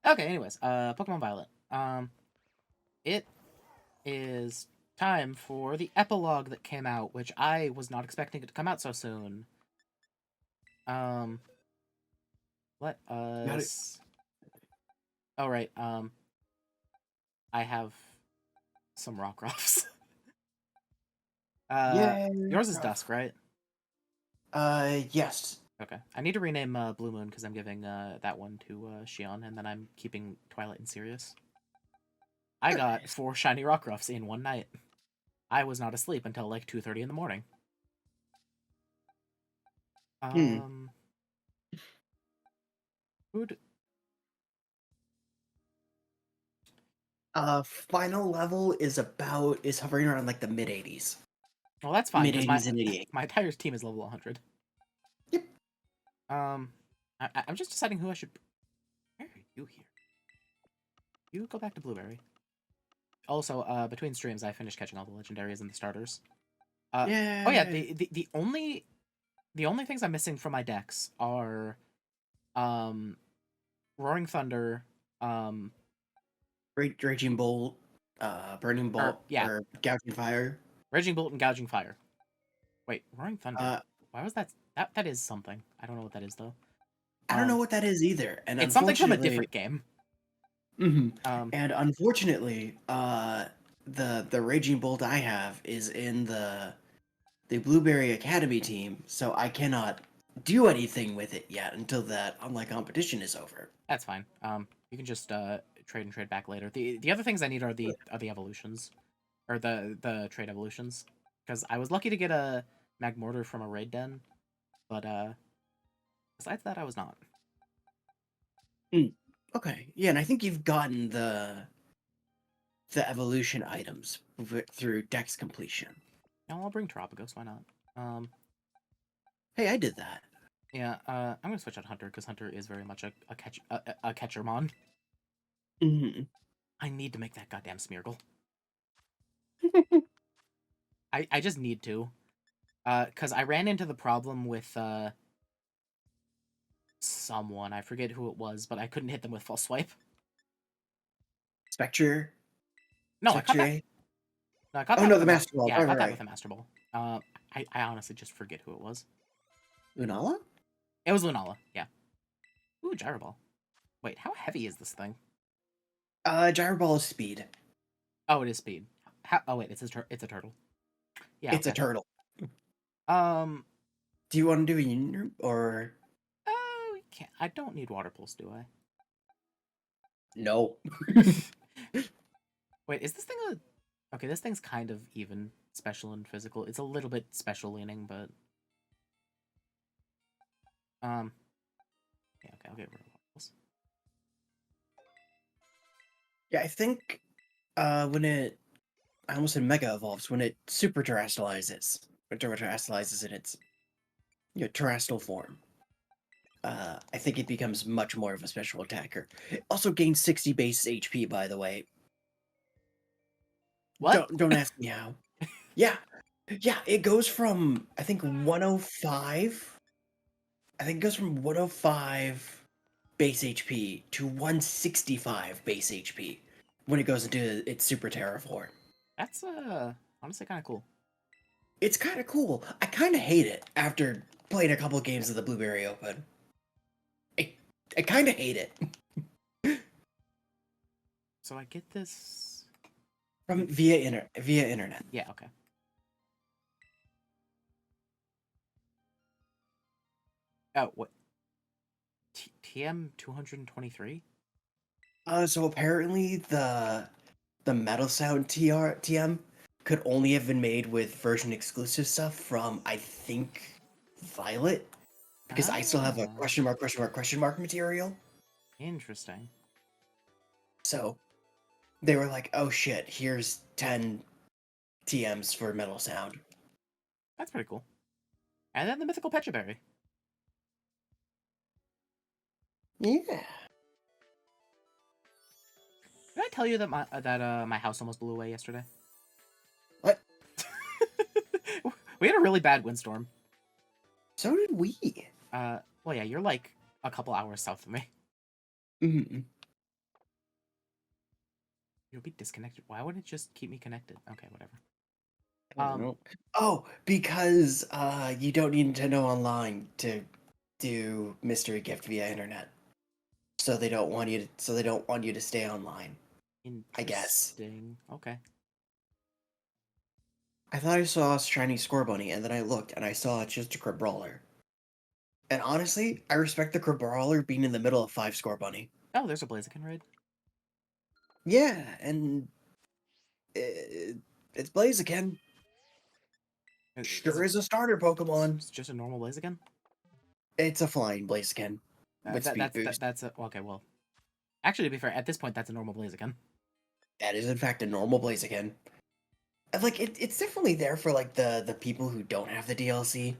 Okay, anyways, Pokemon Violet. It is time for the epilogue that came out, which I was not expecting it to come out so soon. Um, let Got it. us. Oh right. I have some Rockruffs. Yay. Yours is Dusk, right? Yes. Okay. I need to rename Blue Moon because I'm giving that one to Shion, and then I'm keeping Twilight and Sirius. I got 4 shiny Rockruffs in one night. I was not asleep until like 2:30 in the morning. Hmm. Who'd... Final level is hovering around like the mid 80s. Well, that's fine Mid because 80s and 88. my entire team is level 100. Yep. I'm just deciding who I should. Where are you here? You go back to Blueberry. Also, between streams, I finished catching all the legendaries and the starters. Oh yeah, Yay. the only things I'm missing from my decks are, um, Roaring Thunder, Raging Bolt, Burning or Bolt, yeah, or Gouging Fire. Raging Bolt and Gouging Fire. Wait, Roaring Thunder. Uh, Why was that? That is something. I don't know what that is though. I don't know what that is either, and It's something from a unfortunately, different game. mhm. Um, And unfortunately, the Raging Bolt I have is in the Blueberry Academy team, so I cannot do anything with it yet until that online competition is over. that's fine. You can just trade back later. The other things I need are the evolutions, or the trade evolutions, because I was lucky to get a Magmortar from a raid den, but besides that, I was not. Mm, okay, yeah, and I think you've gotten the evolution items through Dex completion. No, I'll bring Terapagos. Why not? Hey, I did that. Yeah. I'm gonna switch out Hunter because Hunter is very much a catchermon. Hmm. I need to make that goddamn Smeargle. I just need to. Because I ran into the problem with someone. I forget who it was, but I couldn't hit them with False Swipe. Spectre, No, I caught that. Spectre. No, I caught Oh that no, with the a Master Ball. yeah, I Right, caught right, that with right. a Master Ball. I honestly just forget who it was. Lunala? It was Lunala. Yeah. Ooh, Gyro Ball. Wait, how heavy is this thing? Gyro Ball is speed. Oh, it is speed. Oh wait, it's a turtle. Yeah. It's a Okay. turtle. Um. Do you want to do a union or Oh, can't. I don't need Water Pulse, do I? no? Wait, is this thing a? Okay, this thing's kind of even special and physical. It's a little bit special leaning, but um. Yeah. Okay, I'll get rid of Water Pulse. Yeah, I think when I almost said mega evolves, when it super terastallizes, or terastallizes in its terrestrial form. I think it becomes much more of a special attacker. It also gains 60 base HP, by the way. What? Don't ask me how. Yeah, yeah, it goes from I think 105. I think it goes from 105 base HP to 165 base HP when it goes into its super terra form. That's honestly kind of cool. It's kind of cool. I kind of hate it after playing a couple of games of the Blueberry Open. I kind of hate it. So I get this From via internet. Yeah. Okay. Oh, what? TM 223. So apparently the Metal Sound TM could only have been made with version exclusive stuff from I think Violet, because I still have a Ah, question mark material. interesting. So they were like, "Oh shit, here's 10 TMs for Metal Sound." That's pretty cool. And then the mythical Pechaberry. Yeah. Did I tell you that my house almost blew away yesterday? What? We had a really bad windstorm. So did we. Well, yeah, you're like a couple hours south of me. Mm-hmm. You'll be disconnected. Why would it just keep me connected? Okay, whatever. I don't know. Oh, because you don't need Nintendo Online to do mystery gift via internet. So they don't want you to stay online. I guess. Interesting. Okay. I thought I saw a shiny score bunny, and then I looked and I saw it's just a Crabrawler. And honestly, I respect the Crabrawler being in the middle of 5 score bunny. Oh, there's a Blaziken raid. Yeah, and it's Blaziken. Sure is a starter Pokemon. It's just a normal Blaziken. It's a flying Blaziken with speed boost. That's a okay. Well, actually, to be fair, at this point, that's a normal Blaziken. That is in fact a normal Blaziken. Like it's definitely there for like the people who don't have the DLC.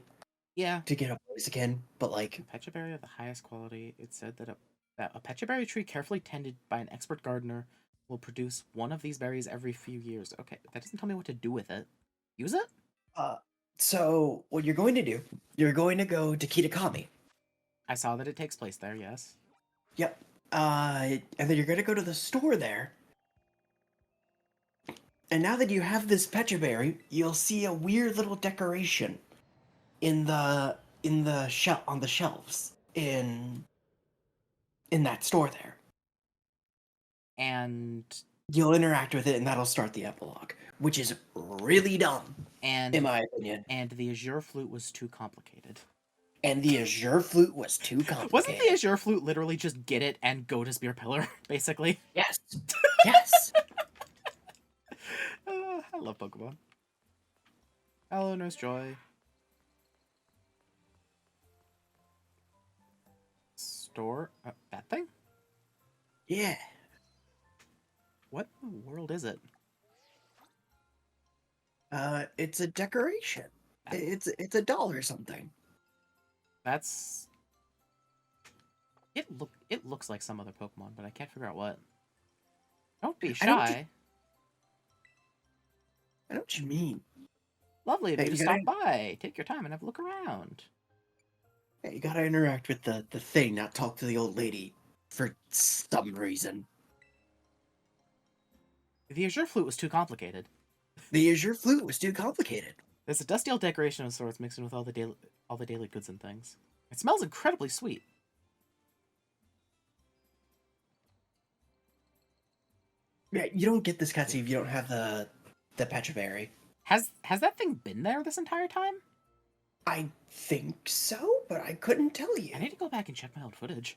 Yeah. To get a Blaziken, but like Pecha berry of the highest quality. It said that a Pecha berry tree carefully tended by an expert gardener will produce one of these berries every few years. Okay, that doesn't tell me what to do with it. Use it? So what you're going to do, you're going to go to Kitakami. I saw that it takes place there, yes. Yep. And then you're going to go to the store there. And now that you have this Pecha berry, you'll see a weird little decoration in the on the shelves in that store there. And you'll interact with it, and that'll start the epilogue, which is really dumb, in my opinion. And the Azure Flute was too complicated. Wasn't the Azure Flute literally just get it and go to Spear Pillar, basically? Yes. Yes. I love Pokemon. Hello, Nurse Joy. Store? That thing? Yeah. What in the world is it? It's a decoration. It's a doll or something. That's... It looks like some other Pokemon, but I can't figure out what. Don't be shy. I know what you mean. Lovely of you to stop by. Take your time and have a look around. Yeah, you gotta interact with the thing, not talk to the old lady for some reason. The Azure Flute was too complicated. There's a dusty old decoration of sorts mixed in with all the daily goods and things. It smells incredibly sweet. Yeah, you don't get this cutscene if you don't have the Pecha berry. Has that thing been there this entire time? I think so, but I couldn't tell you. I need to go back and check my old footage.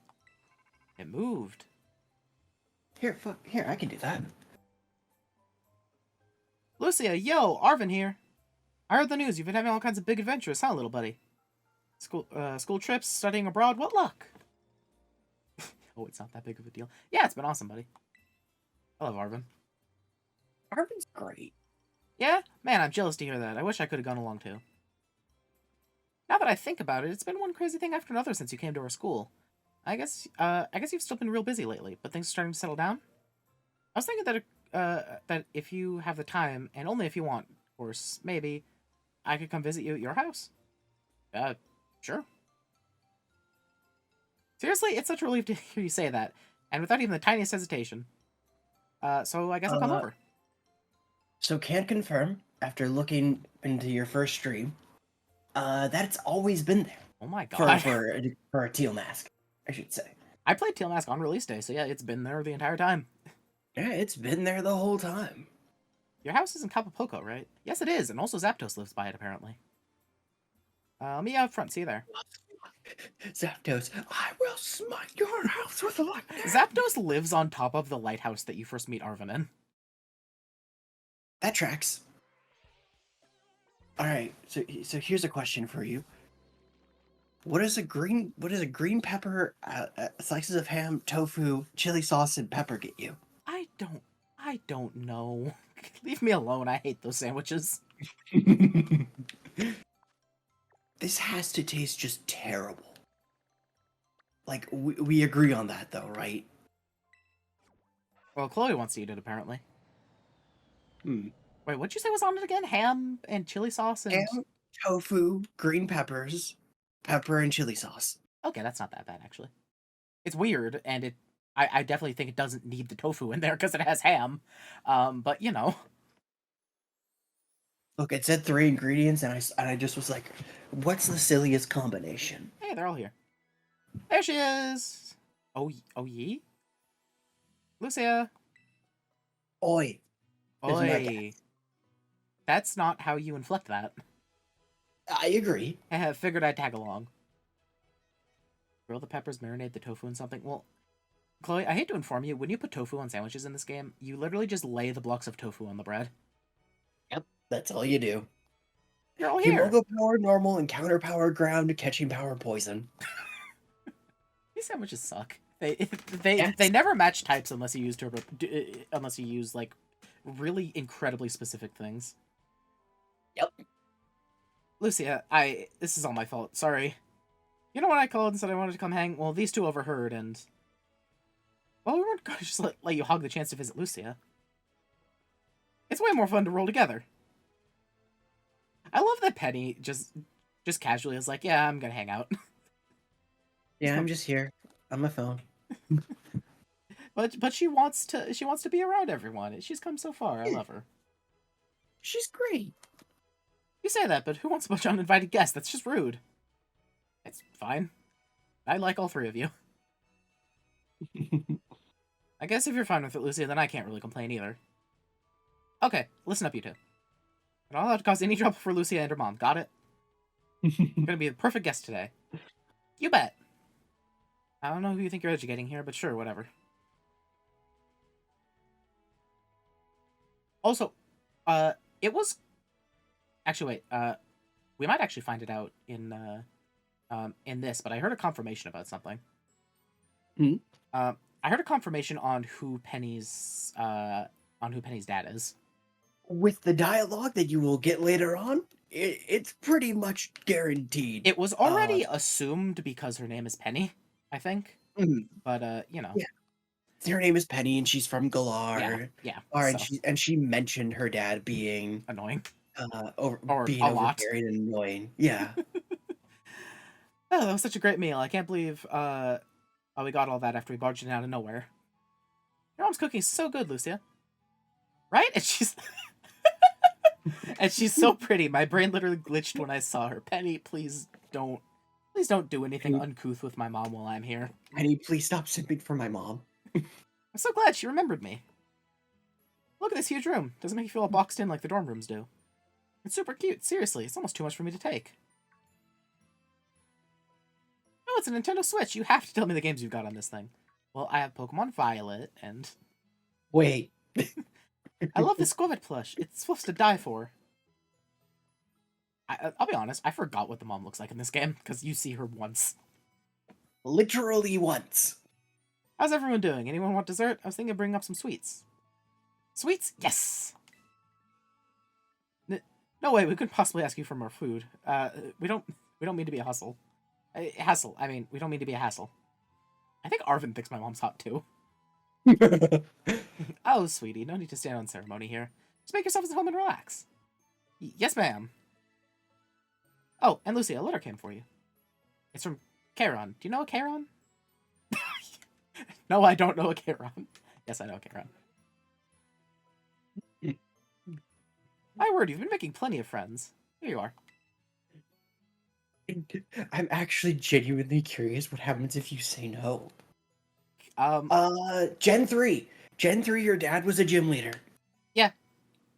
It moved. Here, I can do that. Lucia, yo, Arvin here. I heard the news. You've been having all kinds of big adventures, huh, little buddy? School trips, studying abroad. What luck? Oh, it's not that big of a deal. Yeah, it's been awesome, buddy. I love Arvin. Arvin's great. Yeah? Man, I'm jealous to hear that. I wish I could have gone along too. Now that I think about it, it's been one crazy thing after another since you came to our school. I guess you've still been real busy lately, but things are starting to settle down. I was thinking that if you have the time, and only if you want, of course, maybe, I could come visit you at your house. Sure. Seriously, it's such a relief to hear you say that, and without even the tiniest hesitation. So I guess I'll come over. So can confirm, after looking into your first stream, that it's always been there. Oh my god. For a Teal Mask, I should say. I played Teal Mask on release day, so yeah, it's been there the entire time. Yeah, it's been there the whole time. Your house is in Acapulco, right? Yes, it is, and also Zapdos lives by it, apparently. Meet you out front, see you there. Zapdos, I will smite your house with a lightning. Zapdos lives on top of the lighthouse that you first meet Arvin in. That tracks. Alright, so here's a question for you. What is a green pepper, slices of ham, tofu, chili sauce, and pepper get you? I don't know. Leave me alone. I hate those sandwiches. This has to taste just terrible. Like, we agree on that, though, right? Well, Chloe wants to eat it, apparently. Hmm. Wait, what'd you say was on it again? Ham and chili sauce and... Ham, tofu, green peppers, pepper, and chili sauce. Okay, that's not that bad, actually. It's weird, and I definitely think it doesn't need the tofu in there because it has ham. But you know, Look, it said 3 ingredients, and I just was like, what's the silliest combination? hey, they're all here. There she is. Oh ye, Lucia. Oi, is Mega. Oi. That's not how you inflect that. I agree. I have figured I'd tag along. Grill the peppers, marinate the tofu in something. Well, Chloe, I hate to inform you, when you put tofu on sandwiches in this game, you literally just lay the blocks of tofu on the bread. Yep, that's all you do. You're all here. Humongo power, normal, encounter power, ground, catching power, poison. These sandwiches suck. Yes. They never match types unless you use unless you use like really incredibly specific things. Yep. Lucia, this is all my fault. Sorry. You know what I called and said I wanted to come hang? Well, these two overheard and well, we weren't going to just let you hog the chance to visit Lucia. It's way more fun to roll together. I love that Penny just casually is like, yeah, I'm gonna hang out. Yeah, I'm just here on my phone. But she wants to be around everyone. She's come so far. I love her. She's great. You say that, but who wants a bunch of uninvited guests? That's just rude. It's fine. I like all three of you. I guess if you're fine with it, Lucia, then I can't really complain either. Okay, listen up, you two. I don't have to cause any trouble for Lucia and her mom. Got it? You're gonna be the perfect guest today. You bet. I don't know who you think you're educating here, but sure, whatever. Also, it was... Actually, wait, we might actually find it out in this, but I heard a confirmation about something. Hmm? I heard a confirmation on who Penny's dad is. With the dialogue that you will get later on, it's pretty much guaranteed. It was already assumed because her name is Penny, I think. But you know. Yeah. Her name is Penny, and she's from Galar. Yeah. And she mentioned her dad being Annoying. being a lot. overbearing and annoying. Yeah. Oh, that was such a great meal. I can't believe we got all that after we barged in out of nowhere. Your mom's cooking is so good, Lucia. Right? And she's and she's so pretty. My brain literally glitched when I saw her. Penny, please don't do anything uncouth with my mom while I'm here. Penny, please stop simping for my mom. I'm so glad she remembered me. Look at this huge room. Doesn't make you feel all boxed in like the dorm rooms do. It's super cute. Seriously, it's almost too much for me to take. Oh, it's a Nintendo Switch. You have to tell me the games you've got on this thing. Well, I have Pokemon Violet, and... Wait. I love this Squirtle plush. It's supposed to die for. I'll be honest, I forgot what the mom looks like in this game, because you see her once. Literally once. How's everyone doing? Anyone want dessert? I was thinking of bringing up some sweets. Sweets? Yes! No way, we couldn't possibly ask you for more food. We don't mean to be a hustle. Hassle. I mean, we don't mean to be a hassle. I think Arvin thinks my mom's hot, too. Oh, sweetie, no need to stand on ceremony here. Just make yourself at home and relax. Yes, ma'am. Oh, and Lucy, a letter came for you. It's from Charon. Do you know a Charon? No, I don't know a Charon. Yes, I know a Charon. My word, you've been making plenty of friends. Here you are. I'm actually genuinely curious what happens if you say no. Gen 3. Gen 3, your dad was a gym leader. Yeah.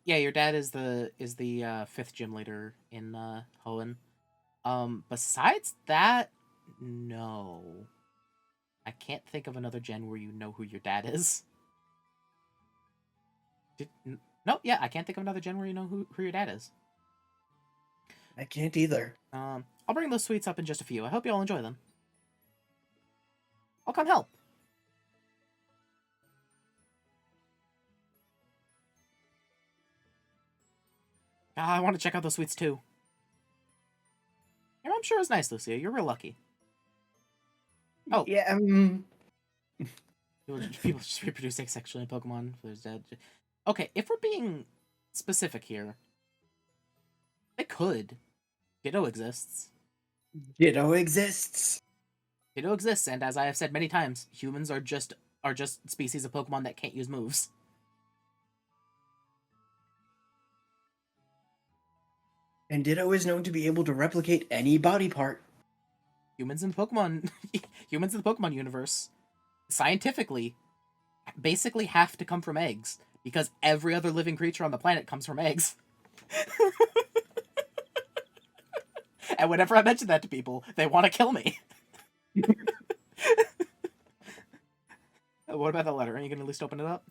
Yeah, your dad is the 5th gym leader in Hoenn. Besides that, no. I can't think of another gen where you know who your dad is. No, yeah, I can't think of another gen where you know who your dad is. I can't either. I'll bring those sweets up in just a few. I hope you all enjoy them. I'll come help. I want to check out those sweets too. Your mom sure is nice, Lucia. You're real lucky. Oh. Yeah, People just reproduce asexually in Pokemon. There's dead. Okay, if we're being specific here, they could. Ditto exists. Ditto exists. Ditto exists, and as I have said many times, humans are just are just species of Pokemon that can't use moves. And Ditto is known to be able to replicate any body part. Humans in the Pokemon universe, scientifically, basically have to come from eggs because every other living creature on the planet comes from eggs. And whenever I mention that to people, they want to kill me. What about the letter? Are you going to at least open it up?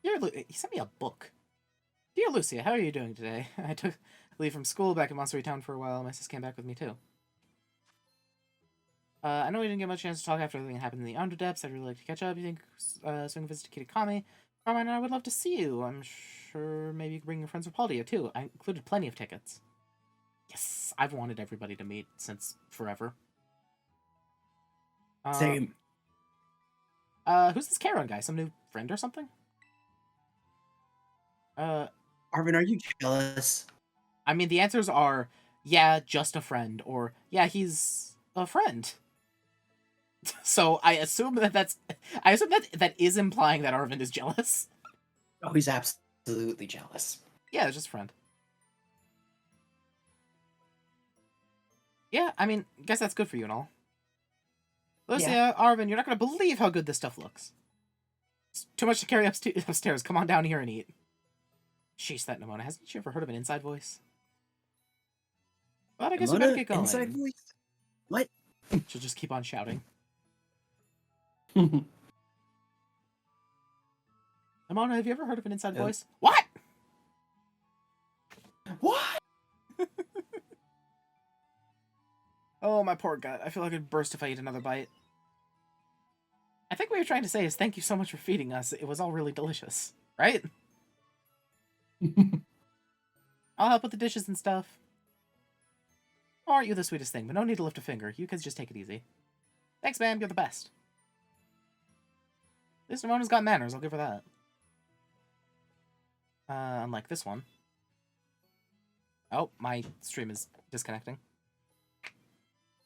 He sent me a book. Dear Lucia, how are you doing today? I took leave from school back in Monstery Town for a while. My sis came back with me too. I know we didn't get much chance to talk after everything that happened in the Underdepths. I'd really like to catch up. You think swing a visit to Kitakami? Carmine and I would love to see you. I'm sure maybe you can bring your friends with Paldia too. I included plenty of tickets. Yes, I've wanted everybody to meet since forever. Same. Who's this Charon guy? Some new friend or something? Arvin, are you jealous? I mean, the answers are, yeah, just a friend, or, yeah, he's a friend. So I assume that is implying that Arvin is jealous. Oh, he's absolutely jealous. Yeah, it's just a friend. Yeah, I mean, guess that's good for you and all. Lucia, Yeah. Arvin, you're not gonna believe how good this stuff looks. It's too much to carry upstairs. Come on down here and eat. Sheesh, that Nimona. Hasn't she ever heard of an inside voice? But I guess we better get going. Inside voice? What? She'll just keep on shouting. What? Nimona, have you ever heard of an inside voice? What? Oh, my poor gut. I feel like I'd burst if I eat another bite. I think what you're trying to say is thank you so much for feeding us. It was all really delicious. Right? I'll help with the dishes and stuff. Oh, aren't you the sweetest thing? But no need to lift a finger. You kids just take it easy. Thanks, ma'am. You're the best. This Nimona's got manners. I'll give her that. Unlike this one. Oh, my stream is disconnecting.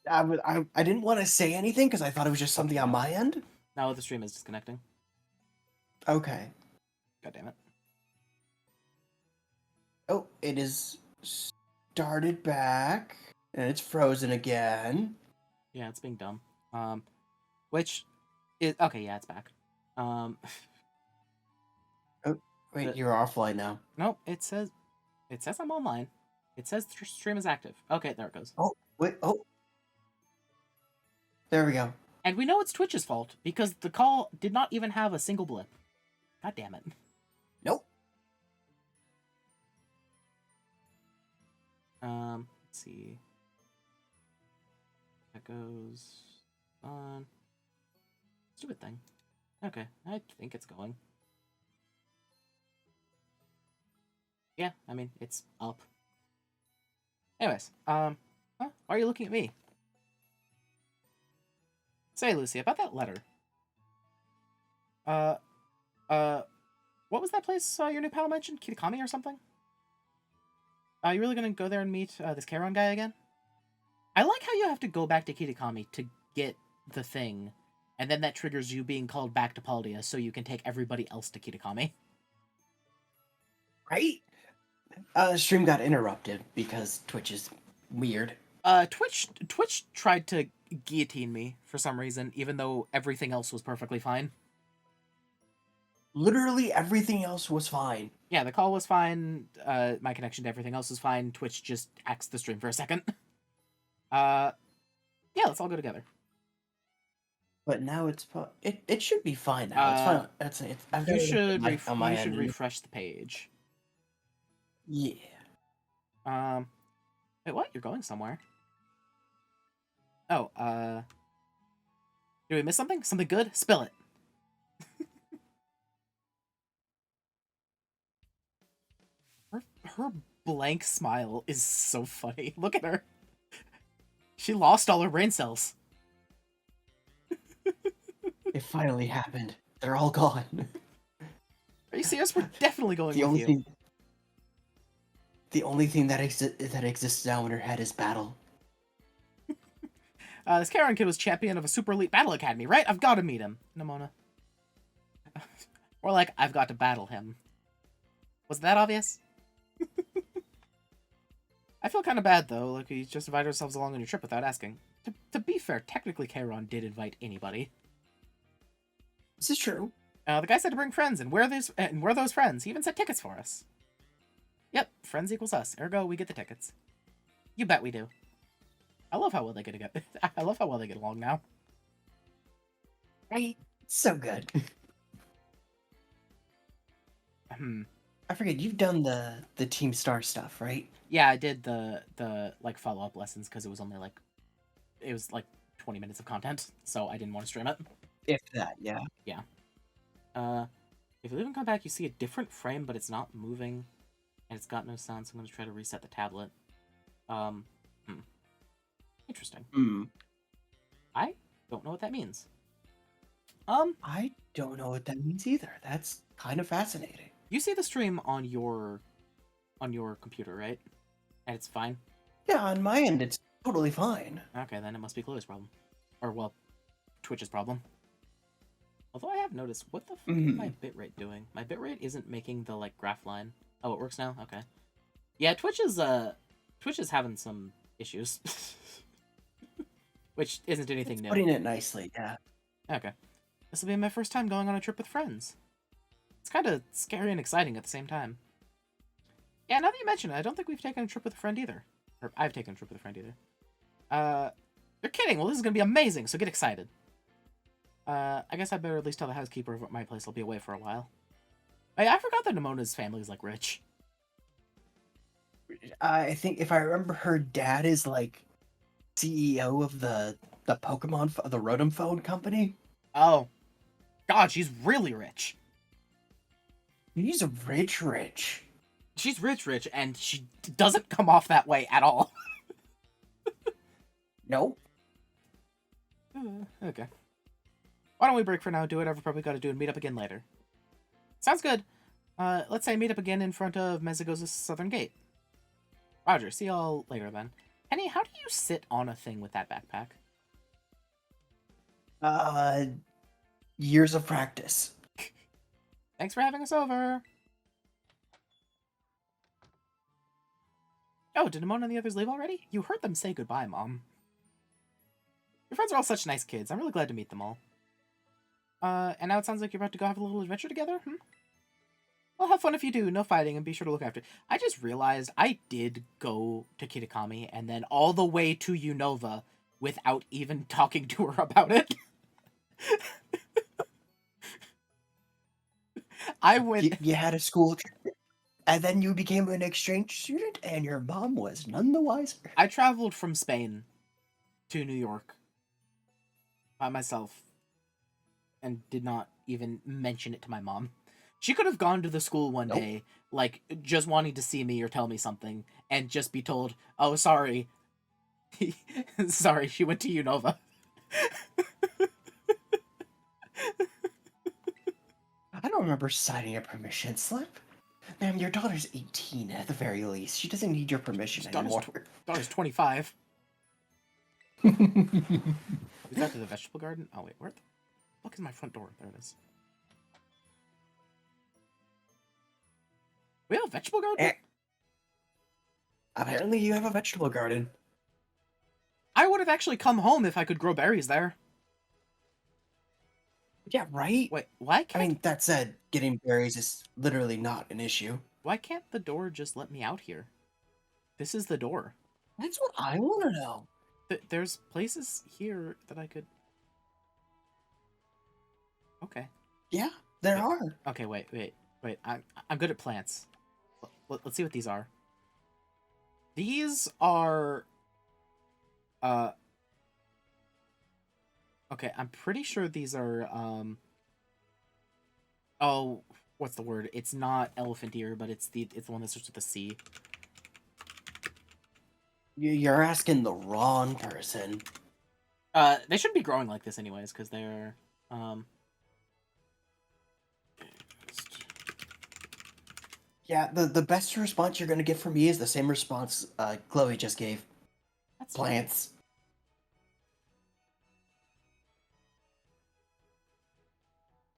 I didn't want to say anything because I thought it was just something on my end. No, the stream is disconnecting. Okay. God damn it. Oh, it is started back, and it's frozen again. Yeah, it's being dumb. Which is okay. Yeah, it's back. Oh, wait, you're offline now. Nope. It says I'm online. It says the stream is active. Okay, there it goes. Oh, wait. Oh, there we go. And we know it's Twitch's fault because the call did not even have a single blip. God damn it. Nope. Let's see. That goes on. Stupid thing. Okay, I think it's going. Yeah, I mean, it's up. Anyways, why are you looking at me? Say, Lucy, about that letter. What was that place your new pal mentioned? Kitakami or something? Are you really gonna go there and meet this Charon guy again? I like how you have to go back to Kitakami to get the thing, and then that triggers you being called back to Paldia so you can take everybody else to Kitakami. Right? Stream got interrupted because Twitch is weird. Twitch tried to guillotine me for some reason, even though everything else was perfectly fine. Literally everything else was fine. Yeah, the call was fine. My connection to everything else was fine. Twitch just axed the stream for a second. Yeah, let's all go together. But now it should be fine now. It's fine. You should refresh the page. Yeah. Wait, what? You're going somewhere? Oh, did we miss something? Something good? Spill it. Her blank smile is so funny. Look at her. She lost all her brain cells. It finally happened. They're all gone. Are you serious? We're definitely going with you. The only thing that exists now in her head is battle. This Karen kid was champion of a super elite battle academy, right? I've got to meet him. Nimona. Or like, I've got to battle him. Was that obvious? I feel kind of bad, though. Like, we just invited ourselves along on your trip without asking. To be fair, technically, Kairon did invite anybody. This is true. The guy said to bring friends, and we're those friends. He even said tickets for us. Yep, friends equals us. Ergo, we get the tickets. You bet we do. I love how well they get together. I love how well they get along now. Right? So good. I forget, you've done the Team Star stuff, right? Yeah, I did the like follow-up lessons because it was only like 20 minutes of content, so I didn't want to stream it. If that, yeah. Yeah. If you leave and come back, you see a different frame, but it's not moving, and it's got no sound, so I'm going to try to reset the tablet. Interesting. I don't know what that means. I don't know what that means either. That's kind of fascinating. You see the stream on your computer, right? And it's fine? Yeah, on my end, it's totally fine. Okay, then it must be Chloe's problem. Or, well, Twitch's problem. Although I have noticed, what the fuck is my bitrate doing? My bitrate isn't making the, like, graph line. Oh, it works now? Okay. Yeah, Twitch is having some issues. Which isn't anything new. Putting it nicely, yeah. Okay. This will be my first time going on a trip with friends. It's kind of scary and exciting at the same time. Yeah, now that you mention it, I don't think we've taken a trip with a friend either. Or I've taken a trip with a friend either. You're kidding! Well, this is gonna be amazing, so get excited. I guess I better at least tell the housekeeper of my place I'll be away for a while. I forgot that Nimona's family is, like, rich. I think, if I remember, her dad is, like, CEO of the Pokemon, the Rotom phone company. Oh. God, she's really rich. He's rich. She's rich, and she doesn't come off that way at all. Nope. Okay. Why don't we break for now, do whatever probably gotta do, and meet up again later? Sounds good. Let's say meet up again in front of Mezagoza's southern gate. Roger, see y'all later then. Henny, how do you sit on a thing with that backpack? Years of practice. Thanks for having us over. Oh, did Nimona and the others leave already? You heard them say goodbye, Mom. Your friends are all such nice kids. I'm really glad to meet them all. And now it sounds like you're about to go have a little adventure together? Well, have fun if you do. No fighting, and be sure to look after it. I just realized I did go to Kitakami and then all the way to Unova without even talking to her about it. I went... You had a school trip, and then you became an exchange student, and your mom was none the wiser. I traveled from Spain to New York by myself and did not even mention it to my mom. She could have gone to the school one day, like, just wanting to see me or tell me something, and just be told, oh, sorry. Sorry, she went to Unova. I don't remember signing a permission slip. Ma'am, your daughter's 18 at the very least. She doesn't need your permission anymore. Daughter's 25. Is that to the vegetable garden? Oh, wait, where the fuck is my front door? There it is. We have a vegetable garden? Apparently you have a vegetable garden. I would have actually come home if I could grow berries there. Yeah, right? Wait, why can't... I mean, that said, getting berries is literally not an issue. Why can't the door just let me out here? This is the door. That's what I want to know. There's places here that I could... Okay. Yeah, there are. Okay, wait. I'm good at plants. Let's see what these are. These are... Okay, I'm pretty sure these are, Oh, what's the word? It's not elephant ear, but it's the one that starts with a C. You're asking the wrong person. They shouldn't be growing like this anyways, because they're, Yeah, the best response you're going to get from me is the same response Chloe just gave. That's plants.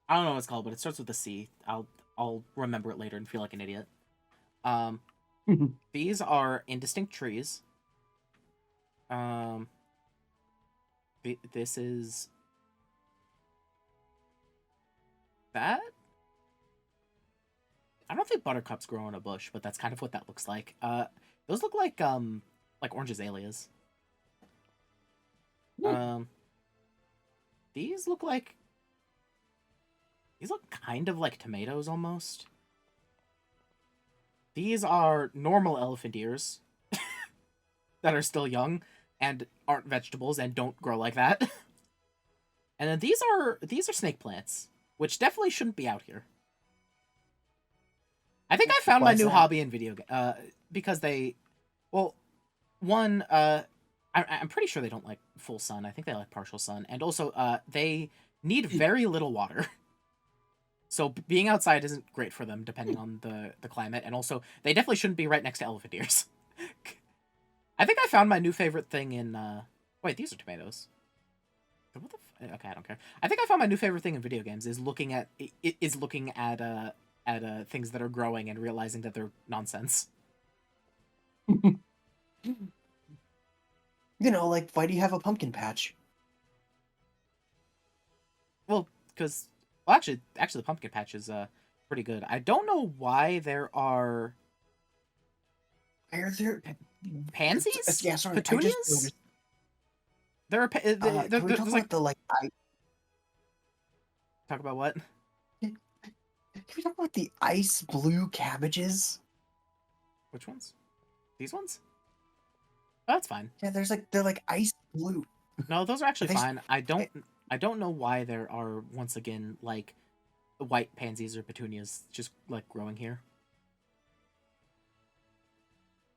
I don't know what it's called, but it starts with a C. I'll remember it later and feel like an idiot. Um, these are indistinct trees. Um, this is that. I don't think buttercups grow on a bush, but that's kind of what that looks like. Those look like orange azaleas. Um, these look like these look kind of like tomatoes almost. These are normal elephant ears that are still young and aren't vegetables and don't grow like that. And then these are snake plants, which definitely shouldn't be out here. I think I found Why my is new that? hobby in because they, well, one I'm pretty sure they don't like full sun. I think they like partial sun, and also they need very little water. So being outside isn't great for them depending on the climate, and also they definitely shouldn't be right next to elephant ears. I think I found my new favorite thing in wait, these are tomatoes. What the okay, I don't care. I think I found my new favorite thing in video games is looking at things that are growing and realizing that they're nonsense. You know, like, why do you have a pumpkin patch? Well, because well, actually, the pumpkin patch is pretty good. I don't know why there are Why are there pansies, yeah, sorry, I just petunias. noticed. There are Can we talk there's about like the like talk about what? can we talk about the ice blue cabbages? Which ones? These ones? Oh, that's fine. Yeah, they're like ice blue. No, those are Are actually they fine. I- I don't know why there are once again like white pansies or petunias just like growing here.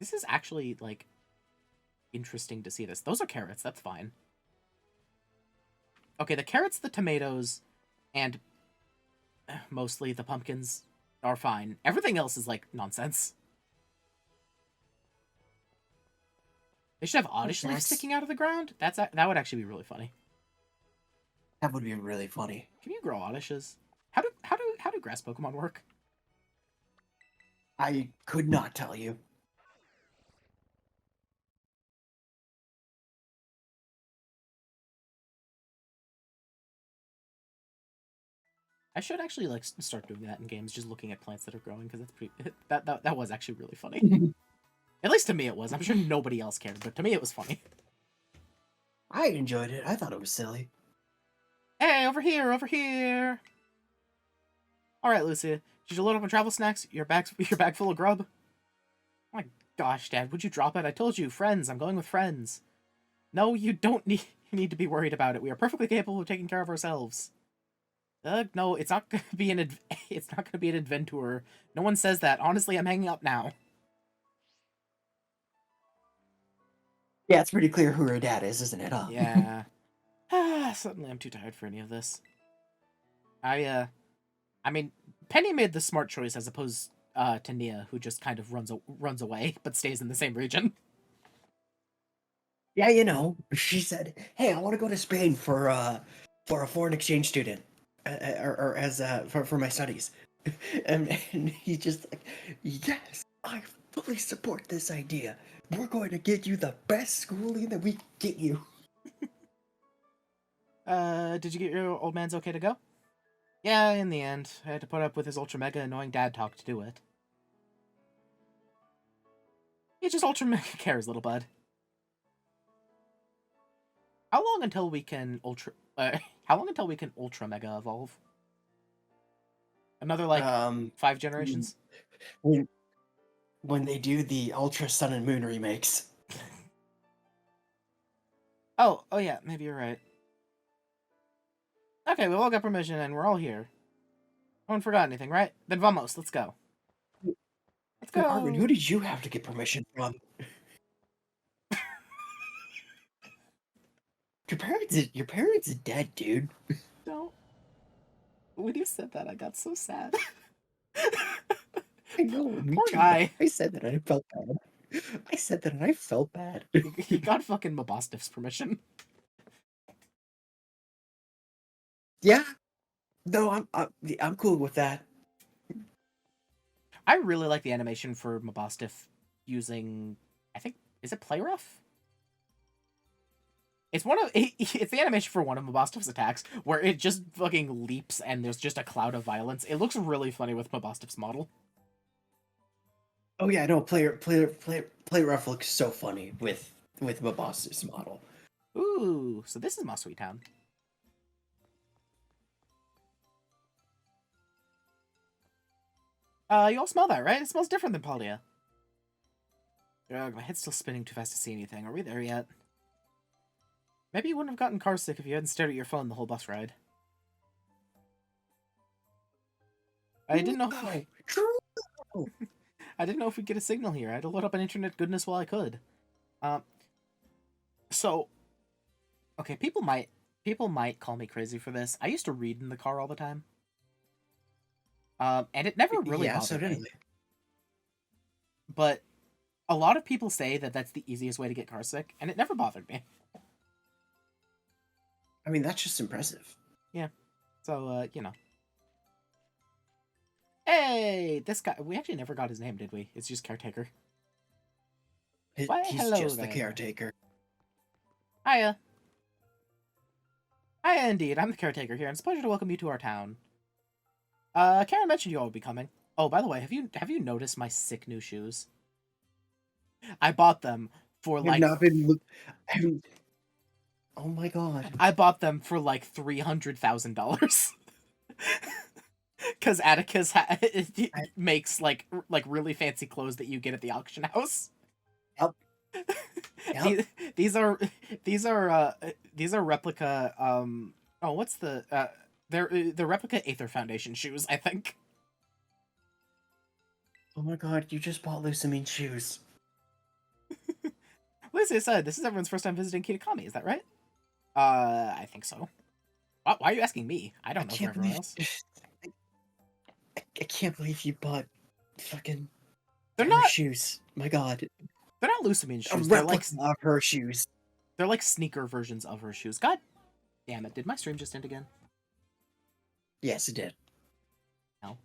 This is actually like interesting to see this. Those are carrots. That's fine. Okay, the carrots, the tomatoes, and mostly the pumpkins are fine. Everything else is like nonsense. They should have oddish leaves sticking out of the ground. That would actually be really funny. That would be really funny. Can you grow oddishes? How do grass Pokemon work? I could not tell you. I should actually like start doing that in games, just looking at plants that are growing because that's pretty. That was actually really funny. At least to me it was. I'm sure nobody else cared, but to me it was funny. I enjoyed it. I thought it was silly. Hey, over here, over here. All right, Lucia. Did you load up on travel snacks? Your bag full of grub. Oh my gosh, Dad, would you drop it? I told you, friends. I'm going with friends. No, you don't need to be worried about it. We are perfectly capable of taking care of ourselves. No, it's not gonna be it's not gonna be an adventurer. No one says that. Honestly, I'm hanging up now. Yeah, it's pretty clear who her dad is, isn't it? Huh? Yeah. Suddenly, I'm too tired for any of this. I mean, Penny made the smart choice as opposed to Nia, who just kind of runs away but stays in the same region. Yeah, you know, she said, "Hey, I want to go to Spain for a foreign exchange student, or as for my studies," and he's just like, "Yes, I fully support this idea. We're going to get you the best schooling that we can get you." Did you get your old man's okay to go? Yeah, in the end, I had to put up with his ultra mega annoying dad talk to do it. He just ultra mega cares, little bud. How long until we can how long until we can ultra mega evolve? Another like Um, 5 generations? when when they do the Ultra Sun and Moon remakes. Oh yeah, maybe you're right. Okay, we all got permission and we're all here. No one forgot anything, right? Then vamos, let's go. Let's Wait, Arvin, go. who did you have to get permission from? Your parents are dead, dude. Don't. When you said that, I got so sad. I know, me Poor too. guy. I said that and I felt bad. I said that and I felt bad. He got fucking Mabostif's permission. Yeah, No, I'm cool with that. I really like the animation for Mabostiff using, I think, is it Play Rough? It's it's the animation for one of Mabostiff's attacks where it just fucking leaps and there's just a cloud of violence. It looks really funny with Mabostiff's model. Oh yeah, no, play rough looks so funny with my boss's model. Ooh, so this is Moss Sweet Town. You all smell that, right? It smells different than Paldia. Ugh, my head's still spinning too fast to see anything. Are we there yet? Maybe you wouldn't have gotten car sick if you hadn't stared at your phone the whole bus ride. I didn't know. I didn't know if we'd get a signal here. I had to load up an internet goodness while I could. So, okay, people might call me crazy for this. I used to read in the car all the time. And it never really bothered me. But a lot of people say that that's the easiest way to get car sick, and it never bothered me. I mean, that's just impressive. Yeah. So, you know. Hey, this guy. We actually never got his name, did we? It's just Caretaker. Why, He's hello just there. the caretaker. Hiya. Hiya, indeed. I'm the Caretaker here, and it's a pleasure to welcome you to our town. Karen mentioned you all would be coming. Oh, by the way, have you noticed my sick new shoes? I bought them for like. Oh my god! I bought them for like $300,000. Because Atticus makes like really fancy clothes that you get at the auction house. Yep. Yep. These are replica. Oh, what's the they're replica Aether Foundation shoes, I think. Oh my god! You just bought Lusamine shoes. Lucy said, "This is everyone's first time visiting Kitakami. Is that right?" I think so. Why are you asking me? I don't know for everyone else. I can't believe you bought fucking they're her not shoes. My god. They're not Lusamine shoes. They're like of her shoes. They're like sneaker versions of her shoes. God damn it. Did my stream just end again? Yes, it did. No.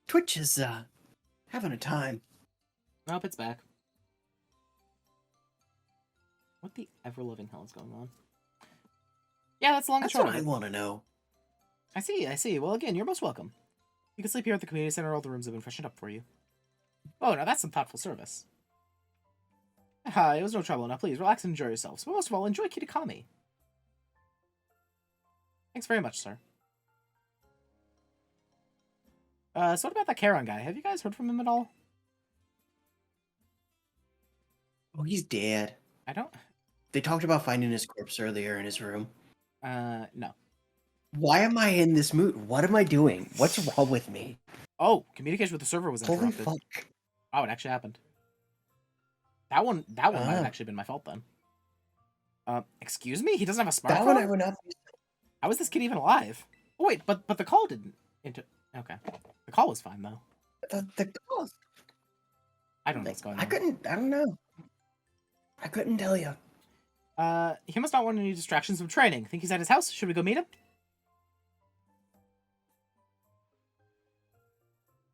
Twitch is having a time. Nope, it's back. What the ever-loving hell is going on? Yeah, that's long and short. That's what I want to know. I see. Well, again, you're most welcome. You can sleep here at the community center. All the rooms have been freshened up for you. Oh, now that's some thoughtful service. Hi, it was no trouble. Now please, relax and enjoy yourselves. But most of all, enjoy Kitakami. Thanks very much, sir. So what about that Charon guy? Have you guys heard from him at all? Oh, he's dead. I don't... They talked about finding his corpse earlier in his room. No. Why am I in this mood? What am I doing? What's wrong with me? Oh, communication with the server was interrupted. Holy fuck. Oh, it actually happened. That one might have actually been my fault then. Excuse me? He doesn't have a smartphone? That one I would not... How is this kid even alive? Oh, wait, but the call didn't... Okay. The call was fine, though. The call... I don't know what's going on. I don't know. I couldn't tell you. He must not want any distractions from training. Think he's at his house? Should we go meet him?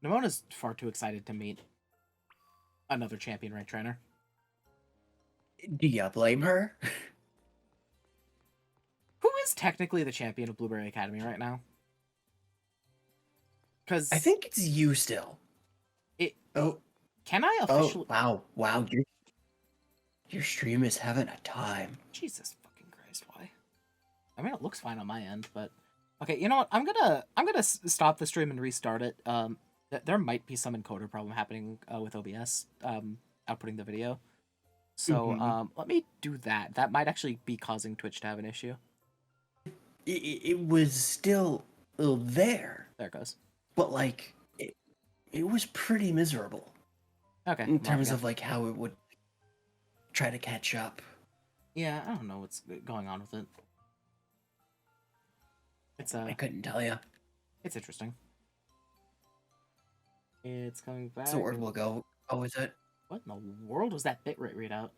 Namona's far too excited to meet another champion rank trainer. Do you blame her? Who is technically the champion of Blueberry Academy right now? Because I think it's you still. Can I officially... Oh, wow. Your stream is having a time. Jesus fucking Christ, why? I mean, it looks fine on my end, but... Okay, you know what? I'm gonna stop the stream and restart it. There might be some encoder problem happening with OBS, outputting the video. So, let me do that. That might actually be causing Twitch to have an issue. It was still there. There it goes. But, like, it was pretty miserable. Okay. In terms of, like, how it would try to catch up. Yeah, I don't know what's going on with it. It's I couldn't tell you. It's interesting. It's coming back. So where we'll go. Oh, is it? What in the world was that bitrate readout?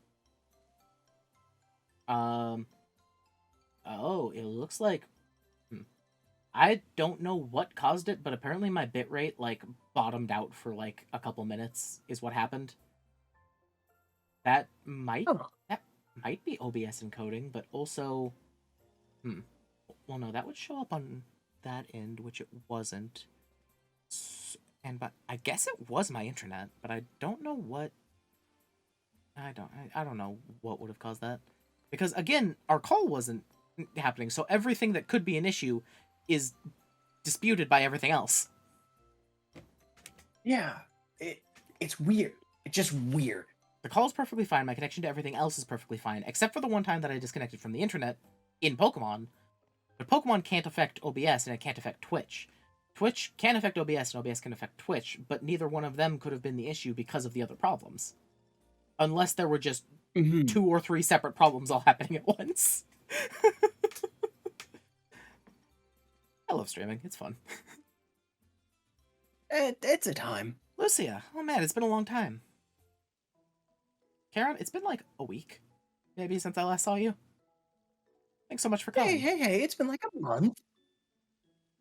looks like I don't know what caused it, but apparently my bitrate like bottomed out for like a couple minutes is what happened. That might Oh. that might be OBS encoding, but also well no, that would show up on that end, which it wasn't. But I guess it was my internet, but I don't know what I don't know what would have caused that. Because again, our call wasn't happening, so everything that could be an issue is disputed by everything else. Yeah, it's weird. It's just weird. The call is perfectly fine, my connection to everything else is perfectly fine, except for the one time that I disconnected from the internet in Pokemon. But Pokemon can't affect OBS, and it can't affect Twitch. Twitch can affect OBS, and OBS can affect Twitch, but neither one of them could have been the issue because of the other problems. Unless there were just 2 or 3 separate problems all happening at once. I love streaming. It's fun. It's a time. Lucia. Oh man, it's been a long time. Karen, it's been like a week, maybe, since I last saw you. Thanks so much for coming. Hey, it's been like a month.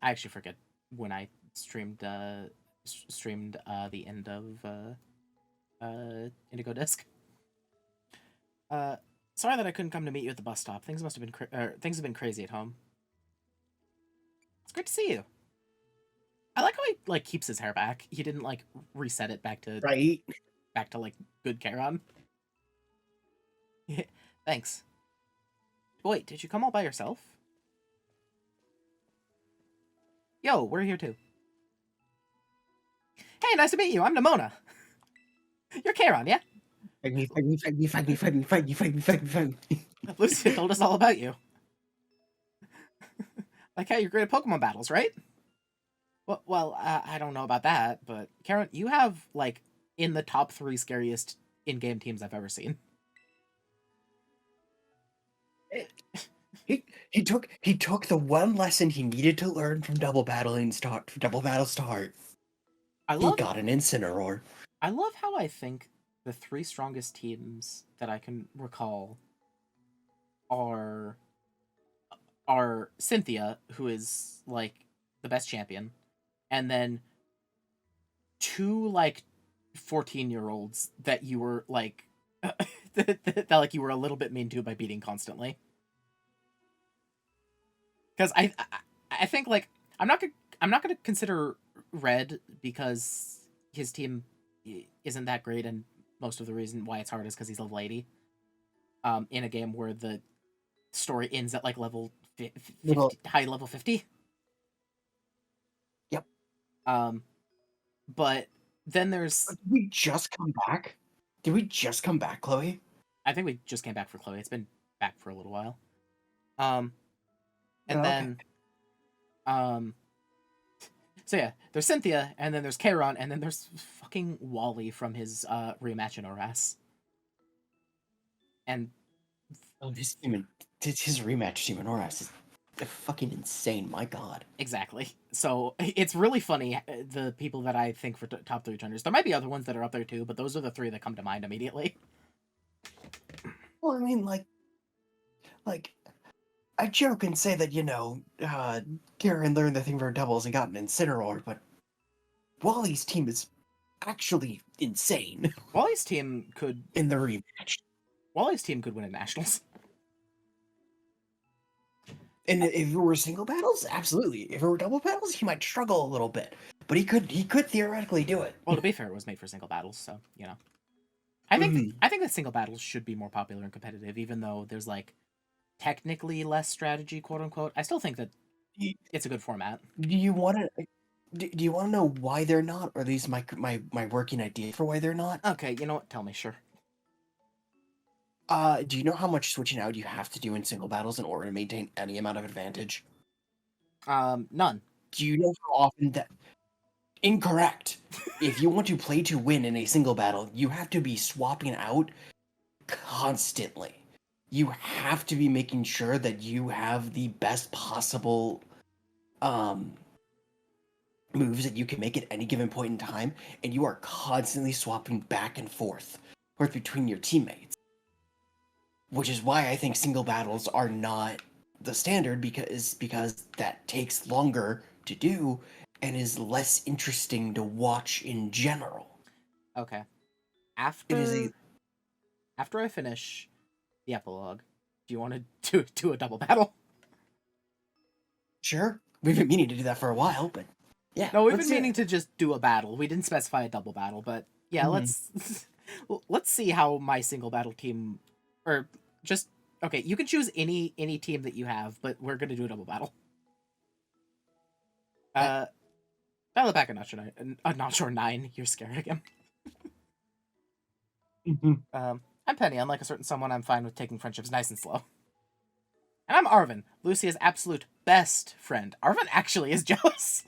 I actually forget when I streamed the end of Indigo Disc. Sorry that I couldn't come to meet you at the bus stop. Things must have been things have been crazy at home. It's great to see you. I like how he like keeps his hair back. He didn't like reset it back to like good Charon. Thanks. Wait, did you come all by yourself? Yo, we're here too. Hey, nice to meet you. I'm Nimona. You're Charon, yeah? Fight me. Lucia told us all about you. Like how you're great at Pokemon battles, right? Well, I don't know about that, but Charon, you have like in the top 3 scariest in-game teams I've ever seen. He took the one lesson he needed to learn from Double Battle Start. He got an Incineroar. I love how I think the 3 strongest teams that I can recall are Cynthia, who is like the best champion, and then 2 like 14-year-olds that you were like that like you were a little bit mean to by beating constantly. Because I think like I'm not gonna consider Red because his team isn't that great, and most of the reason why it's hard is because he's level 80. In a game where the story ends at like level 50, high level 50. Yep. But then there's. Did we just come back? Chloe? I think we just came back for Chloe. It's been back for a little while. So yeah, there's Cynthia, and then there's Charon, and then there's fucking Wally from his rematch in Oras. And his rematch team in Oras is fucking insane. My God. Exactly. So it's really funny. The people that I think for top 3 trenders, there might be other ones that are up there too, but those are the 3 that come to mind immediately. Well, I mean, like I joke and say that, Karen learned the thing for doubles and got an Incineroar, but Wally's team is actually insane. Wally's team could... In the rematch. Wally's team could win at Nationals. And if it were single battles, absolutely. If it were double battles, he might struggle a little bit. But he could theoretically do it. Well, to be fair, it was made for single battles, so, I think that single battles should be more popular and competitive, even though there's, like, technically less strategy, quote unquote. I still think that it's a good format. Do you want to know why they're not, or at least my working idea for why they're not? Okay, you know what? Tell me, sure. Do you know how much switching out you have to do in single battles in order to maintain any amount of advantage? None. Do you know how often that? Incorrect. If you want to play to win in a single battle, you have to be swapping out constantly. You have to be making sure that you have the best possible moves that you can make at any given point in time, and you are constantly swapping back and forth between your teammates. Which is why I think single battles are not the standard because that takes longer to do and is less interesting to watch in general. Okay. It is a After I finish the epilogue, do you want to do a double battle? sure. We've been meaning to do that for a while, but yeah, No, we've let's been do meaning it. to just do a battle. We didn't specify a double battle, but yeah, Mhm. let's see how my single battle team, or just okay. You can choose any team that you have, but we're gonna do a double battle. I- Dial it back a notch or nine. You're scaring him. I'm Penny. Unlike a certain someone, I'm fine with taking friendships nice and slow. And I'm Arvin, Lucia's absolute best friend. Arvin actually is jealous.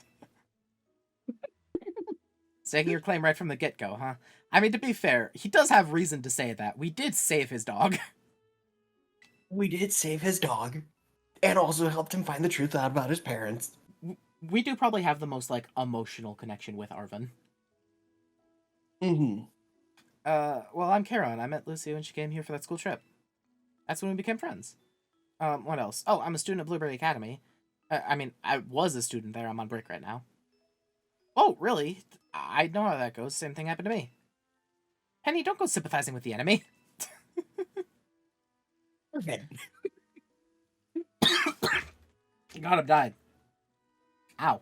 Staking your claim right from the get-go, huh? I mean, to be fair, he does have reason to say that. We did save his dog. We did save his dog, and also helped him find the truth out about his parents. We do probably have the most, like, emotional connection with Arvin. Mm-hmm. Well, I'm Kara, and I met Lucy when she came here for that school trip. That's when we became friends. What else? Oh, I'm a student at Blueberry Academy. I mean, I was a student there. I'm on break right now. Oh, really? I know how that goes. Same thing happened to me. Penny, don't go sympathizing with the enemy. Okay. God, I've died. Ow.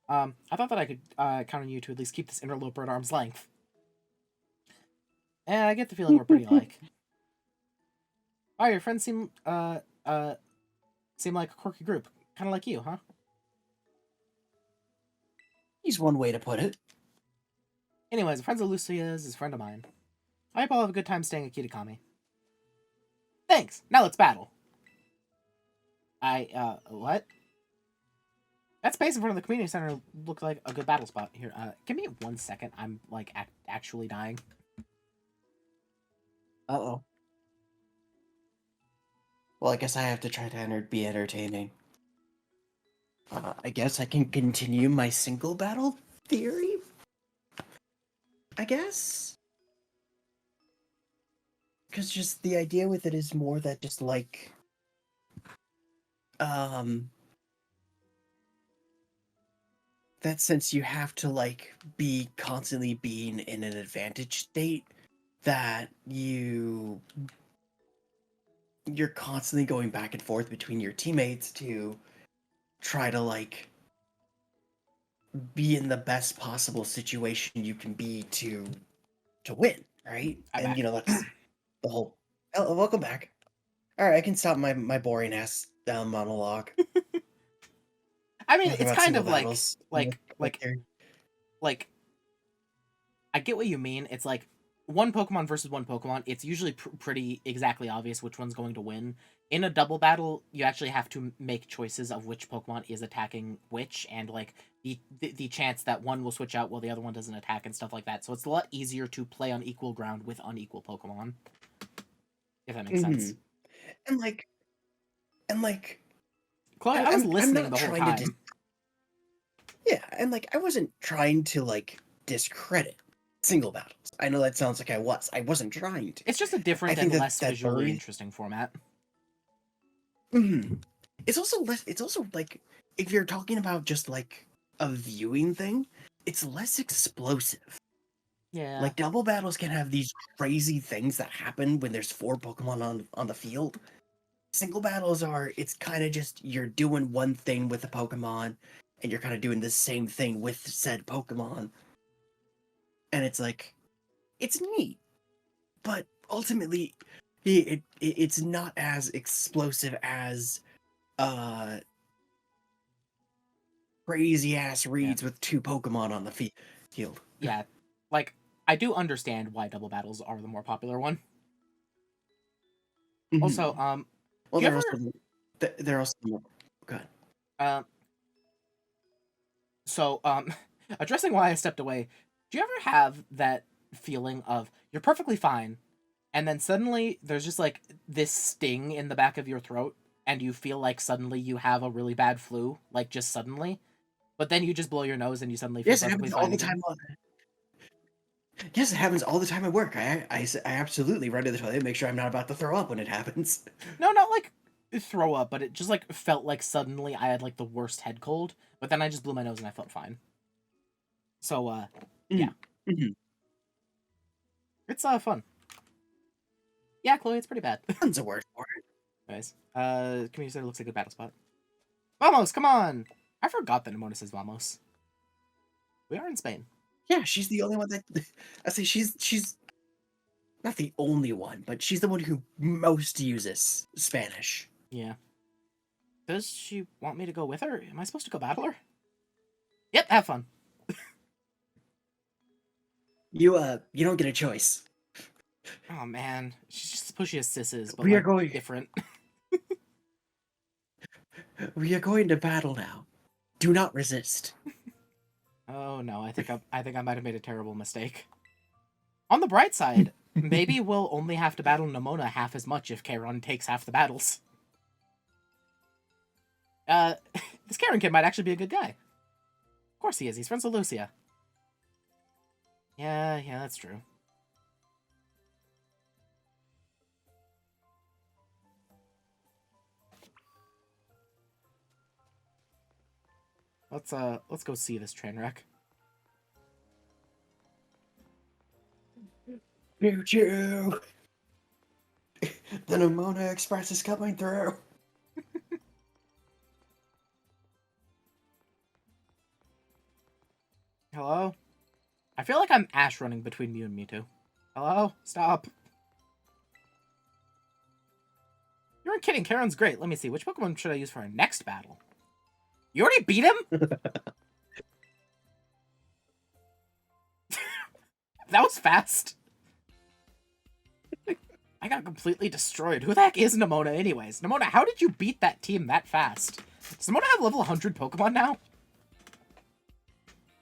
I thought that I could count on you to at least keep this interloper at arm's length. And I get the feeling we're pretty alike. Oh, your friends seem like a quirky group, kind of like you, huh? He's one way to put it. Anyways, a friend of Lucia's is a friend of mine. I hope I'll have a good time staying at Kitakami. Thanks. Now let's battle. What? That space in front of the community center looked like a good battle spot. Here, give me 1 second. I'm like actually dying. Uh-oh. Well, I guess I have to try to be entertaining. I guess I can continue my single battle theory? I guess? Because just the idea with it is more that just like... that since you have to like be constantly being in an advantage state, that you're constantly going back and forth between your teammates to try to like be in the best possible situation you can be to win, right? I'm And back. that's the whole. Oh, welcome back. All right, I can stop my boring ass monologue. I mean, Talking it's about kind single of battles. like I get what you mean. It's like one Pokemon versus one Pokemon. It's usually pretty exactly obvious which one's going to win. In a double battle, you actually have to make choices of which Pokemon is attacking which, and like the chance that one will switch out while the other one doesn't attack and stuff like that. So it's a lot easier to play on equal ground with unequal Pokemon. If that makes sense. And like and like Chloe, I was I'm listening not the whole trying to time. yeah, and like I wasn't trying to like discredit single battles. I know that sounds like I was. I wasn't trying to. It's just a I different and think less that visually bird. interesting format. It's also less. It's also like if you're talking about just like a viewing thing, it's less explosive. Yeah. Like double battles can have these crazy things that happen when there's 4 Pokemon on the field. Single battles are it's kind of just you're doing one thing with a Pokemon, and you're kind of doing the same thing with said Pokemon, and it's like it's neat, but ultimately it's not as explosive as uh crazy ass reads with 2 Pokemon on the field. Yeah. Like, I do understand why double battles are the more popular one. Also, Well, do you they're ever also they're also good. um so addressing why I stepped away, do you ever have that feeling of you're perfectly fine and then suddenly there's just like this sting in the back of your throat and you feel like suddenly you have a really bad flu, like just suddenly, but then you just blow your nose and you suddenly feel Yes, it perfectly happens all fine the again? time. Yes, it happens all the time at work. I absolutely run to the toilet, make sure I'm not about to throw up when it happens. No, not like throw up, but it just like felt like suddenly I had like the worst head cold. But then I just blew my nose and I felt fine. So yeah, Mhm. it's fun. Yeah, Chloe, it's pretty bad. Fun's a word for it. Anyways, community center looks like a good battle spot. Vamos, come on! I forgot that Nimona says vamos. We are in Spain. Yeah, she's the only one that I say she's not the only one, but she's the one who most uses Spanish. Yeah. Does she want me to go with her? Am I supposed to go battle her? Yep, have fun. You don't get a choice. Oh man, she's just as pushy as Sis is, but We are like, going- different. We are going to battle now. Do not resist. Oh no, I think I might have made a terrible mistake. On the bright side, maybe we'll only have to battle Nimona half as much if Karen takes half the battles. This Karen kid might actually be a good guy. Of course he is. He's friends with Lucia. Yeah, that's true. Let's go see this train wreck. Choo choo. The Nimona Express is coming through. Hello? I feel like I'm Ash running between Mew and Mewtwo. Hello? Stop. You weren't kidding. Karen's great. Let me see. Which Pokemon should I use for our next battle? You already beat him? That was fast. I got completely destroyed. Who the heck is Nimona anyways? Nimona, how did you beat that team that fast? Does Nimona have level 100 Pokemon now?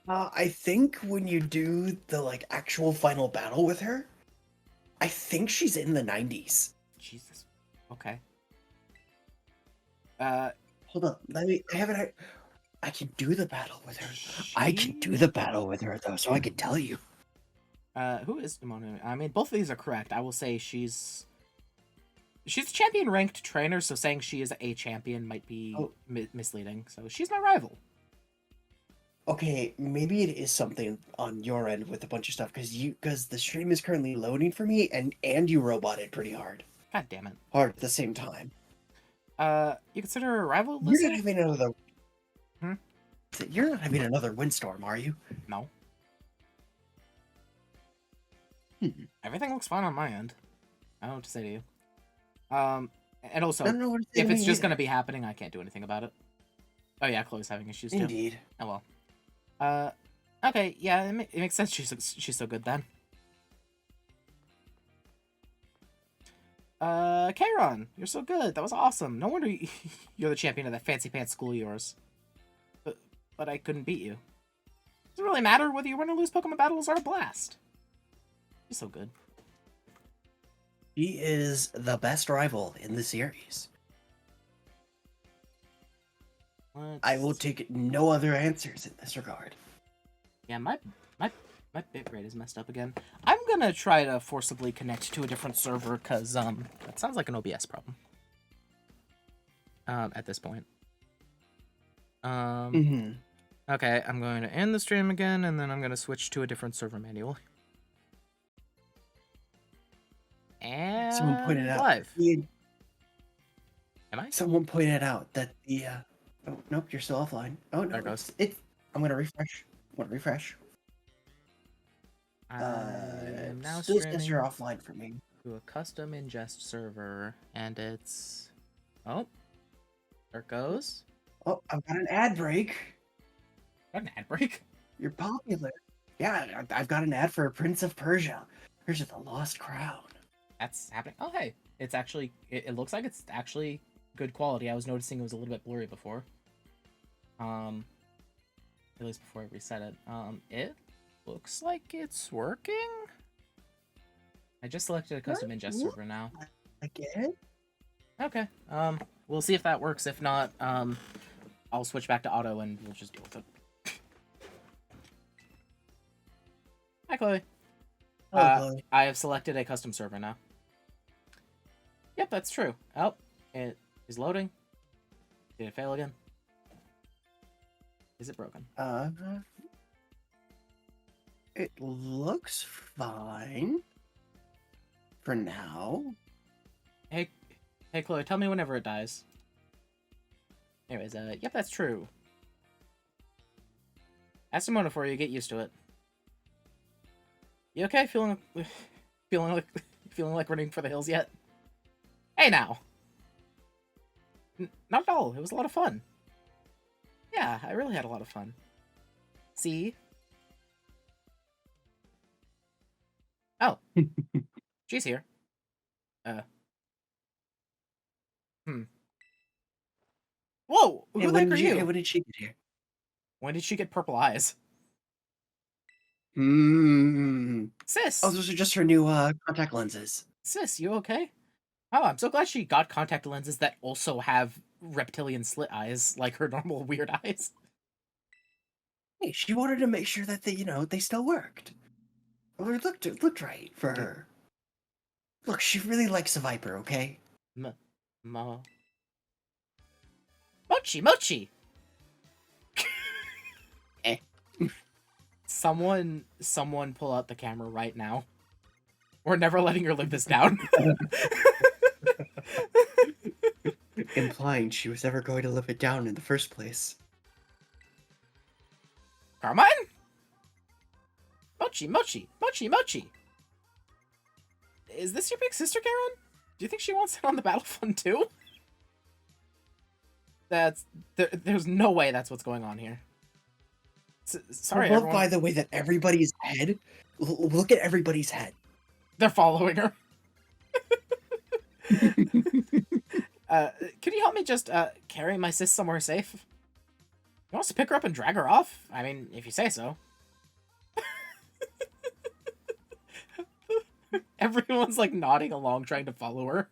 I think when you do the like actual final battle with her, I think she's in the 90s. Jesus. Okay. Hold on, I can do the battle with her. I can do the battle with her though, so I can tell you. Who is Nimona? I mean, both of these are correct. I will say she's a champion ranked trainer, so saying she is a champion might be misleading. So she's my rival. Okay, maybe it is something on your end with a bunch of stuff because the stream is currently loading for me and you roboted pretty hard. God damn it. Hard at the same time. You consider her a rival? You're not having another. Hmm? You're not having another windstorm, are you? No. Everything looks fine on my end. I don't know what to say to you. And also, I don't know what to say if to it's me just either. gonna be happening, I can't do anything about it. Oh yeah, Chloe's having issues too. Indeed. Oh well. Okay, yeah, it makes sense. She's so good then. Kairon, you're so good. That was awesome. No wonder you're the champion of that fancy pants school of yours. But I couldn't beat you. Does it really matter whether you win or lose? Pokemon battles are a blast. She's so good. He is the best rival in the series. I will take no other answers in this regard. Yeah, my bitrate is messed up again. I'm gonna try to forcibly connect to a different server because that sounds like an OBS problem. At this point. Okay, I'm going to end the stream again, and then I'm gonna switch to a different server manually. And Someone pointed out. live. Am I? Someone pointed out that the. Oh nope, you're still offline. Oh no, There it goes. I'm gonna refresh. I'm now Still says streaming you're offline for me. to a custom ingest server, and it's... Oh, there it goes. Oh, I've got an ad break. Got an ad break? You're popular. Yeah, I've got an ad for Prince of Persia. Here's the Lost Crown. That's happening. Oh, hey. It's actually... It looks like it's actually good quality. I was noticing it was a little bit blurry before. At least before I reset it. It looks like it's working. I just selected a custom ingest server now. Again? Okay. We'll see if that works. If not, I'll switch back to auto and we'll just deal with it. Hi, Chloe. Chloe. I have selected a custom server now. Yep, that's true. Oh, Is loading? Did it fail again? Is it broken? It looks fine for now. Hey, Chloe, tell me whenever it dies. Anyways, yep, that's true. Ask Simona for you, get used to it. You okay? Feeling like running for the hills yet? Hey now! Not at all, it was a lot of fun. Yeah, I really had a lot of fun. See? Oh. She's here. Whoa! Who the heck are you? Hey, when did she get here? When did she get purple eyes? Sis! Oh, those are just her new contact lenses. Sis, you okay? Oh, I'm so glad she got contact lenses that also have reptilian slit eyes, like her normal weird eyes. Hey, she wanted to make sure that they still worked. Or it looked right for her. Look, she really likes a Viper, okay? Mochi! Eh. Someone pull out the camera right now. We're never letting her live this down. Implying she was ever going to live it down in the first place. Carmine? Mochi! Is this your big sister, Karen? Do you think she wants it on the battlefront too? There's no way that's what's going on here. Sorry, I love, everyone. by the way, that everybody's head. Look at everybody's head. They're following her. Could you help me just carry my sis somewhere safe? You want us to pick her up and drag her off? I mean, if you say so. Everyone's like nodding along, trying to follow her.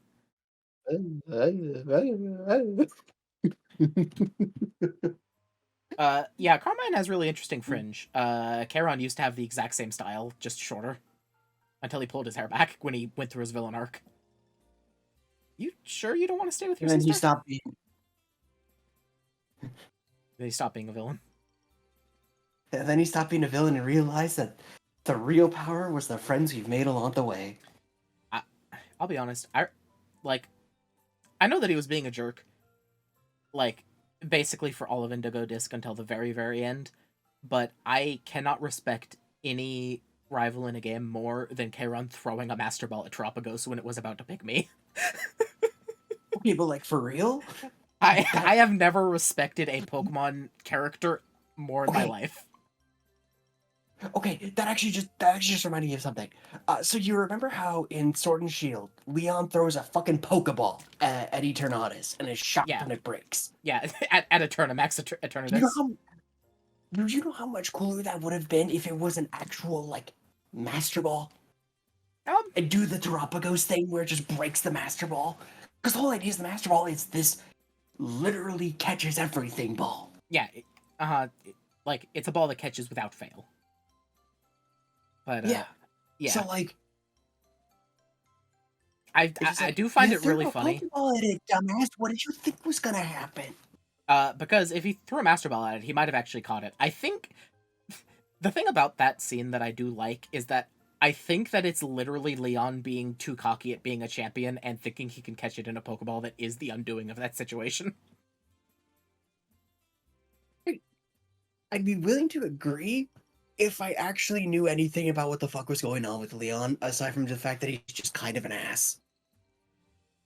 Yeah, Carmine has really interesting fringe. Charon used to have the exact same style, just shorter. Until he pulled his hair back when he went through his villain arc. You sure you don't want to stay with your And then sister? he stopped being... Then he stopped being a villain. And then he stopped being a villain and realized that the real power was the friends you've made along the way. I'll be honest, I know that he was being a jerk. Like, basically for all of Indigo Disc until the very, very end. But I cannot respect any rival in a game more than Charon throwing a Master Ball at Tropagos when it was about to pick me. People like, for real? I have never respected a Pokemon character more in my life. Okay, that actually just reminded me of something. So you remember how in Sword and Shield, Leon throws a fucking Pokeball at Eternatus and is shocked when it breaks? Yeah, at Eternamax Eternatus. Do you know how much cooler that would have been if it was an actual, like, Master Ball? And do the Terapagos thing where it just breaks the Master Ball? Because the whole idea is the Master Ball is this literally catches everything ball. Yeah, like, it's a ball that catches without fail. But, yeah. So, like... I do find it really funny. Pokeball at it, dumbass. What did you think was gonna happen? Because if he threw a Master Ball at it, he might have actually caught it. I think the thing about that scene that I do like is that I think that it's literally Leon being too cocky at being a champion and thinking he can catch it in a Pokeball that is the undoing of that situation. I'd be willing to agree if I actually knew anything about what the fuck was going on with Leon, aside from the fact that he's just kind of an ass.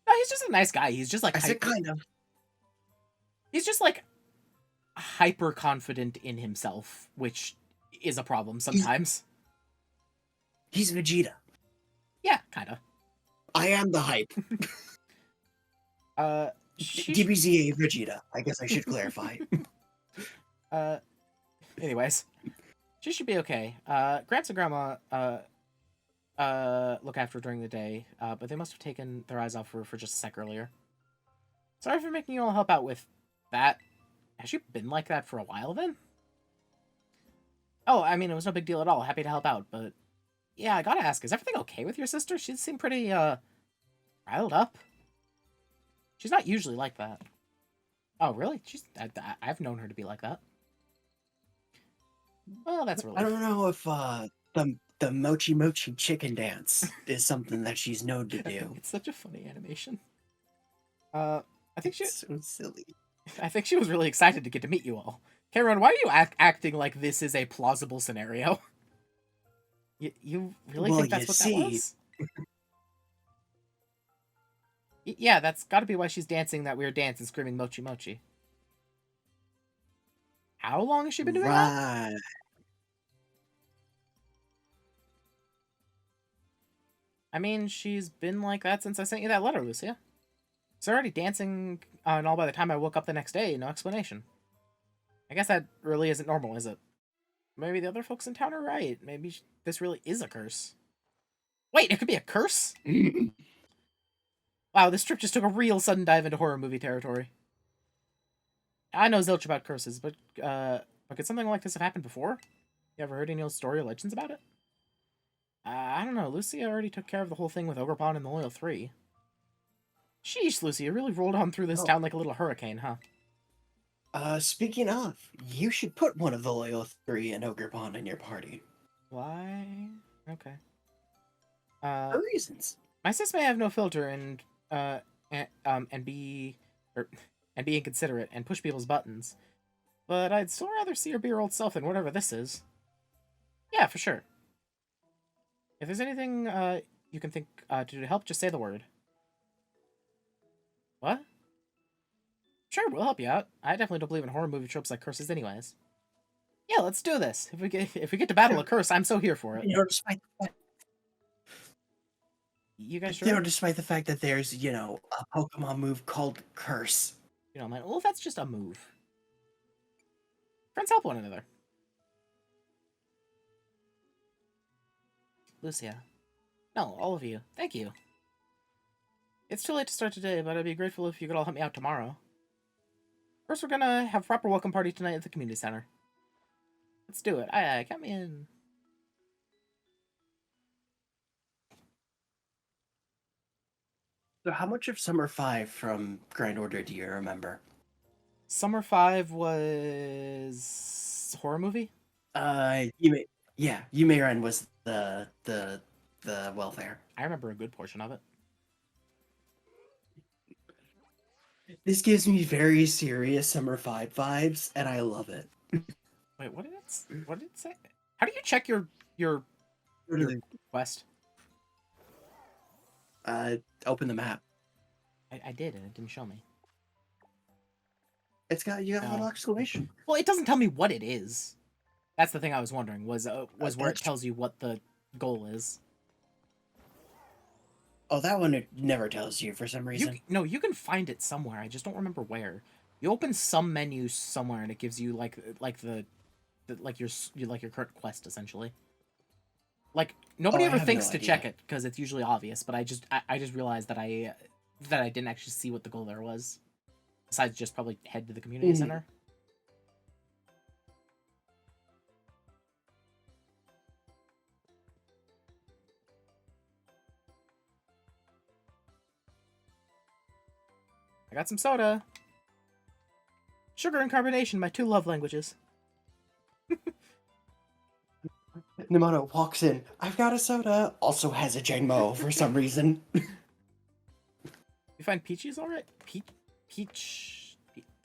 No, he's just a nice guy. He's just like... I said kind of. He's just like hyper confident in himself, which is a problem sometimes. He's Vegeta. Yeah, kind of. I am the hype. DBZA Vegeta. I guess I should clarify. Anyways, she should be okay. Gramps and Grandma look after her during the day, but they must have taken their eyes off her for just a sec earlier. Sorry for making you all help out with that. Has she been like that for a while then? Oh, I mean, it was no big deal at all. Happy to help out, but yeah, I gotta ask, is everything okay with your sister? She seemed pretty riled up. She's not usually like that. Oh, really? I've known her to be like that. Well, that's I relief. don't know if the mochi mochi chicken dance is something that she's known to do. It's such a funny animation. I think It's so silly. I think she was really excited to get to meet you all. Cameron, why are you acting like this is a plausible scenario? You really Well, think that's you what that see, was? Yeah, that's got to be why she's dancing that weird dance and screaming mochi mochi. How long has she been doing that? right? I mean, she's been like that since I sent you that letter, Lucia. It's already dancing and all by the time I woke up the next day, no explanation. I guess that really isn't normal, is it? Maybe the other folks in town are right. Maybe this really is a curse. Wait, it could be a curse? Wow, this trip just took a real sudden dive into horror movie territory. I know zilch about curses, but could something like this have happened before? You ever heard any old story or legends about it? I don't know. Lucia already took care of the whole thing with Ogrepon and the Loyal Three. Sheesh, Lucia really rolled on through this Oh. town like a little hurricane, huh? Speaking of, you should put one of the Loyal 3 and Ogrepon in your party. Why? Okay. For reasons. My sis may have no filter and be and be inconsiderate and push people's buttons, but I'd still rather see her be her old self than whatever this is. Yeah, for sure. If there's anything you can think to do to help, just say the word. What? Sure, we'll help you out. I definitely don't believe in horror movie tropes like curses, anyways. Yeah, let's do this. If we get to battle a curse, I'm so here for it. You know, despite You guys you sure? know, despite the fact that there's a Pokemon move called Curse. You know, man. Well, that's just a move. Friends help one another. Lucia. No, all of you. Thank you. It's too late to start today, but I'd be grateful if you could all help me out tomorrow. First, we're gonna have a proper welcome party tonight at the community center. Let's do it. Aye, count me in. So how much of Summer 5 from Grand Order do you remember? Summer 5 was horror movie? Yumeran was the welfare. I remember a good portion of it. This gives me very serious Summer 5 vibes, and I love it. Wait, what did it say? How do you check your quest? Open the map. I did, and it didn't show me. You got a little exclamation. Well, it doesn't tell me what it is. That's the thing I was wondering, was where it That's- tells you what the goal is. Oh, that one it never tells you for some reason. No, you can find it somewhere. I just don't remember where. You open some menu somewhere, and it gives you like your current quest essentially. Like nobody I ever have thinks no to idea. check it because it's usually obvious. But I just realized that I didn't actually see what the goal there was, besides just probably head to the community center. I got some soda. Sugar and carbonation, my two love languages. Namato walks in. I've got a soda. Also has a Genmo for some reason. You find peaches all right?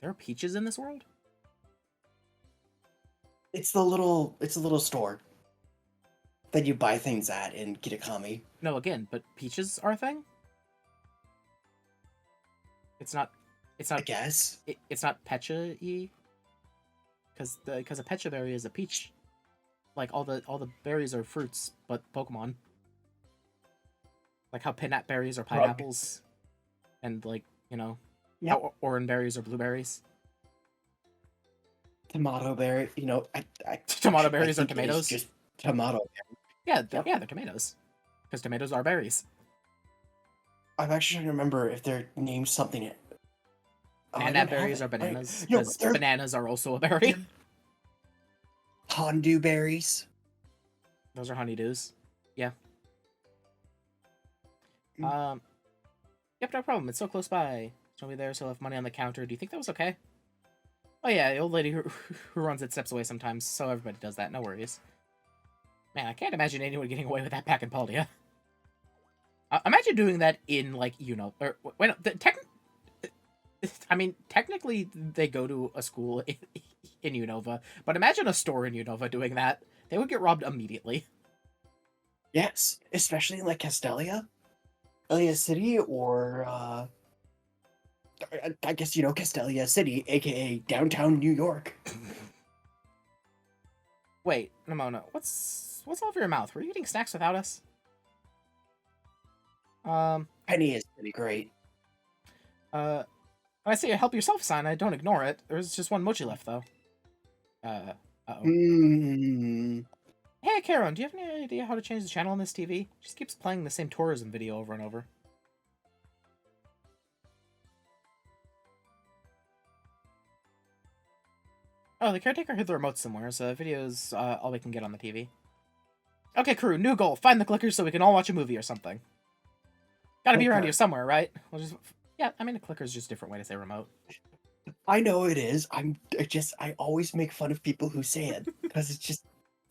There are peaches in this world? It's a little store that you buy things at in Kitakami. No, again, but peaches are a thing? It's not I guess. it's not Pecha-y? Because a Pecha berry is a peach. Like all the berries are fruits, but Pokemon. Like how pinap berries are pineapples. And like, how orange berries are blueberries. Tomato berry, Tomato berries I are think it is tomatoes. just tomato. Yeah, they're tomatoes. Because tomatoes are berries. I'm actually trying to remember if they're named something. Banana berries are bananas. Yo, Because they're bananas are also a berry. Hondu berries. Those are honeydews. Yeah. Mm. Yep, no problem. It's so close by. She'll be there, so he'll have money on the counter. Do you think that was okay? Oh yeah, the old lady who runs it steps away sometimes, so everybody does that. No worries. Man, I can't imagine anyone getting away with that back in Paldia. Imagine doing that in, like, or wait, no, I mean, technically they go to a school in Unova, but imagine a store in Unova doing that. They would get robbed immediately. Yes, especially in like Castelia, City, or I guess Castelia City, aka downtown New York. Wait, Nimona, what's all over your mouth? Were you eating snacks without us? Penny is pretty great. When I say a help yourself sign, I don't ignore it. There's just one mochi left, though. Uh-oh. Hey, Karen, do you have any idea how to change the channel on this TV? It just keeps playing the same tourism video over and over. Oh, the caretaker hid the remote somewhere, so the video's all we can get on the TV. Okay, crew, new goal. Find the clickers so we can all watch a movie or something. Gotta be around here somewhere, right? Yeah, I mean, a clicker's just a different way to say remote. I know it is. I always make fun of people who say it, because it's just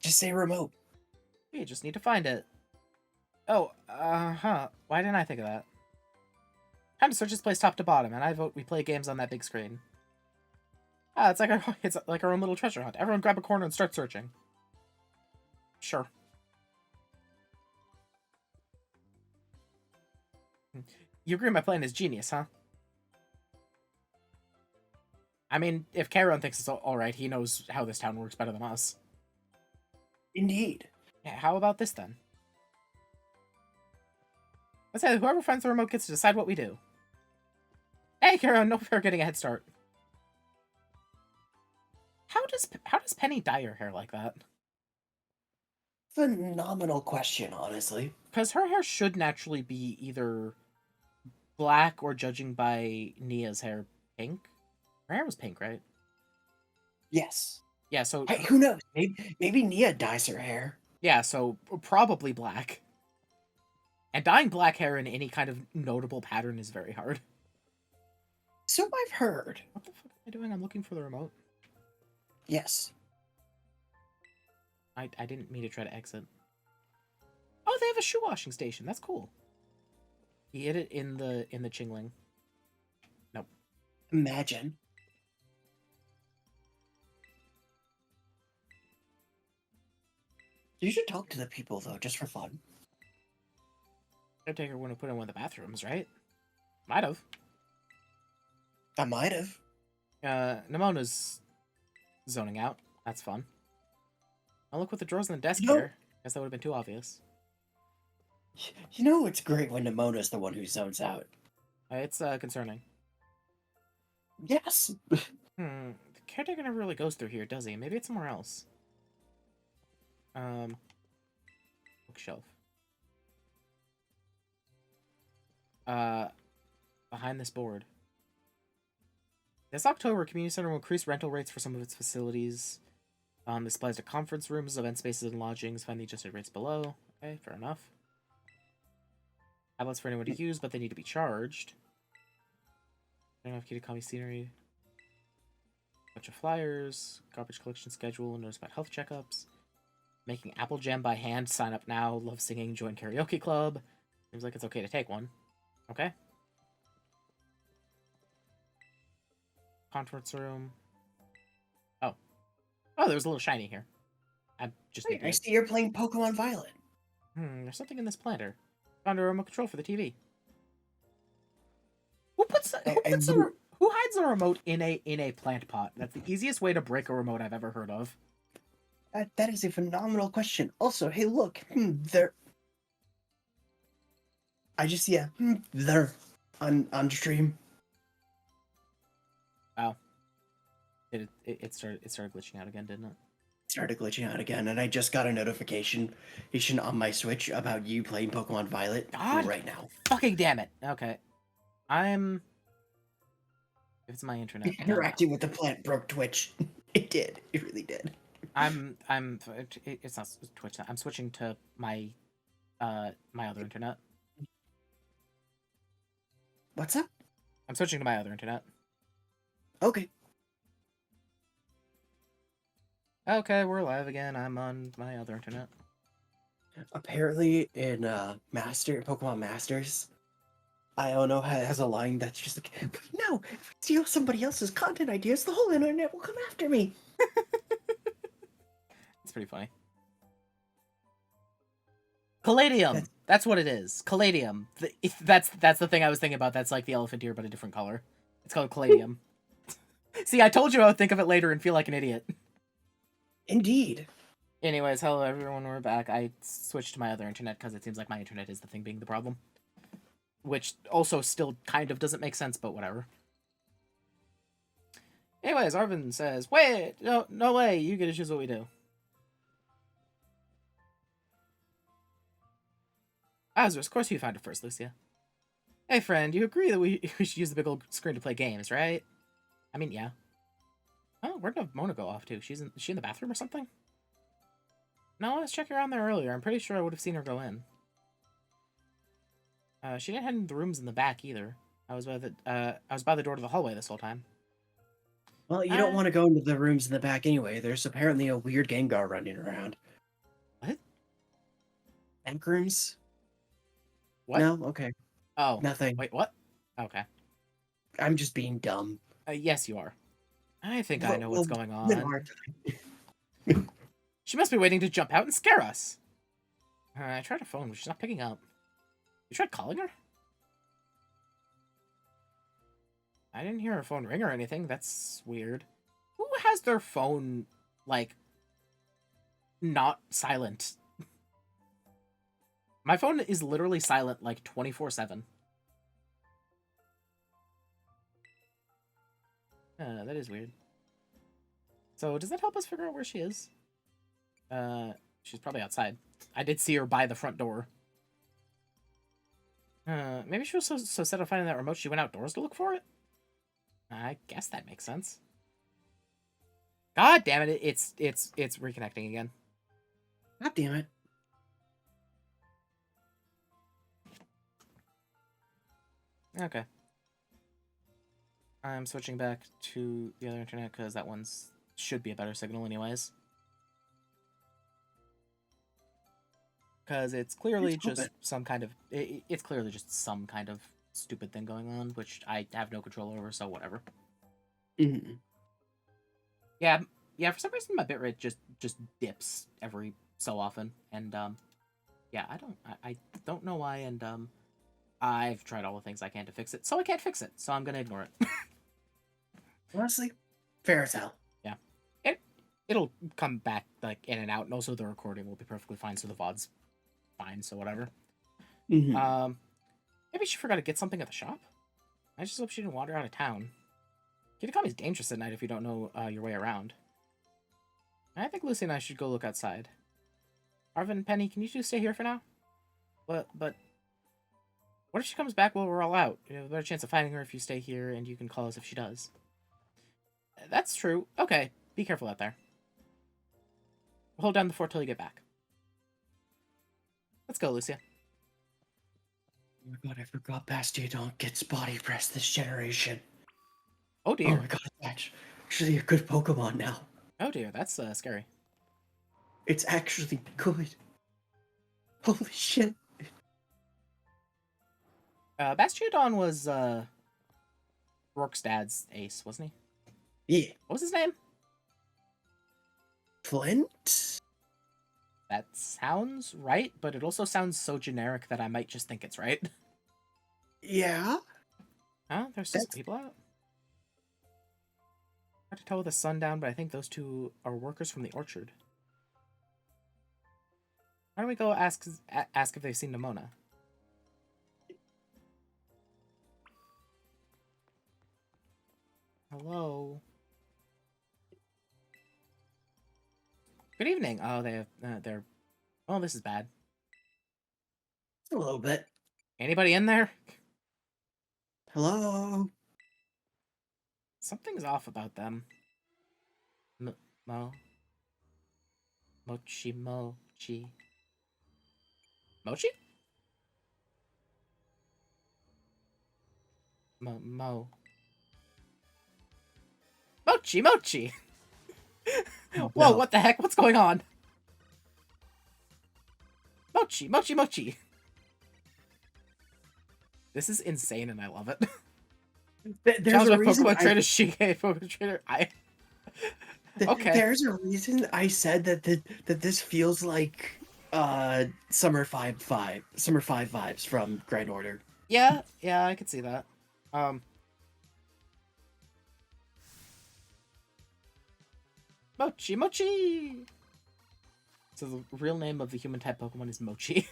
say remote. You just need to find it. Oh, why didn't I think of that? Time to search this place top to bottom, and I vote we play games on that big screen. Ah, it's like our own little treasure hunt. Everyone grab a corner and start searching. Sure. You agree my plan is genius, huh? I mean, if Charon thinks it's alright, he knows how this town works better than us. Indeed. Yeah, how about this, then? Let's say whoever finds the remote gets to decide what we do. Hey, Charon, no fair getting a head start. How does Penny dye her hair like that? Phenomenal question, honestly. Because her hair should naturally be either black or, judging by Nia's hair, pink. Her hair was pink, right? Yes. Yeah, so... Hey, who knows? Maybe Nia dyes her hair. Yeah, so probably black. And dyeing black hair in any kind of notable pattern is very hard. So I've heard. What the fuck am I doing? I'm looking for the remote. Yes. I didn't mean to try to exit. Oh, they have a shoe washing station. That's cool. He hid it in the Chingling. Nope. Imagine. You should talk to the people, though, just for fun. Caretaker wouldn't have put in one of the bathrooms, right? Might have. I might have. Nimona's zoning out. That's fun. I'll look with the drawers on the desk No. here. Guess that would have been too obvious. You know it's great when Nimona's the one who zones out. It's concerning. Yes. The caretaker never really goes through here, does he? Maybe it's somewhere else. Bookshelf. Behind this board. This October, Community Center will increase rental rates for some of its facilities. This applies to conference rooms, event spaces, and lodgings. Find the adjusted rates below. Okay, fair enough. Tablets for anyone to use, but they need to be charged. I don't have key to copy scenery. Bunch of flyers. Garbage collection schedule. Notice about health checkups. Making apple jam by hand. Sign up now. Love singing. Join karaoke club. Seems like it's okay to take one. Okay. Conference room. Oh, there's a little shiny here. I just Wait, I see you're playing Pokemon Violet. There's something in this planter. Found a remote control for the TV. Who hides a remote in a plant pot? That's the easiest way to break a remote I've ever heard of. That is a phenomenal question. Also, hey, look, there. I just see a there on stream. Wow. It started glitching out again, didn't it? It started glitching out again, and I just got a notification on my Switch about you playing Pokemon Violet right now. Fucking damn it. Okay. If it's my internet. Interacting with the plant broke Twitch. It did. It really did. It's not Twitch. I'm switching to my my other internet. What's up? I'm switching to my other internet. Okay. Okay, we're live again. I'm on my other internet. Apparently in Pokemon Masters, Iono has a line that's just like, no, if I steal somebody else's content ideas, the whole internet will come after me. It's pretty funny. Caladium. That's what it is. Caladium. That's the thing I was thinking about. That's like the elephant ear, but a different color. It's called Caladium. See, I told you I would think of it later and feel like an idiot. Indeed. Anyways, hello everyone, we're back. I switched to my other internet because it seems like my internet is the thing being the problem. Which also still kind of doesn't make sense, but whatever. Anyways, Arvin says, wait, no way, you get to choose what we do. Azurus, of course you found it first, Lucia. Hey friend, you agree that we should use the big old screen to play games, right? I mean, yeah. Oh, where did Mona go off to? Is she in the bathroom or something? No, I was checking around there earlier. I'm pretty sure I would have seen her go in. She didn't head into the rooms in the back either. I was by the door to the hallway this whole time. Well, you don't want to go into the rooms in the back anyway. There's apparently a weird Gengar running around. What? Bank rooms? What? No? Okay. Oh. Nothing. Wait, what? Okay. I'm just being dumb. Yes, you are. I think I know what's going on. She must be waiting to jump out and scare us. I tried her phone, but she's not picking up. You tried calling her? I didn't hear her phone ring or anything. That's weird. Who has their phone, like, not silent? My phone is literally silent, like, 24/7. That is weird. So, does that help us figure out where she is? She's probably outside. I did see her by the front door. Maybe she was so set on finding that remote she went outdoors to look for it? I guess that makes sense. God damn it, it's reconnecting again. God damn it. Okay. I'm switching back to the other internet because that one's should be a better signal anyways. Because it's clearly just some kind of it's clearly just some kind of stupid thing going on, which I have no control over, so whatever. Mm-hmm. Yeah, for some reason my bitrate just dips every so often, and yeah, I don't know why, and I've tried all the things I can to fix it, so I can't fix it, so I'm gonna ignore it. Honestly, fair as hell. Yeah, it'll come back like in and out, and also the recording will be perfectly fine, so the VOD's fine, so whatever. Mm-hmm. Maybe she forgot to get something at the shop. I just hope she didn't wander out of town. Kitty is dangerous at night if you don't know your way around. I think Lucy and I should go look outside. Arvin and Penny, can you two stay here for now? But what if she comes back while we're all out? You have a better chance of finding her if you stay here, and you can call us if she does. That's true. Okay, be careful out there. Hold down the fort till you get back. Let's go, Lucia. Oh my god, I forgot Bastiodon gets body press this generation. Oh dear. Oh my god, it's actually a good Pokemon now. Oh dear, that's scary. It's actually good. Holy shit. Bastiodon was Rourke's dad's ace, wasn't he? Yeah. What was his name? Flint? That sounds right, but it also sounds so generic that I might just think it's right. Yeah? Huh? There's just people out? Hard to tell with the sun down, but I think those two are workers from the orchard. Why don't we go ask if they've seen Nimona? Hello? Good evening. Oh, they're... Oh, this is bad. A little bit. Anybody in there? Hello? Something's off about them. Mochi. Mochi? Mochi, Mochi! Whoa, No. what the heck? What's going on? Mochi, Mochi, Mochi! This is insane and I love it. There's Challenge a my reason Pokemon Trainer Shige, Pokemon Trainer. Okay. There's a reason I said that this feels like Summer 5 vibes from Grand Order. Yeah, I could see that. Mochi, Mochi! So the real name of the human type Pokemon is Mochi.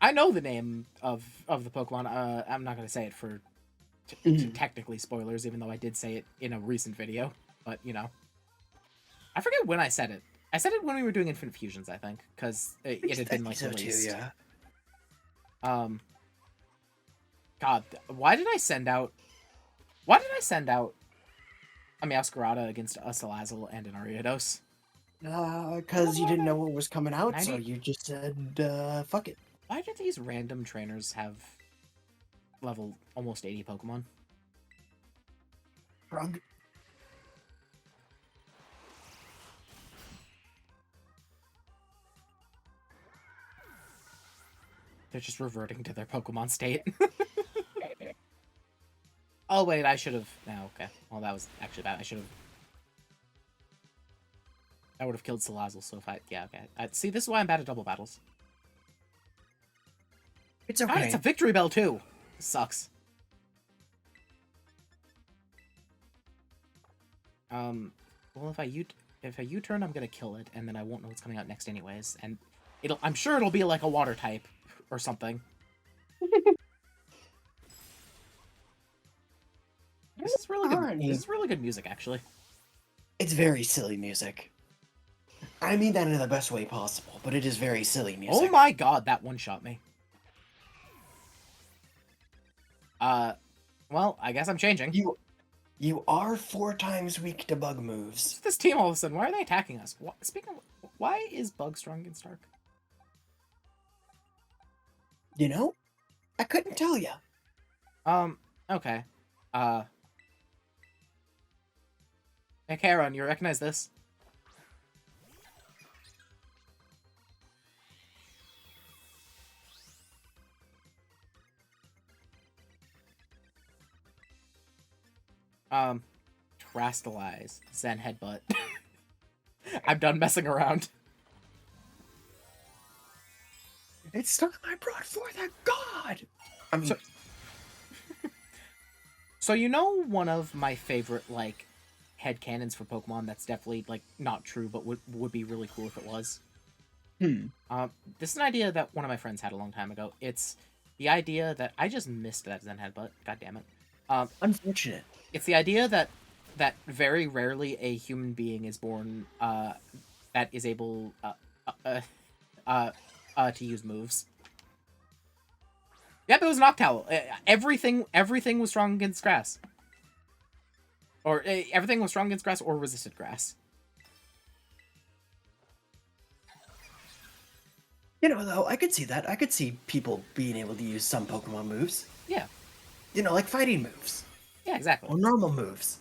I know the name of the Pokemon. I'm not gonna say it for technically spoilers, even though I did say it in a recent video. But you know, I forget when I said it. I said it when we were doing Infinite Fusions, I think, because it had been like released. Too, yeah. God, why did I send out a Meowscarada against a Salazzle and an Ariados? Because you didn't know what was coming out, 90? so you just said, fuck it. Why do these random trainers have level almost 80 Pokemon? Rug. They're just reverting to their Pokemon state. Oh, wait, I should have... No, okay. Well, that was actually bad. I should have... I would have killed Salazzle, so if I... Yeah, okay. See, this is why I'm bad at double battles. It's okay. God, it's a Victory Bell, too! This sucks. Well, if I U-turn, I'm gonna kill it, and then I won't know what's coming out next anyways. And I'm sure it'll be like a water type or something. This is really good. This is really good music, actually. It's very silly music. I mean that in the best way possible, but it is very silly music. Oh my god, that one shot me. Well, I guess I'm changing. You are 4 times weak to bug moves. This team all of a sudden, why are they attacking us? Speaking of, why is Bug strong against Dark? You know? I couldn't tell you. Okay. Hey, Karen, you recognize this? Terastalize. Zen Headbutt. I'm done messing around. It's time I brought forth a god! I mean... So you know one of my favorite, like, headcanons for Pokemon that's definitely, like, not true, but would be really cool if it was? This is an idea that one of my friends had a long time ago. It's the idea that... I just missed that Zen Headbutt. God damn it. Unfortunate. It's the idea that very rarely a human being is born that is able to use moves. Yep, it was Noctowl. Everything was strong against grass. Or everything was strong against grass or resisted grass. You know, though, I could see that. I could see people being able to use some Pokemon moves. Yeah. You know, like fighting moves. Yeah, exactly. Or normal moves.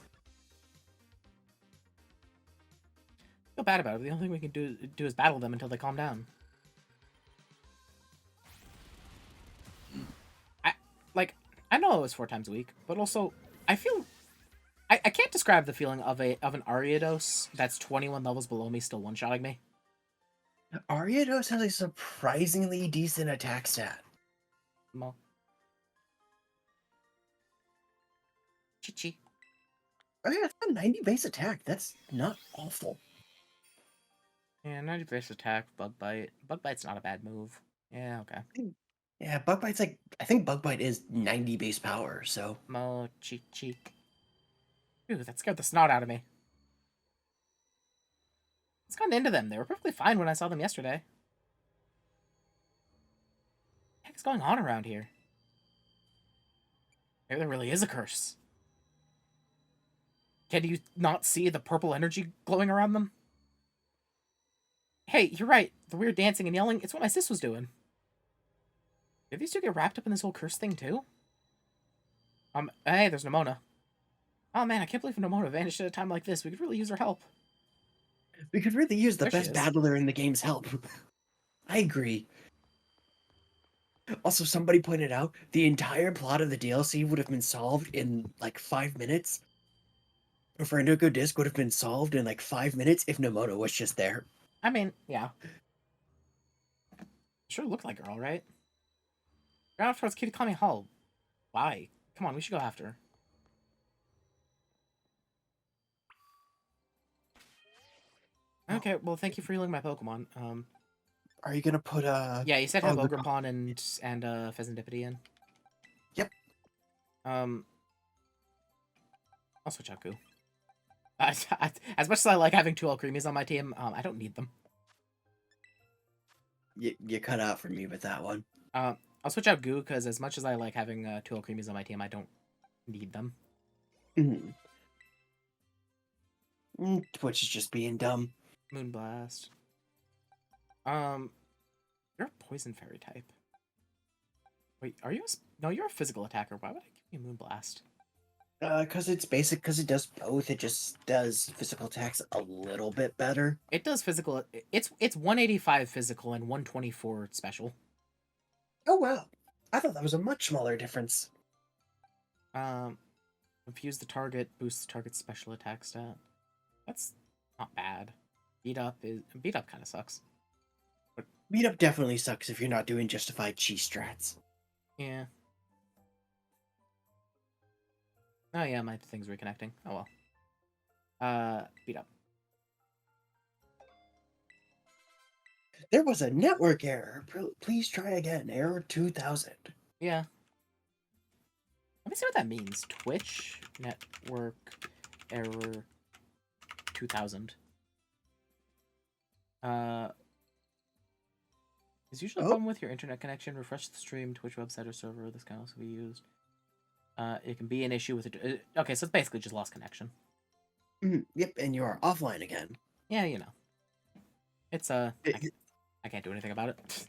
Feel bad about it. The only thing we can do is battle them until they calm down. I know it was 4 times a week, but also I feel I can't describe the feeling of an Ariados that's 21 levels below me still one-shotting me. Ariados has a surprisingly decent attack stat. Mo. Chi-chi. Oh yeah, it's a 90 base attack. That's not awful. Yeah, 90 base attack, Bug Bite. Bug Bite's not a bad move. Yeah, okay. Yeah, Bug Bite's like... I think Bug Bite is 90 base power, so... Mo, Chi-chi. Ooh, that scared the snot out of me. What's gotten into them? They were perfectly fine when I saw them yesterday. What the heck is going on around here? Maybe there really is a curse. Can you not see the purple energy glowing around them? Hey, you're right. The weird dancing and yelling, it's what my sis was doing. Did these two get wrapped up in this whole curse thing too? Hey, there's Nimona. Oh man, I can't believe Nimona vanished at a time like this. We could really use her help. We could really use the There she best is. battler in the game's help. I agree. Also, somebody pointed out the entire plot of the DLC would have been solved in like 5 minutes. Or for Inuko Disc would have been solved in like 5 minutes if Nomoto was just there. I mean, yeah. Sure looked like her, alright. You're out towards Kitakami Hall. Why? Come on, we should go after her. Okay, well, thank you for healing my Pokemon. Are you gonna put Yeah, you said have the Ogerpon and Pheasantipity in. Yep. I'll switch out Goo. As much as I like having two Alcremies on my team, I don't need them. You cut out for me with that one. I'll switch out Goo because as much as I like having two Alcremies on my team, I don't need them. Mm. Twitch is just being dumb. Moonblast. You're a Poison Fairy type. Wait, are you no, you're a physical attacker. Why would I give you Moonblast? Because it's basic, because it does both. It just does physical attacks a little bit better. It does physical. It's 185 physical and 124 special. Oh, wow. I thought that was a much smaller difference. Confuse the target, boosts the target's special attack stat. That's not bad. Beat up kind of sucks. Beat up definitely sucks if you're not doing justified cheese strats. Yeah. Oh yeah, my thing's reconnecting. Oh well. Beat up. There was a network error. Please try again. Error 2000. Yeah. Let me see what that means. Twitch network error 2000. Is usually a problem with your internet connection. Refresh the stream, Twitch website or server. This can also be used. It can be an issue with it. Okay, so it's basically just lost connection. Yep, and you are offline again. Yeah, you know. It's I can't do anything about it.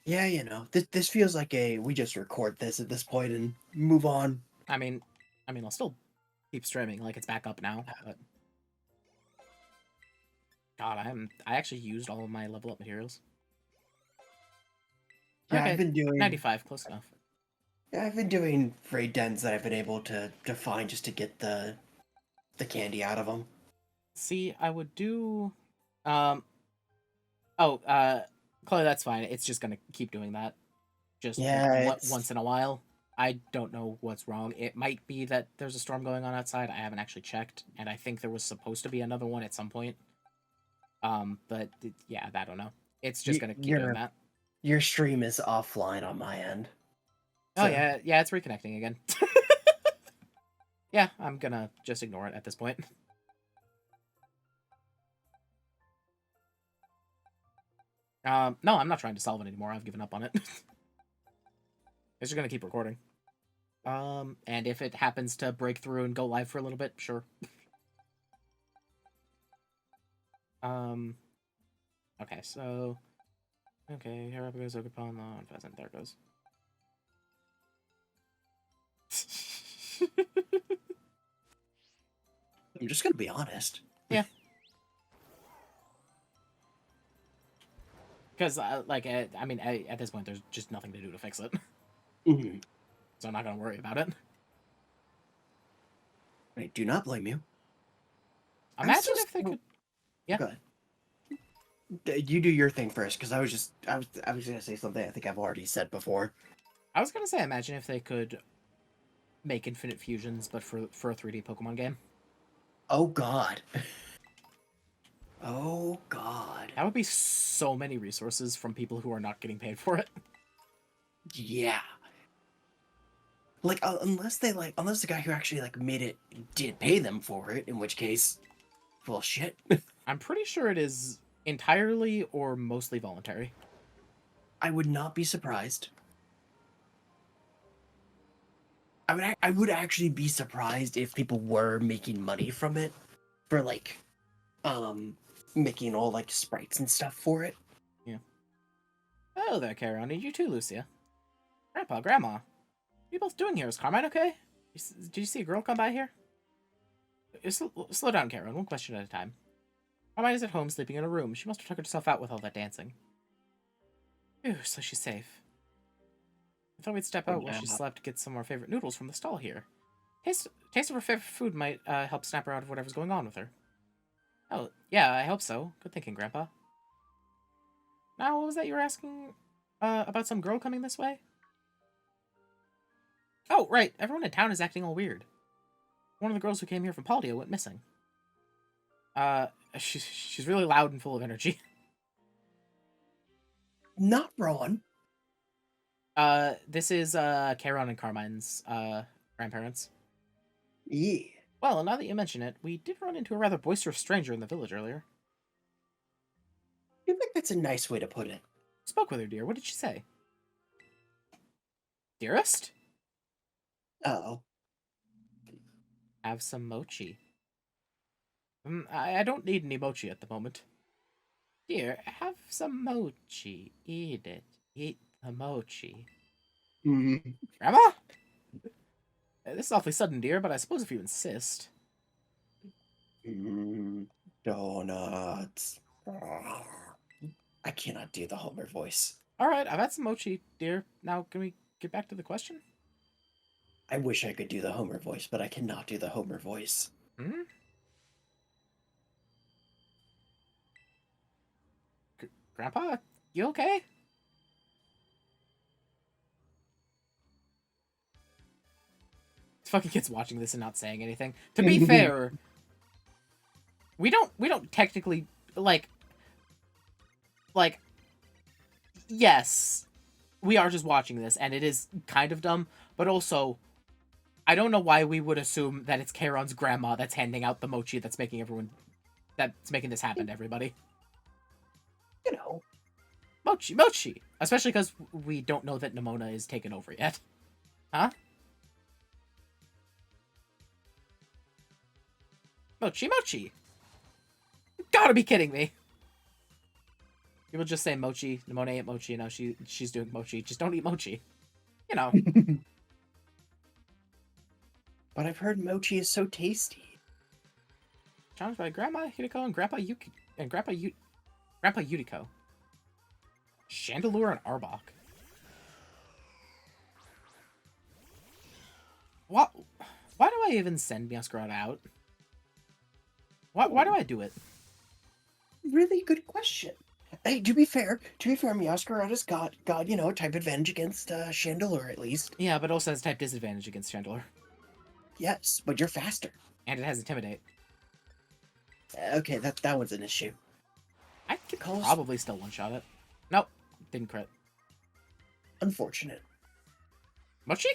Yeah, you know. This feels like we just record this at this point and move on. I mean, I'll still keep streaming like it's back up now, but God, I actually used all of my level up materials. Yeah, okay, I've been doing 95, close enough. Yeah, I've been doing raid dens that I've been able to find just to get the candy out of them. See, I would do Chloe, that's fine. It's just gonna keep doing that. Just once in a while. I don't know what's wrong. It might be that there's a storm going on outside. I haven't actually checked, and I think there was supposed to be another one at some point. But yeah, I don't know. It's just gonna keep doing that. Your stream is offline on my end. So. Oh yeah, it's reconnecting again. Yeah, I'm gonna just ignore it at this point. No, I'm not trying to solve it anymore. I've given up on it. It's just gonna keep recording. And if it happens to break through and go live for a little bit, sure. Okay, so... Okay, here goes Ogerpon, and Pheasant, there it goes. I'm just gonna be honest. Yeah. Because, like, I mean, at this point, there's just nothing to do to fix it. Mm-hmm. So I'm not gonna worry about it. I do not blame you. Imagine if they could... Yeah. Go ahead. You do your thing first, because I was gonna say something I think I've already said before. I was gonna say, imagine if they could make infinite fusions, but for a 3D Pokemon game. Oh God. Oh God. That would be so many resources from people who are not getting paid for it. Yeah. Like unless the guy who actually made it did pay them for it, in which case, well, shit. I'm pretty sure it is entirely or mostly voluntary. I would not be surprised. I would actually be surprised if people were making money from it for making all sprites and stuff for it. Yeah. Oh there, Charon. You too, Lucia. Grandpa, Grandma, what are you both doing here? Is Carmine okay? Did you see a girl come by here? Slow down, Karen. One question at a time. Carmine is at home sleeping in her room. She must have tucked herself out with all that dancing. Phew, so she's safe. I thought we'd step out while she slept to get some of our favorite noodles from the stall here. Taste of her favorite food might help snap her out of whatever's going on with her. Oh, yeah, I hope so. Good thinking, Grandpa. Now, what was that you were asking about some girl coming this way? Oh, right. Everyone in town is acting all weird. One of the girls who came here from Paldio went missing. She's really loud and full of energy. Not wrong. This is Charon and Carmine's grandparents. Yeah. Well, now that you mention it, we did run into a rather boisterous stranger in the village earlier. I think that's a nice way to put it. Spoke with her, dear. What did she say? Dearest? Uh-oh. Have some mochi. I don't need any mochi at the moment. Dear, have some mochi. Eat it. Eat the mochi. Mm-hmm. Grandma? This is awfully sudden, dear, but I suppose if you insist. Donuts. I cannot do the Homer voice. Alright, I've had some mochi, dear. Now, can we get back to the question? I wish I could do the Homer voice, but I cannot do the Homer voice. Hmm? Grandpa, you okay? This fucking kid's watching this and not saying anything. To be fair, we don't technically like yes, we are just watching this and it is kind of dumb, but also I don't know why we would assume that it's Charon's grandma that's handing out the mochi that's making this happen to everybody. You know. Mochi! Especially because we don't know that Nimona is taken over yet. Huh? Mochi! You gotta be kidding me! People just say mochi, Nimona ate mochi, now she's doing mochi. Just don't eat mochi. You know. But I've heard mochi is so tasty. Challenged by Grandma Hideko and Grandpa Yuriko. Chandelure and Arbok. What? Why do I even send Masquerade out? Why do I do it? Really good question. Hey, to be fair, Masquerada's got type advantage against Chandelure at least. Yeah, but also has type disadvantage against Chandelure. Yes, but you're faster. And it has Intimidate. Okay, that one's an issue. I could probably still one-shot it. Nope, didn't crit. Unfortunate. Mochi?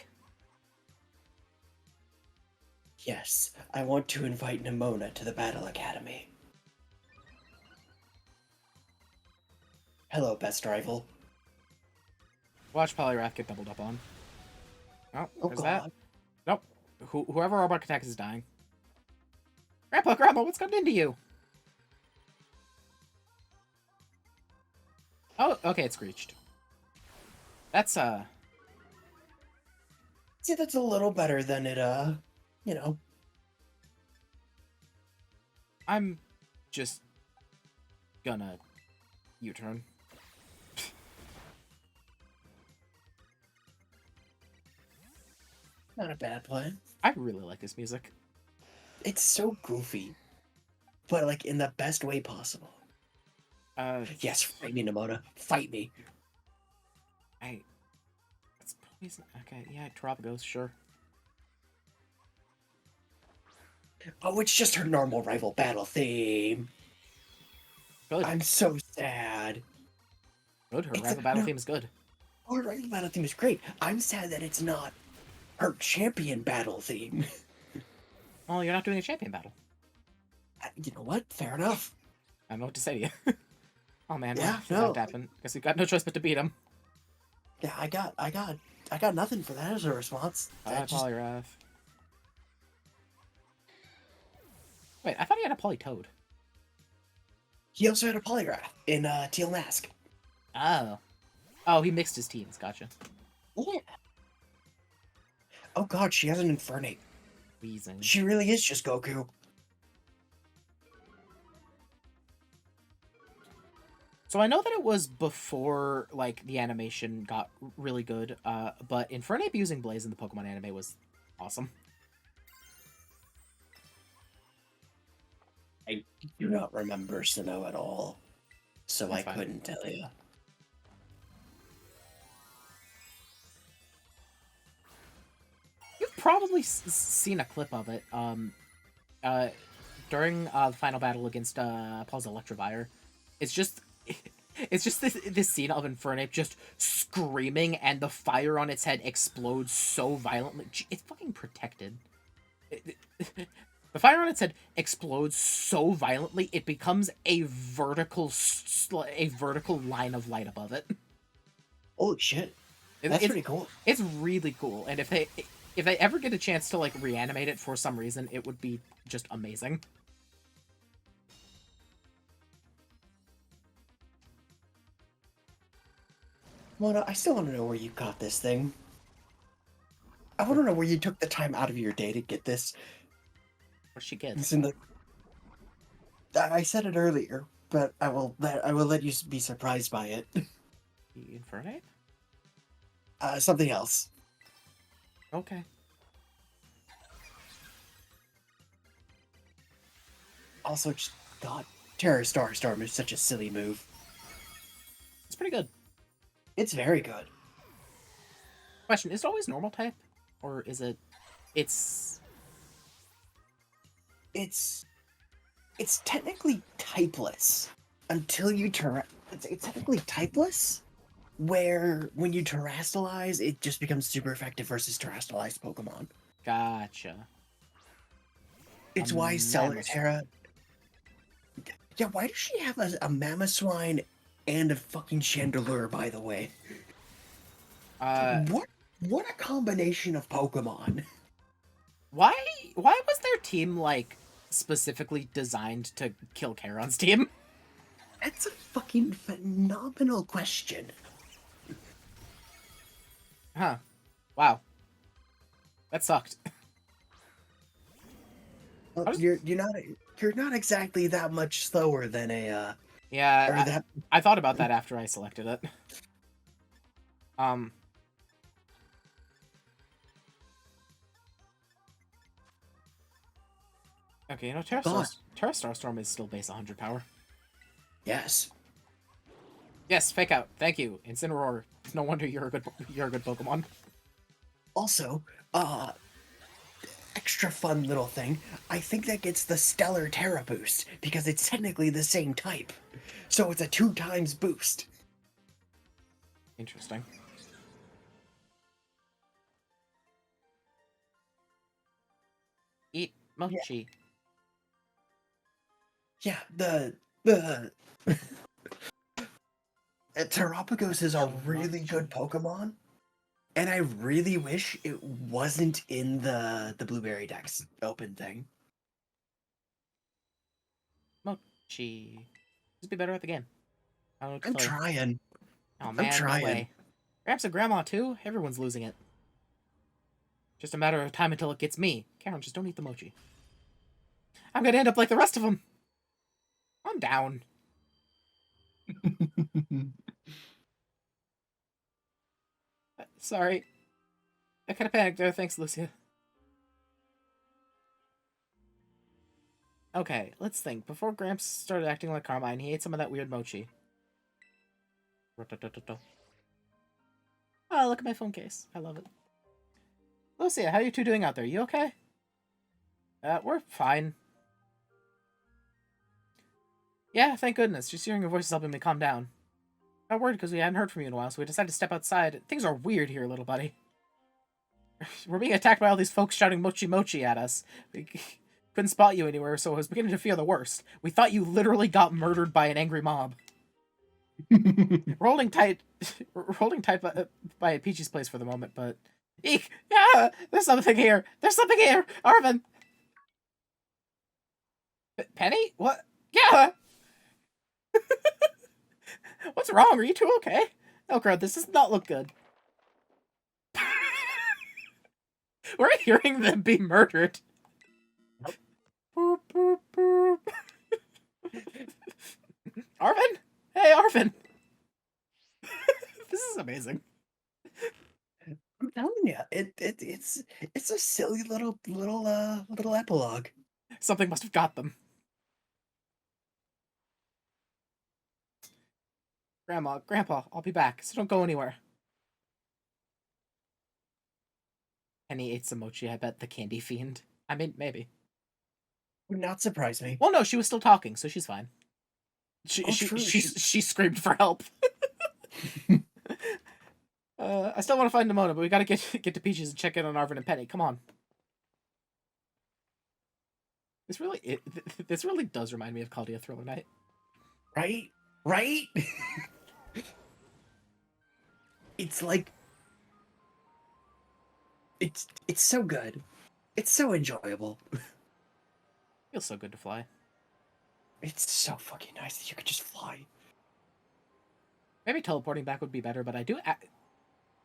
Yes, I want to invite Nimona to the Battle Academy. Hello, best rival. Watch Poliwrath get doubled up on. Oh, there's God. that. Nope. Whoever Arbok attacks is dying. Grandma, what's gotten into you? Oh, okay, it's Screeched. That's, See, that's a little better than it, I'm just gonna U-turn. Not a bad play. I really like this music. It's so goofy, but like in the best way possible. Yes, fight me, Nimona. Fight me. It's poison. Okay, yeah, Tropico's, sure. Oh, it's just her normal rival battle theme. Good. I'm so sad. Good, her rival battle theme is good. Oh, her rival battle theme is great. I'm sad that it's not her champion battle theme. Well, you're not doing a champion battle. You know what? Fair enough. I don't know what to say to you. Oh man, yeah, that happened. Guess we've got no choice but to beat him. Yeah, I got nothing for that as a response. Poliwrath. Wait, I thought he had a Polytoad. He also had a Poliwrath in Teal Mask. Oh. Oh, he mixed his teams, gotcha. Yeah. Oh god, she has an Infernape. Wheezing. She really is just Goku. So I know that it was before like the animation got really good, but Infernape using Blaze in the Pokemon anime was awesome. I do not remember Sinnoh at all, so That's I fine. couldn't tell you. You've probably seen a clip of it. Uh, during the final battle against Paul's Electivire, it's just it's just this scene of Infernape just screaming and the fire on its head explodes so violently. It's fucking protected. The fire on its head explodes so violently it becomes a vertical line of light above it. Holy shit. That's pretty cool. It's really cool, and if they ever get a chance to like reanimate it for some reason, it would be just amazing. Mona, I still want to know where you got this thing. I want to know where you took the time out of your day to get this. What'd she get? It's in the... I said it earlier, but I will let you be surprised by it. The Infernape? Something else. Okay. Also, just God, Terror Starstorm is such a silly move. It's pretty good. It's very good. Question, is it always normal type? Or is it... It's technically typeless until you it's technically typeless, where when you terrastalize, it just becomes super effective versus terrastalized Pokemon. Gotcha. It's why Terra. Yeah, why does she have a Mamoswine and a fucking Chandelure, by the way? What a combination of Pokemon. Why was their team, like, specifically designed to kill Charon's team? That's a fucking phenomenal question. Huh. Wow. That sucked. Well, you're not exactly that much slower than a Yeah, I thought about that after I selected it. Okay, you know, Terra Starstorm is still base 100 power. Yes. Yes, fake out. Thank you. Incineroar. No wonder you're a good Pokemon. Also, extra fun little thing. I think that gets the Stellar Terra boost because it's technically the same type. So it's a 2 times boost. Interesting. Eat mochi. Yeah, the Terapagos is a really good Pokemon, and I really wish it wasn't in the Blueberry Dex open thing. Mochi. Just be better at the game. I don't know what to I'm tell you. trying. Oh man, I'm trying. no way. Gramps and Grandma too? Everyone's losing it. Just a matter of time until it gets me. Karen, just don't eat the mochi. I'm gonna end up like the rest of them. I'm down. Sorry. I kind of panicked there. Thanks, Lucia. Okay, let's think. Before Gramps started acting like Carmine, he ate some of that weird mochi. Oh, look at my phone case. I love it. Lucia, how are you two doing out there? You okay? We're fine. Yeah, thank goodness. Just hearing your voice is helping me calm down. Not worried because we hadn't heard from you in a while, so we decided to step outside. Things are weird here, little buddy. We're being attacked by all these folks shouting mochi mochi at us. We couldn't spot you anywhere, so I was beginning to fear the worst. We thought you literally got murdered by an angry mob. We're holding tight by Peachy's place for the moment, but... Eek! Yeah! There's something here! There's something here! Arvin! Penny? What? Yeah! What's wrong? Are you two okay? Oh crap, this does not look good. We're hearing them be murdered. Nope. Boop, boop, boop. Arvin? Hey, Arvin! This is amazing. I'm telling you, it's a silly little epilogue. Something must have got them. Grandma, Grandpa, I'll be back, so don't go anywhere. Penny ate some mochi, I bet, the candy fiend. I mean, maybe. Would not surprise me. Well, no, she was still talking, so she's fine. Oh, true. She screamed for help. I still want to find Nimona, but we gotta get to Peaches and check in on Arvin and Penny. Come on. This really does remind me of Caldia Thriller Night. Right? Right? It's like it's so good. It's so enjoyable. Feels so good to fly. It's so fucking nice that you could just fly. Maybe teleporting back would be better, but I do.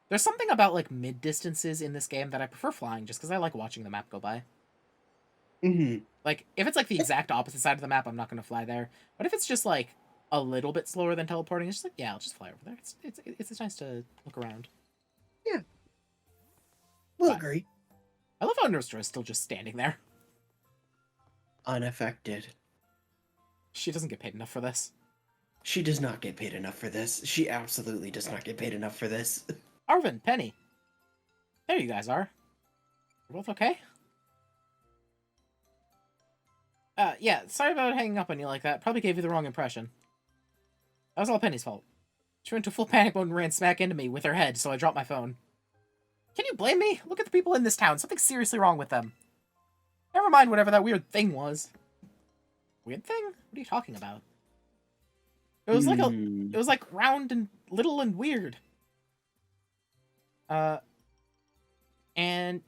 There's something about like mid distances in this game that I prefer flying, just because I like watching the map go by. Mm-hmm. Like if it's like the exact opposite side of the map, I'm not gonna fly there. But if it's just like a little bit slower than teleporting, it's just like, yeah, I'll just fly over there. It's nice to look around. Yeah. We'll But agree. I love how Nurse Joy is still just standing there. Unaffected. She doesn't get paid enough for this. She does not get paid enough for this. She absolutely does not get paid enough for this. Arvin, Penny. There you guys are. You're both okay? Yeah, sorry about hanging up on you like that. Probably gave you the wrong impression. That was all Penny's fault. She went into full panic mode and ran smack into me with her head, so I dropped my phone. Can you blame me? Look at the people in this town. Something's seriously wrong with them. Never mind whatever that weird thing was. Weird thing? What are you talking about? It was like it was like round and little and weird. And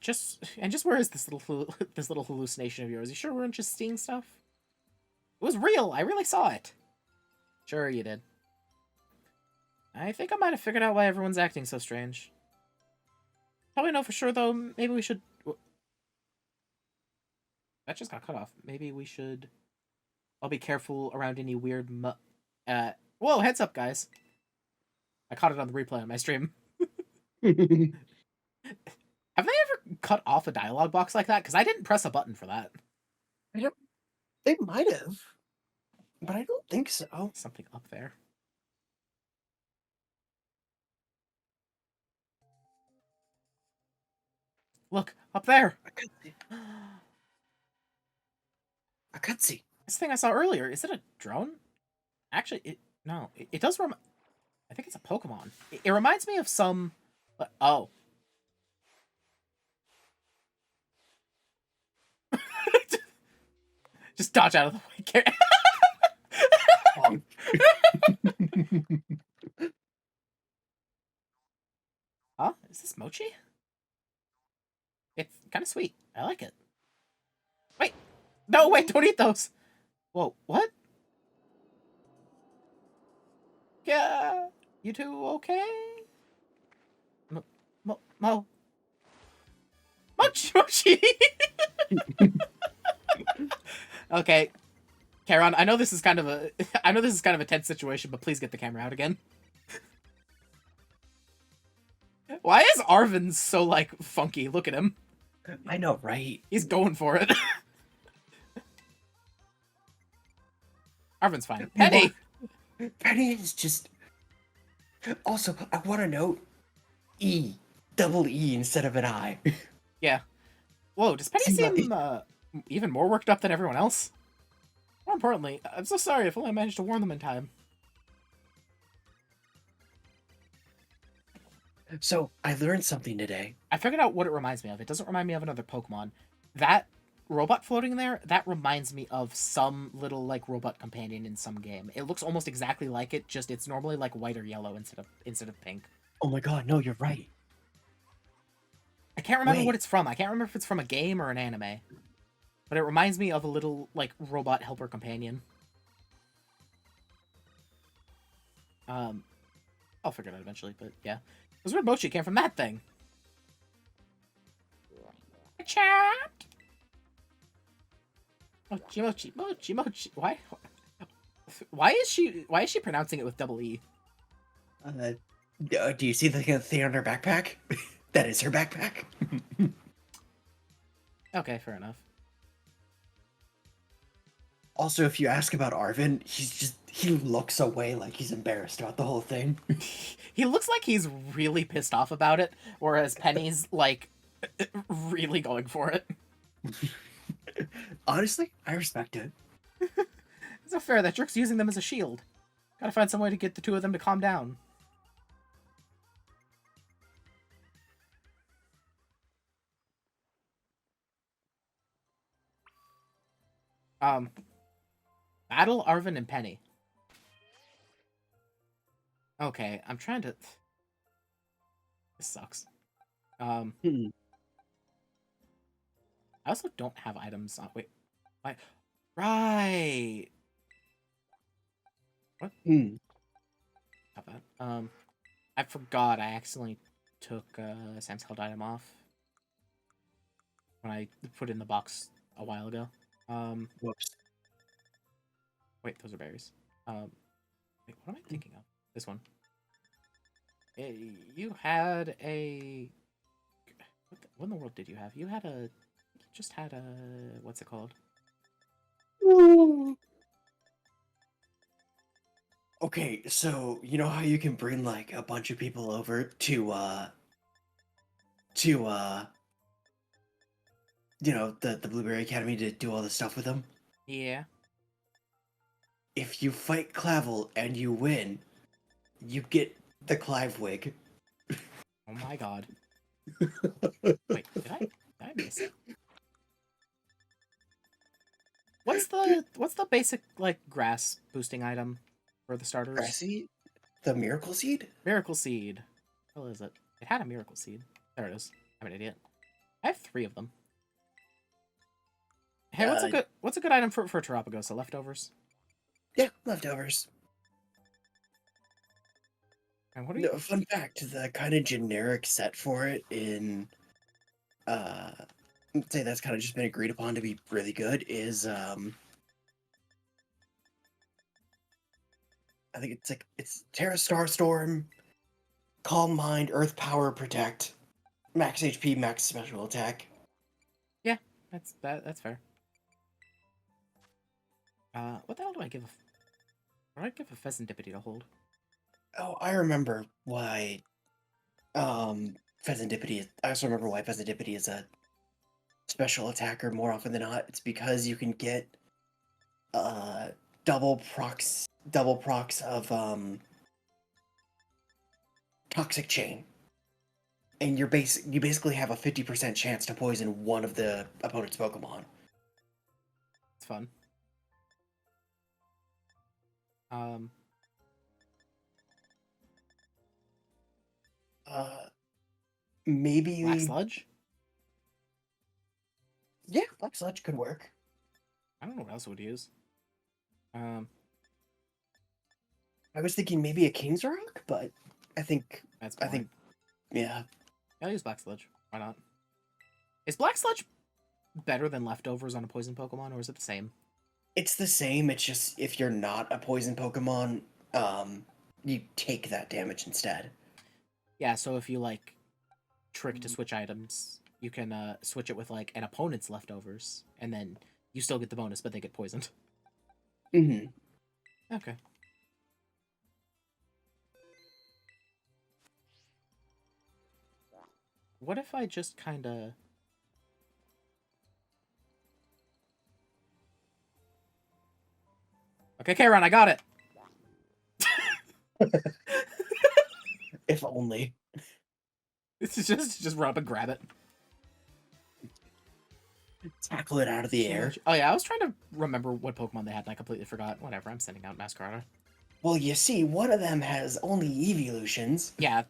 just where is this little hallucination of yours? You sure weren't just seeing stuff? It was real. I really saw it. Sure you did. I think I might have figured out why everyone's acting so strange. Probably know for sure though. Maybe we should. That just got cut off. Maybe we should. I'll be careful around any weird. Whoa! Heads up, guys. I caught it on the replay on my stream. Have they ever cut off a dialogue box like that? Because I didn't press a button for that. They might have, but I don't think so. Something up there. Look, up there! A cutscene. This thing I saw earlier, is it a drone? Actually, no. It does I think it's a Pokemon. It reminds me of some... Oh. Just dodge out of the way. Huh? Is this mochi? It's kind of sweet. I like it. Wait! No, wait, don't eat those! Whoa, what? Yeah, you two okay? Mochi! Okay, Charon, I know this is kind of a tense situation, but please get the camera out again. Why is Arvin so, like, funky? Look at him. I know, right? He's going for it. Arvin's fine. Penny! Penny is just... Also, I want to note E. Double E instead of an I. Yeah. Whoa, does Penny seem even more worked up than everyone else? More importantly, I'm so sorry if only I managed to warn them in time. So, I learned something today. I figured out what it reminds me of. It doesn't remind me of another Pokemon. That robot floating there, that reminds me of some little, like, robot companion in some game. It looks almost exactly like it, just it's normally, like, white or yellow instead of pink. Oh my god, no, you're right. I can't remember what it's from. I can't remember if it's from a game or an anime. But it reminds me of a little, like, robot helper companion. I'll figure it out eventually, but yeah. This weird mochi came from that thing. Chat. Mochi, mochi, mochi, mochi. Why? Why is she pronouncing it with double E? Do you see the thing on her backpack? That is her backpack. Okay, fair enough. Also, if you ask about Arvin, he looks away like he's embarrassed about the whole thing. He looks like he's really pissed off about it, whereas Penny's like really going for it. Honestly, I respect it. It's not fair that Jerk's using them as a shield. Gotta find some way to get the two of them to calm down. Battle Arvin and Penny. Okay, I'm trying to... This sucks. I also don't have items on... Wait. Why? Right! What? Not that. I forgot I accidentally took Sam's held item off when I put it in the box a while ago. Whoops. Wait, those are berries. Wait, what am I thinking of? This one. You had a... What in the world did you have? You had a... You just had a... What's it called? Okay, so you know how you can bring like a bunch of people over to you know, the Blueberry Academy to do all the stuff with them? Yeah. If you fight Clavel and you win, you get the Clive wig. Oh my god. Wait, did I miss it? What's the basic like grass boosting item for the starters? Grassy? The Miracle Seed? Miracle Seed. What is it? It had a Miracle Seed. There it is. I'm an idiot. I have 3 of them. Hey, what's a good item for Terrapagosa? Leftovers? Yeah, leftovers. And what are you... No, fun fact, the kind of generic set for it in I'd say that's kind of just been agreed upon to be really good is I think it's Terra Starstorm, Calm Mind, Earth Power, Protect, Max HP, Max Special Attack. Yeah, that's fair. What the hell do I give what do I give a Pheasantipity to hold? Oh, I remember why Pheasantipity I also remember why Pheasantipity is a special attacker more often than not. It's because you can get double procs of Toxic Chain. And you basically have a 50% chance to poison one of the opponent's Pokemon. It's fun. Maybe Black Sludge? Yeah, Black Sludge could work. I don't know what else I would use. I was thinking maybe a King's Rock, but I think yeah. I'll use Black Sludge. Why not? Is Black Sludge better than Leftovers on a poison Pokemon, or is it the same? It's the same, it's just if you're not a poison Pokemon, you take that damage instead. Yeah, so if you like trick to switch items, you can switch it with like an opponent's Leftovers, and then you still get the bonus, but they get poisoned. Okay. What if I just kinda... Okay, Karen, I got it! If only. It's just run up and grab it. Tackle it out of the air. Oh yeah, I was trying to remember what Pokemon they had and I completely forgot. Whatever, I'm sending out Masquerada. Well, you see, one of them has only Evolutions. Yeah.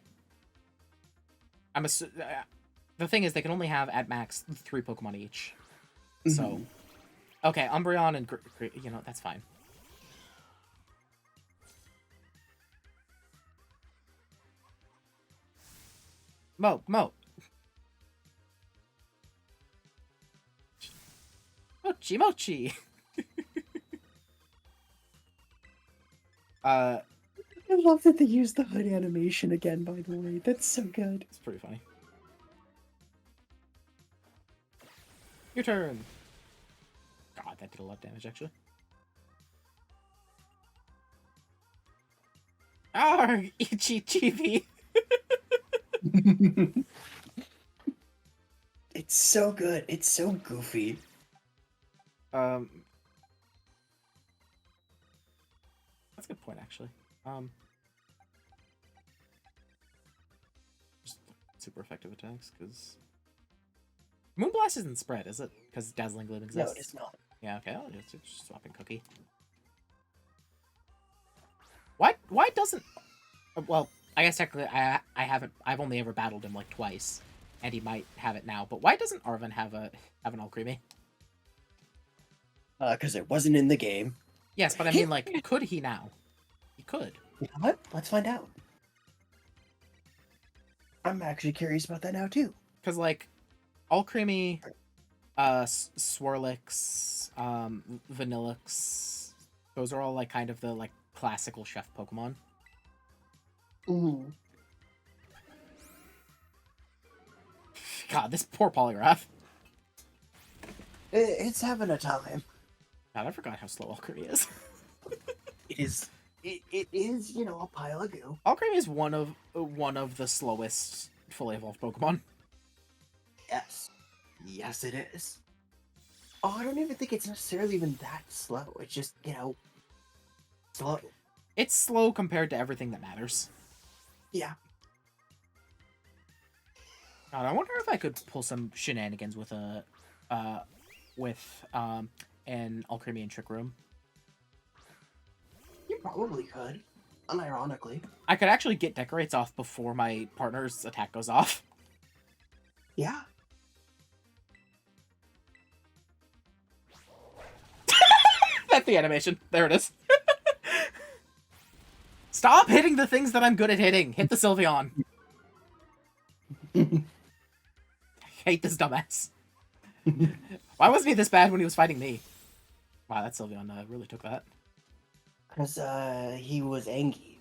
The thing is, they can only have, at max, 3 Pokemon each. So... Okay, Umbreon and... You know, that's fine. Mo! Mochi mochi. I love that they used the hood animation again, by the way. That's so good. It's pretty funny. Your turn. God, that did a lot of damage, actually. Arrgh, Ichi Chibi. It's so good. It's so goofy. That's a good point, actually. Just super effective attacks, because Moonblast isn't spread, is it? Because Dazzling Gleam exists. No, it is not. Yeah, okay, I'll just swapping Cookie. Why doesn't... Well, I guess technically I've only ever battled him like twice, and he might have it now, but why doesn't Arven have an Alcremie? Because it wasn't in the game. Yes, but I mean, like, could he now? He could. You know what? Let's find out. I'm actually curious about that now, too. Because, like, Alcremie, Swirlix, Vanillix, those are all, like, kind of the, like, classical chef Pokemon. Ooh. God, this poor Polygraph. It's having a time. God, I forgot how slow Alcremie is. It is, you know, a pile of goo. Alcremie is one of the slowest fully evolved Pokemon. Yes. Yes, it is. Oh, I don't even think it's necessarily even that slow. It's just, you know, slow. It's slow compared to everything that matters. Yeah. God, I wonder if I could pull some shenanigans with an Alcremie and Trick Room. You probably could. Unironically. I could actually get Decorates off before my partner's attack goes off. Yeah. That's the animation. There it is. Stop hitting the things that I'm good at hitting. Hit the Sylveon. I hate this dumbass. Why wasn't he this bad when he was fighting me? Wow, that Sylveon really took that. Because, he was angry.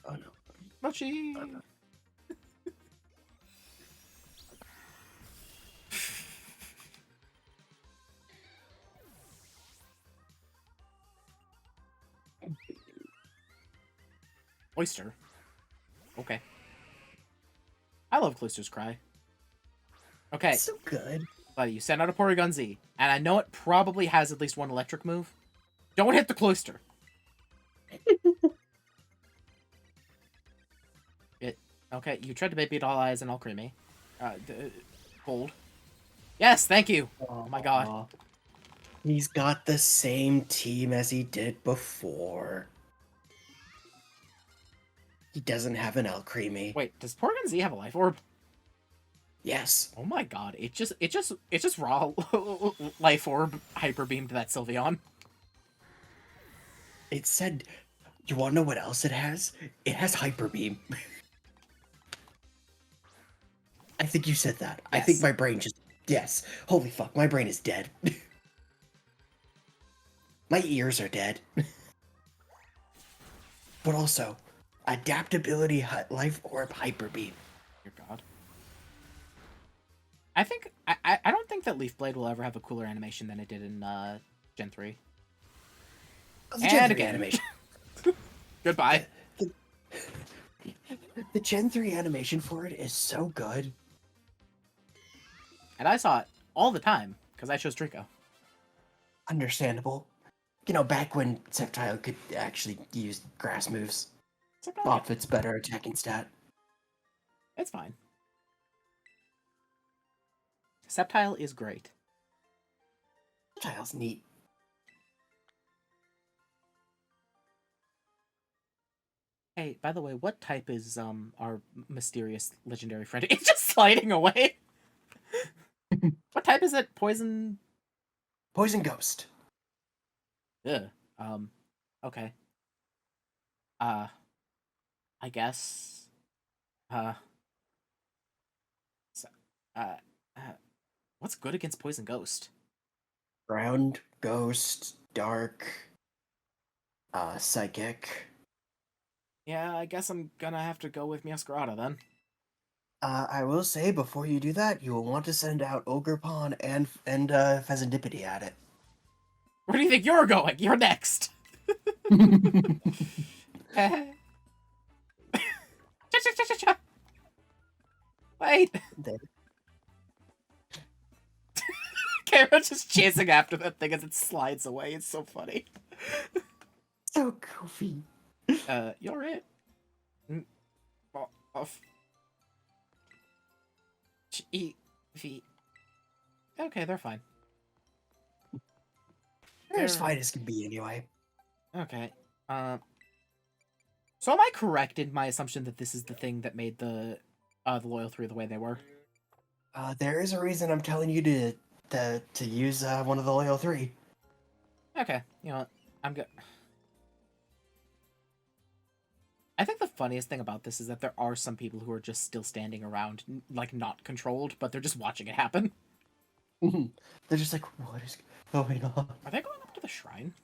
Oh, no. Mochi! Oyster. Okay. I love Cloyster's Cry. Okay. It's so good. Buddy, you send out a Porygon Z, and I know it probably has at least one electric move. Don't hit the Cloyster. Okay, you tried to beat all eyes and all creamy. Bold. Yes, thank you. Oh my god. He's got the same team as he did before. He doesn't have an Alcremie. Wait, does Porygon Z have a life orb? Yes. Oh my god, it just raw life orb hyper beamed that Sylveon. It said, you want to know what else it has? It has Hyper Beam. I think you said that. Yes. I think my brain just... Yes. Holy fuck, my brain is dead. My ears are dead. But also, adaptability, life orb, Hyper Beam. Dear god. I don't think that Leaf Blade will ever have a cooler animation than it did in Gen 3. And again. Animation. Goodbye. The Gen 3 animation for it is so good. And I saw it all the time, because I chose Trico. Understandable. You know, back when Sceptile could actually use grass moves. Mopfit's better attacking stat. It's fine. Sceptile is great. Sceptile's neat. Hey, by the way, what type is our mysterious legendary friend? It's just sliding away. What type is it? Poison? Poison Ghost. Ugh. Okay. I guess. Uh, uh, what's good against Poison Ghost? Ground, ghost, dark, psychic. Yeah, I guess I'm gonna have to go with Meowscarada then. I will say before you do that, you will want to send out Ogerpon and Pheasantipity at it. Where do you think you're going? You're next. Wait. There. Kara just chasing after that thing as it slides away. It's so funny. So goofy. You alright? Off. V. Okay, they're fine. They're as fine as can be anyway. Okay. So am I correct in my assumption that this is the thing that made the Loyal 3 the way they were? There is a reason I'm telling you to use one of the Loyal 3. Okay, you know what? I'm good. I think the funniest thing about this is that there are some people who are just still standing around, like, not controlled, but they're just watching it happen. They're just like, what is going on? Are they going up to the shrine?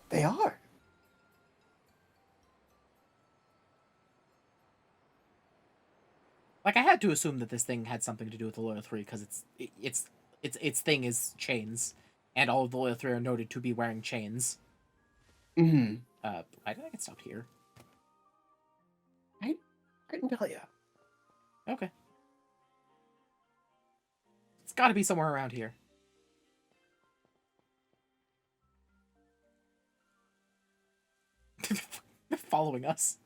They are. Like, I had to assume that this thing had something to do with the Loyal 3, because its thing is chains, and all of the Loyal 3 are noted to be wearing chains. Mm-hmm. Why did I get stopped here? I couldn't tell you. Okay. It's gotta be somewhere around here. They're following us.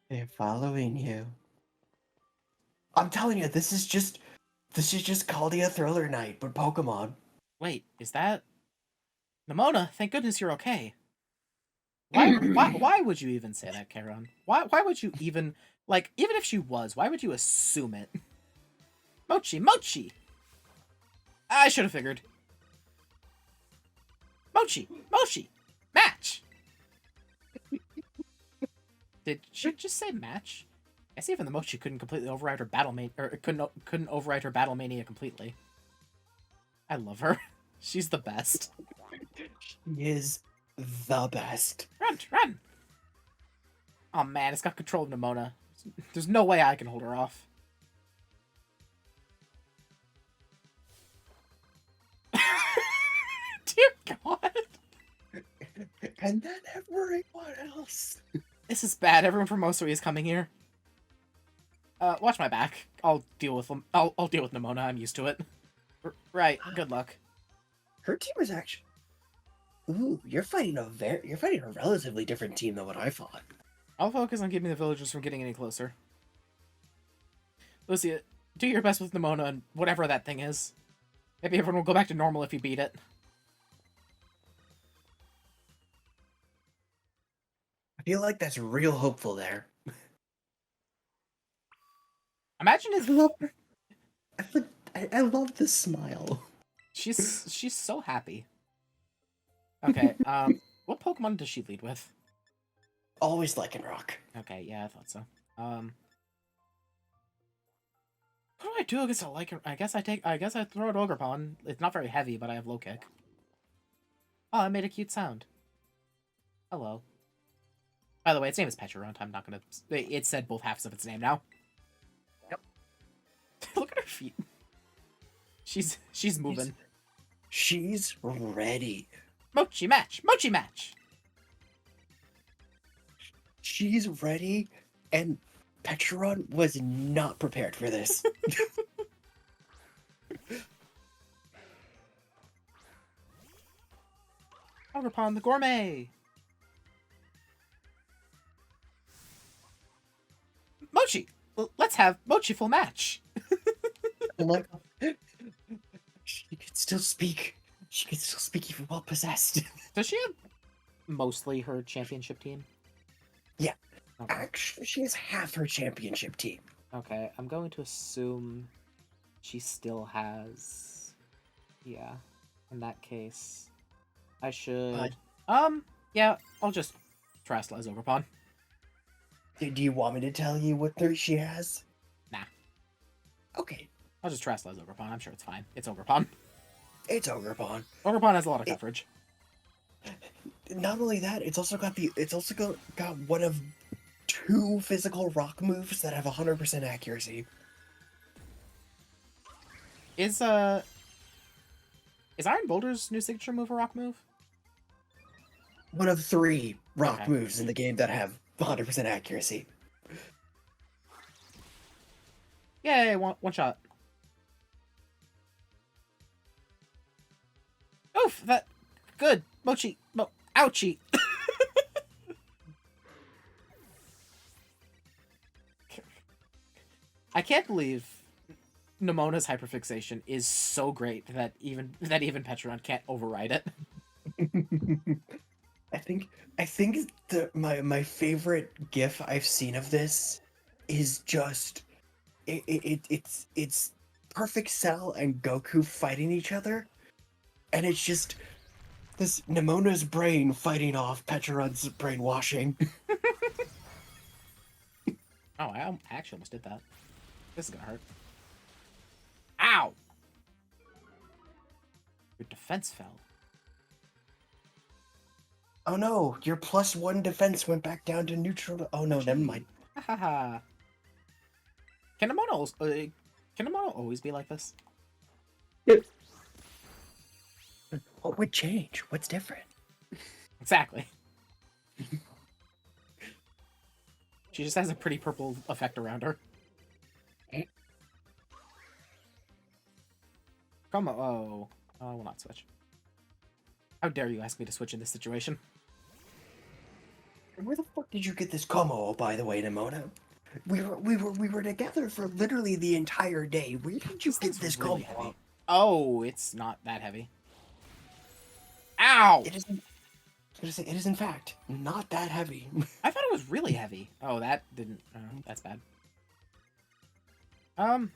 They're following you. I'm telling you, this is just Caldia Thriller Night, but Pokemon. Wait, is that... Nimona, thank goodness you're okay. Why would you even say that, Charon? Why would you even... Like, even if she was, why would you assume it? Mochi! I should have figured. Mochi! Match! Did she just say match? I guess even the Mochi couldn't completely override her battle mania, or couldn't override her battle mania completely. I love her. She's the best. She is the best. Run! Oh man, it's got control of Nimona. There's no way I can hold her off. Dear God. And then everyone else. This is bad. Everyone from Mosori is coming here. Watch my back. I'll deal with them. I'll deal with Nimona. I'm used to it. Right. Good luck. Her team is actually. Ooh, you're fighting a relatively different team than what I fought. I'll focus on keeping the villagers from getting any closer. Lucia, do your best with Nimona and whatever that thing is. Maybe everyone will go back to normal if you beat it. I feel like that's real hopeful there. Imagine if I love this smile. she's so happy. Okay, what Pokemon does she lead with? Always Lycanroc. Okay, yeah, I thought so. What do I do against a Lycan? I guess I throw it Ogerpon. It's not very heavy, but I have low kick. Oh, I made a cute sound. Hello. By the way, its name is Pecharunt. I'm not gonna... It said both halves of its name now. Yep. Look at her feet. She's moving. She's ready. Mochi match! She's ready, and Pecharunt was not prepared for this. Ogerpon the gourmet! Mochi! Let's have Mochi full match! I'm like, she could still speak. She could still speak even while possessed. Does she have mostly her championship team? Yeah. Okay. Actually, she has half her championship team. Okay, I'm going to assume she still has... Yeah. In that case, I should... yeah, I'll just Terastallize Ogerpon. Do you want me to tell you what 3 she has? Nah. Okay, I'll just Terastallize Ogerpon. I'm sure it's fine. It's Ogerpon. it's Ogerpon. Ogerpon has a lot of coverage. Not only that, it's also got one of 2 physical rock moves that have 100% accuracy. Is Iron Boulder's new signature move a rock move? One of 3 rock Okay. moves in the game that have 100% accuracy. Yay, one shot. Oof, that good. Mochi. Ouchie. I can't believe Nemona's hyperfixation is so great that even Petron can't override it. I think my favorite GIF I've seen of this is just it's Perfect Cell and Goku fighting each other, and it's just this Nemona's brain fighting off Petron's brainwashing. Oh, I actually almost did that. This is gonna hurt. Ow! Your defense fell. Oh no, your +1 defense went back down to neutral. Oh no, never mind. Haha. Can Nemona always be like this? What would change? What's different? Exactly. She just has a pretty purple effect around her. Come on. Oh, I will not switch. How dare you ask me to switch in this situation? Where the fuck did you get this Como, by the way, Nemona? We were together for literally the entire day. Where did you get this really Como? heavy. Oh, it's not that heavy. Ow! It isn't. It is in fact not that heavy. I thought it was really heavy. Oh, that didn't. That's bad. Yeah,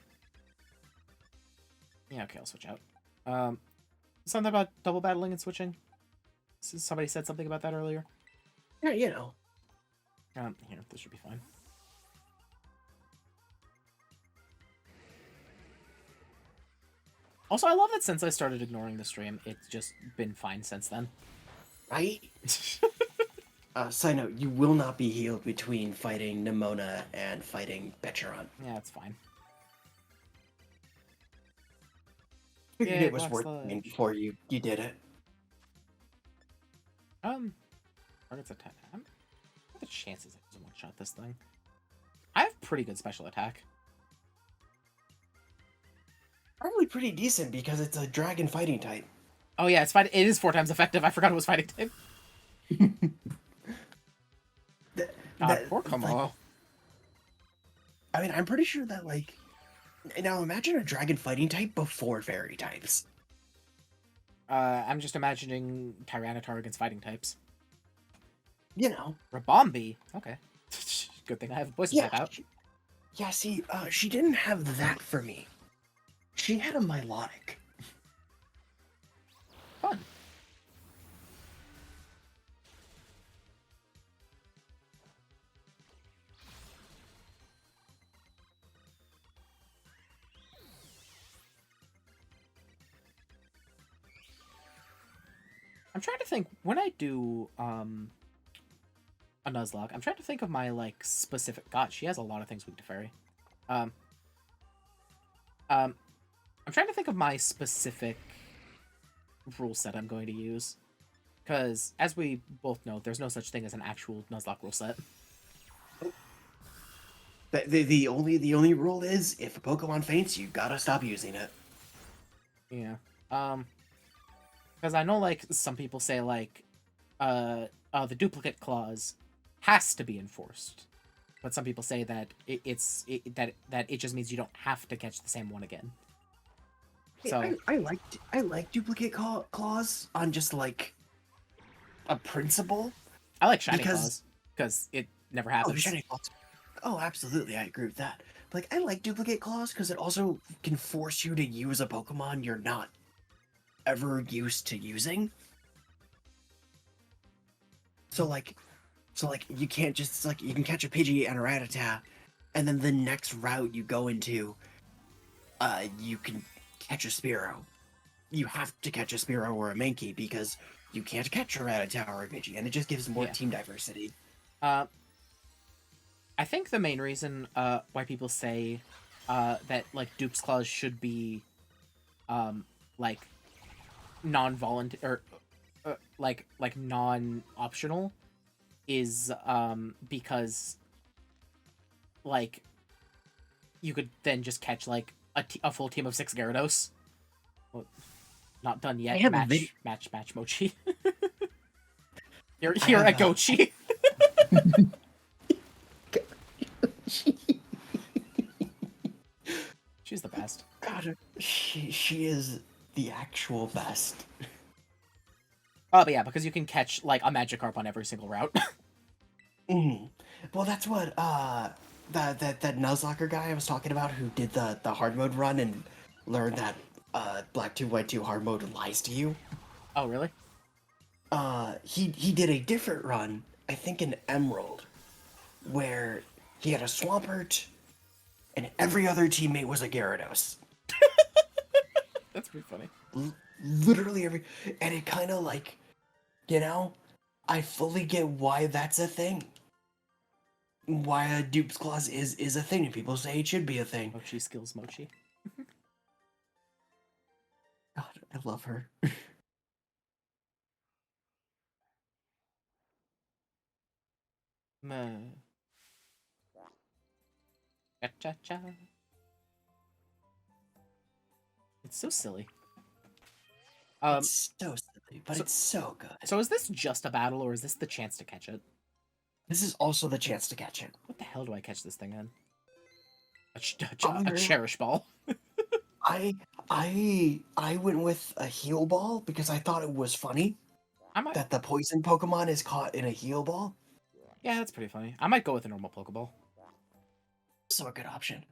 okay, I'll switch out. Something about double battling and switching. Somebody said something about that earlier. Yeah, you know. Here, this should be fine. Also, I love that since I started ignoring the stream, it's just been fine since then. Right? Side note, you will not be healed between fighting Nemona and fighting Becheron. Yeah, it's fine. Figured Yeah, it was worth it before you did it. Target's attack. What are the chances I can one-shot this thing? I have pretty good special attack. Probably pretty decent because it's a dragon fighting type. Oh yeah, it's fighting. It is 4 times effective. I forgot it was fighting type. Poor Como. I mean, I'm pretty sure that like. Now imagine a dragon fighting type before fairy types. I'm just imagining Tyranitar against fighting types. You know. Rabombi? Okay. Good thing I have a poison type out. Yeah, see, she didn't have that for me. She had a Milotic. Fun. I'm trying to think when I do a Nuzlocke. I'm trying to think of my like specific. God, she has a lot of things weak to fairy. I'm trying to think of my specific rule set I'm going to use, because as we both know, there's no such thing as an actual Nuzlocke rule set. The only rule is if a Pokemon faints, you gotta stop using it. Yeah. Because I know like some people say like, the duplicate clause has to be enforced, but some people say that it just means you don't have to catch the same one again. So I like duplicate clause on just like a principle. I like shiny clause because it never happens. Oh, shiny clause. Oh, absolutely, I agree with that. Like, I like duplicate clause because it also can force you to use a Pokemon you're not ever used to using. So like you can't just like you can catch a Pidgey and a Rattata, and then the next route you go into, you can catch a Spearow. You have to catch a Spearow or a Mankey because you can't catch a Rattata or a Pidgey, and it just gives more Yeah. team diversity. I think the main reason why people say that like Dupe's Claws should be like non-voluntary or like non-optional is because like you could then just catch like a full team of 6 Gyarados. Well, not done yet. I have a Match Mochi. You're I here have at a- Gochi. She's the best. God, she is the actual best. Oh, but yeah, because you can catch like a Magikarp on every single route. Well, that's what that Nuzlocke guy I was talking about who did the hard mode run and learned that Black 2 White 2 hard mode lies to you. Oh, really? He did a different run, I think in Emerald, where he had a Swampert and every other teammate was a Gyarados. That's pretty funny. Literally every, and it kind of like, I fully get why that's a thing. Why a Dupe's Claws is a thing, and people say it should be a thing. Mochi skills Mochi. God, I love her. Cha-cha-cha. It's so silly. It's so silly, but so- it's so good. So is this just a battle, or is this the chance to catch it? This is also the chance to catch it. What the hell do I catch this thing in? Oh, A Cherish Ball. I went with a heal ball because I thought it was funny I might. that the poison Pokemon is caught in a heal ball. Yeah, that's pretty funny. I might go with a normal Pokeball. So a good option.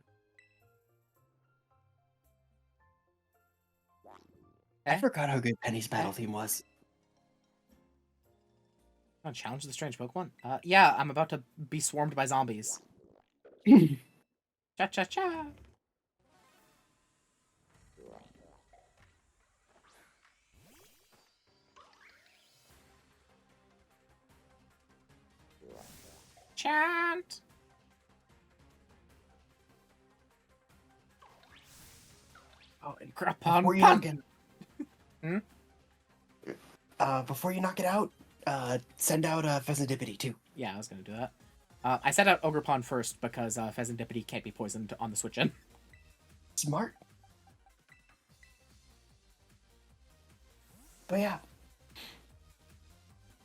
I forgot how good Penny's battle theme was. Oh, challenge the strange Pokemon. Yeah, I'm about to be swarmed by zombies. Cha cha cha. Chant. Oh, and Grapon Before you Pun. knock it, before you knock it out, send out Pheasantipity too. Yeah, I was gonna do that. I set out Ogerpon first because Pheasantipity can't be poisoned on the switch in. Smart. But yeah,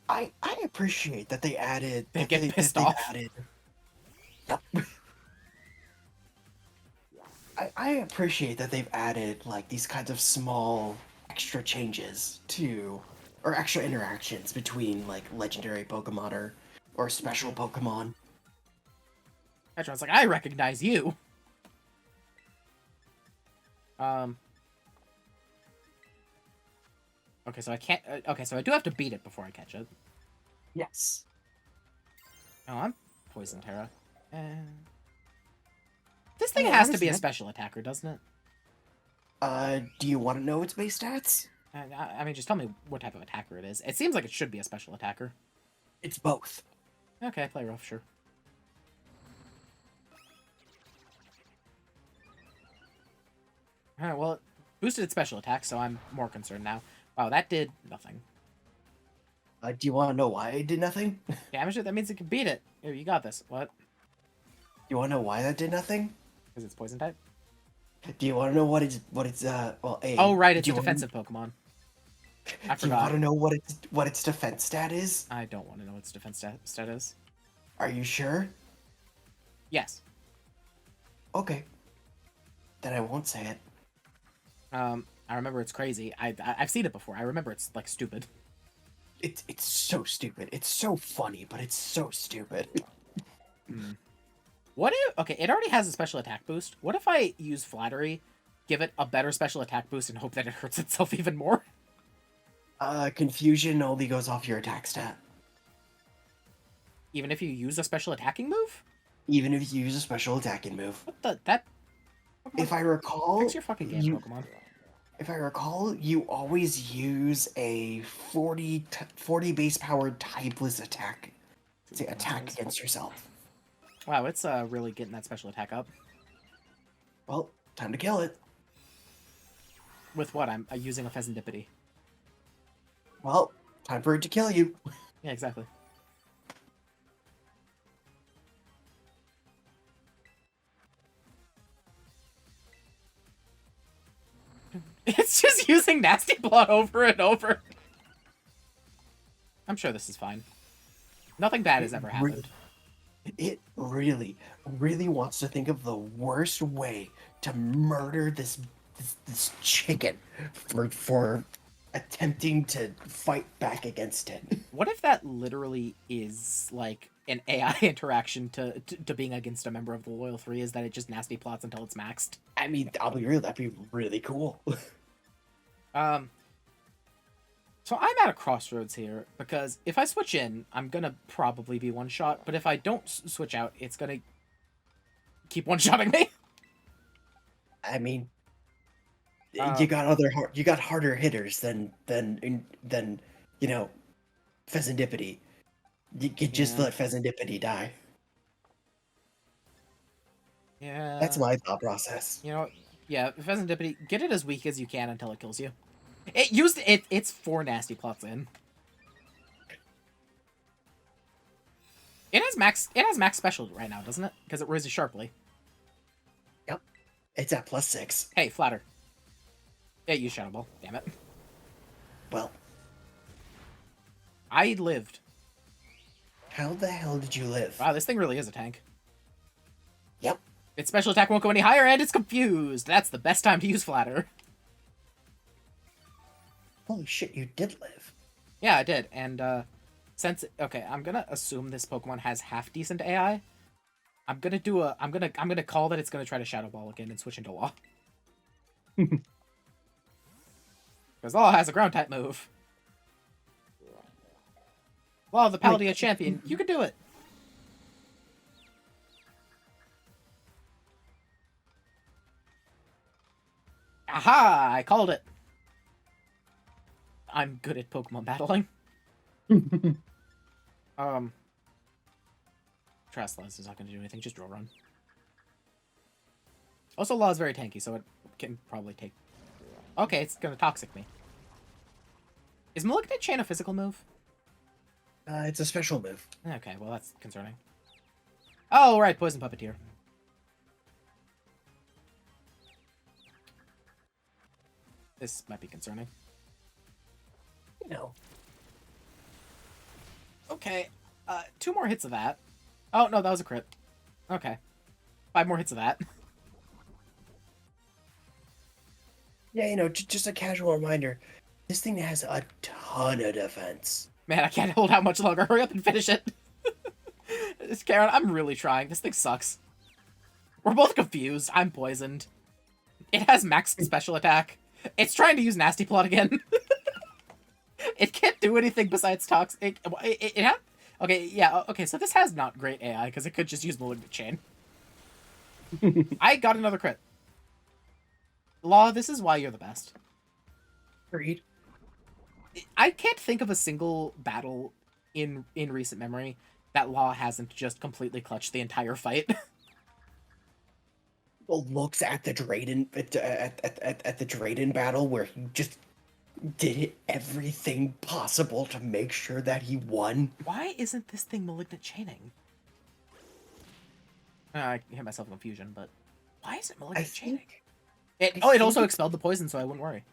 I appreciate that they added. They that get pissed off. Added, Yep. I appreciate that they've added like these kinds of small extra changes to, or extra interactions between like legendary Pokemon or special Pokemon. Petron's like, I recognize you. Okay, so I can't. Okay, so I do have to beat it before I catch it. Yes. Oh, I'm Poison Terra. This thing Yeah, has to what be is a that? special attacker, doesn't it? Do you want to know its base stats? I mean, just tell me what type of attacker it is. It seems like it should be a special attacker. It's both. Okay, play rough, sure. Alright, well, it boosted its special attack, so I'm more concerned now. Wow, that did nothing. Do you want to know why it did nothing? Damage it? That means it can beat it. Here, you got this. What? You want to know why that did nothing? Because it's poison type? Do you want to know what it's well, A. Oh, right, it's do a you wanna- defensive Pokemon. I Do you want forgot. to know what its defense stat is? I don't want to know what its defense stat is. Are you sure? Yes. Okay. Then I won't say it. I remember it's crazy. I've seen it before. I remember it's, like, stupid. It's so stupid. It's so funny, but it's so stupid. What if... Okay, it already has a special attack boost. What if I use Flattery, give it a better special attack boost, and hope that it hurts itself even more? Confusion only goes off your attack stat. Even if you use a special attacking move? Even if you use a special attacking move. What the... That... if I recall, Fix your fucking game, you Pokemon. if I recall, you always use a 40 base powered typeless attack to attack against yourself. Wow, it's really getting that special attack up. Well, time to kill it. With what? I'm using a Pheasantipity. Well, time for it to kill you. Yeah, exactly. It's just using Nasty Plot over and over. I'm sure this is fine. Nothing bad has ever happened. It really, really wants to think of the worst way to murder this chicken for attempting to fight back against it. What if that literally is like an AI interaction to being against a member of the Loyal Three? Is that it just nasty plots until it's maxed? I mean, I'll be real, that'd be really cool. So I'm at a crossroads here because if I switch in, I'm gonna probably be one shot. But if I don't switch out, it's gonna keep one shotting me. I mean, you got harder hitters than you know, Pheasantipity. You could just let Pheasantipity die. Yeah. That's my thought process. You know, yeah, Pheasantipity, get it as weak as you can until it kills you. It's 4 nasty plots in. It has max special right now, doesn't it? Because it raises sharply. Yep. It's at +6. Hey, flatter. Yeah, use Shadow Ball. Damn it. Well, I lived. how the hell did you live? Wow, this thing really is a tank. Yep. Its special attack won't go any higher, and it's confused. That's the best time to use flatter. Holy shit, you did live. Yeah, I did, and since okay, I'm gonna assume this Pokemon has half decent AI. I'm gonna call that it's gonna try to Shadow Ball again and switch into Law. Because Law has a ground type move. Law, the Paldea champion, you can do it. Aha! I called it. I'm good at Pokemon battling. Terastallize is not going to do anything, just Drill Run. Also, Law is very tanky, so it can probably take... Okay, it's going to Toxic me. Is Malignant Chain a physical move? It's a special move. Okay, well that's concerning. Oh, right, Poison Puppeteer. This might be concerning. No. Okay, 2 more hits of that. Oh, no, that was a crit. Okay. 5 more hits of that. Yeah, you know, just a casual reminder. This thing has a ton of defense. Man, I can't hold out much longer. Hurry up and finish it. Karen, I'm really trying. This thing sucks. We're both confused. I'm poisoned. It has max special attack. It's trying to use Nasty Plot again. It can't do anything besides Toxic. It had... Okay, yeah, okay, so this has not great AI, because it could just use Malignant Chain. I got another crit. Law, this is why you're the best. Agreed. I can't think of a single battle in recent memory that Law hasn't just completely clutched the entire fight. Well, looks at the Drayden at the Drayden battle where he just did everything possible to make sure that he won. Why isn't this thing Malignant Chaining? I hit myself in confusion, but why is it Malignant Chaining? It also expelled the poison, so I wouldn't worry.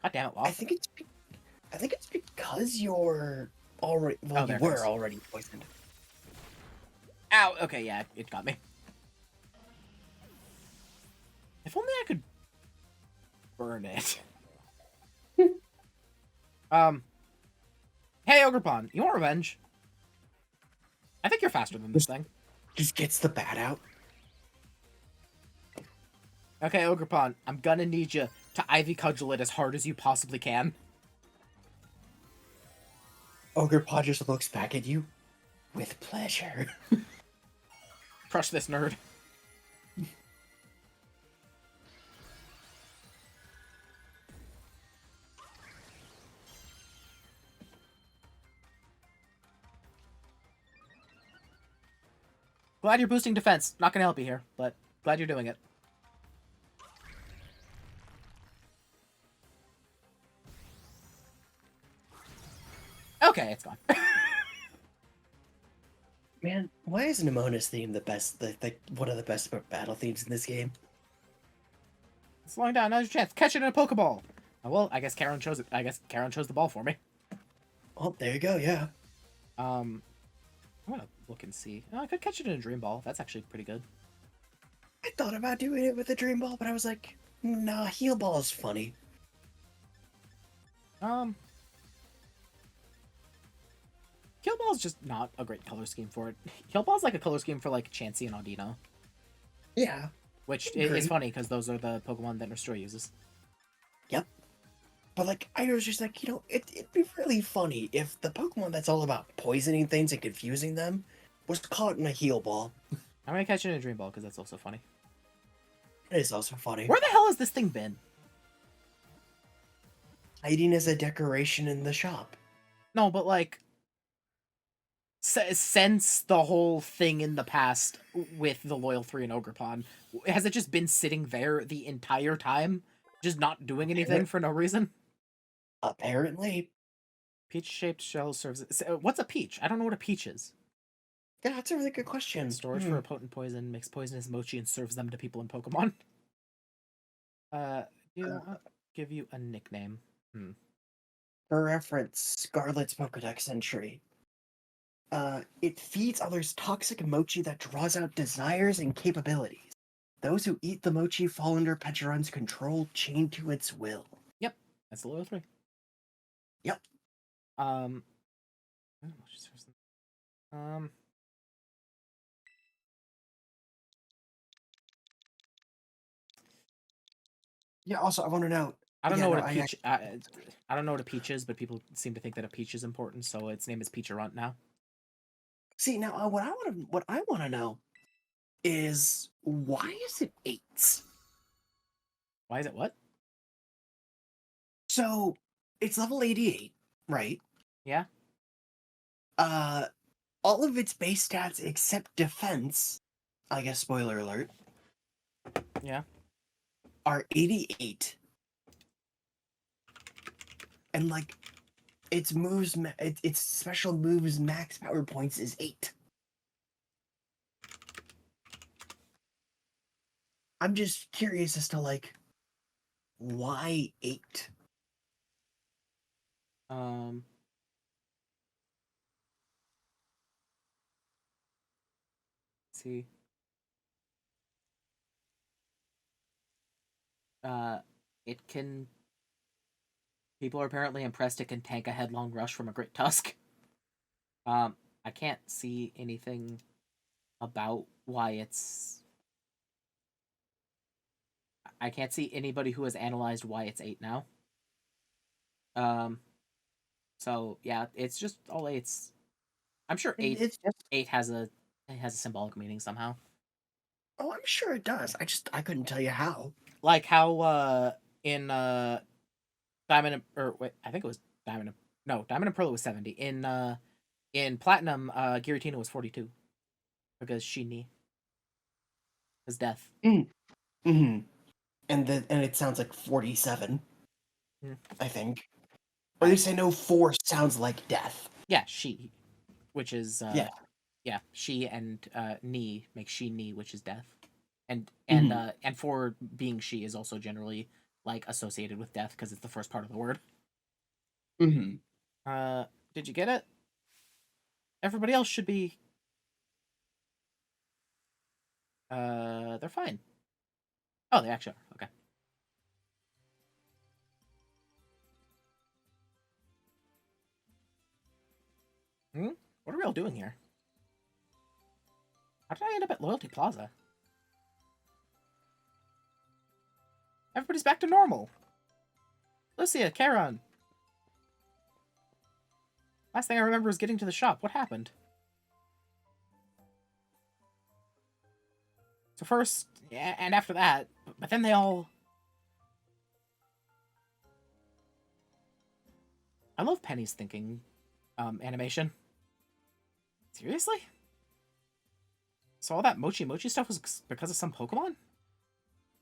God damn it, Law. I think it's because you're already you were already poisoned. Ow! Okay, yeah, it got me. If only I could burn it. Hey, Ogerpon, you want revenge? I think you're faster than this thing. Just gets the bat out. Okay, Ogerpon, I'm gonna need you to Ivy Cudgel it as hard as you possibly can. Ogerpon just looks back at you with pleasure. Crush this nerd. Glad you're boosting defense. Not gonna help you here, but glad you're doing it. Okay, it's gone. Man, why is Nemona's theme the best? One of the best battle themes in this game. Slowing down, now's your chance. Catch it in a Pokeball. Oh, well, I guess Karen chose it. I guess Karen chose the ball for me. Oh, there you go. Yeah. I'm gonna look and see. Oh, I could catch it in a Dream Ball. That's actually pretty good. I thought about doing it with a Dream Ball, but I was like, nah, Heal Ball is funny. Heal Ball is just not a great color scheme for it. Heal Ball is like a color scheme for like Chansey and Audino. Yeah. Which is funny because those are the Pokemon that Nostroy uses. Yep. But like, I was just like, it'd be really funny if the Pokemon that's all about poisoning things and confusing them was caught in a Heal Ball. I'm gonna catch it in a Dream Ball because that's also funny. It is also funny. Where the hell has this thing been? Hiding as a decoration in the shop. No, but like, since the whole thing in the past with the Loyal 3 and Ogerpon, has it just been sitting there the entire time? Just not doing anything for no reason? Apparently. Peach-shaped shell serves... What's a peach? I don't know what a peach is. Yeah, that's a really good question. Storage for a potent poison, makes poisonous mochi and serves them to people in Pokemon. Give you a nickname. For reference, Scarlet's Pokedex entry. It feeds others toxic mochi that draws out desires and capabilities. Those who eat the mochi fall under Petron's control, chained to its will. Yep, that's the Loyal 3. Yep. Yeah, also, I want to know... I don't know what a peach... I don't know what a peach is, but people seem to think that a peach is important, so its name is Peacherunt now. See, now, what I want to know is, why is it 8? Why is it what? So, it's level 88, right? Yeah. All of its base stats except defense, I guess spoiler alert. Yeah. Are 88. And like, its special moves max power points is 8. I'm just curious as to like, why 8? Let's see. It can... People are apparently impressed it can tank a headlong rush from a Great Tusk. I can't see anything about why it's... I can't see anybody who has analyzed why it's 8 now. So yeah, it's just all 8s. I'm sure 8 has a symbolic meaning somehow. Oh, I'm sure it does. I couldn't tell you how. Like how in Diamond or wait, I think it was Diamond and Pearl was 70. In Platinum, Giratina was 42. Because Shini is death. Mm-hmm. And it sounds like 47. I think. Or at least I know 4 sounds like death. Yeah, she, which is yeah, she and Ni makes she Ni, which is death, and 4 being she is also generally like associated with death because it's the first part of the word. Did you get it? Everybody else should be. They're fine. Oh, they actually are. Okay. What are we all doing here? How did I end up at Loyalty Plaza? Everybody's back to normal. Lucia, Charon. Last thing I remember is getting to the shop. What happened? So first, yeah, and after that, but then they all... I love Penny's thinking animation. Seriously? So all that Mochi Mochi stuff was because of some Pokemon?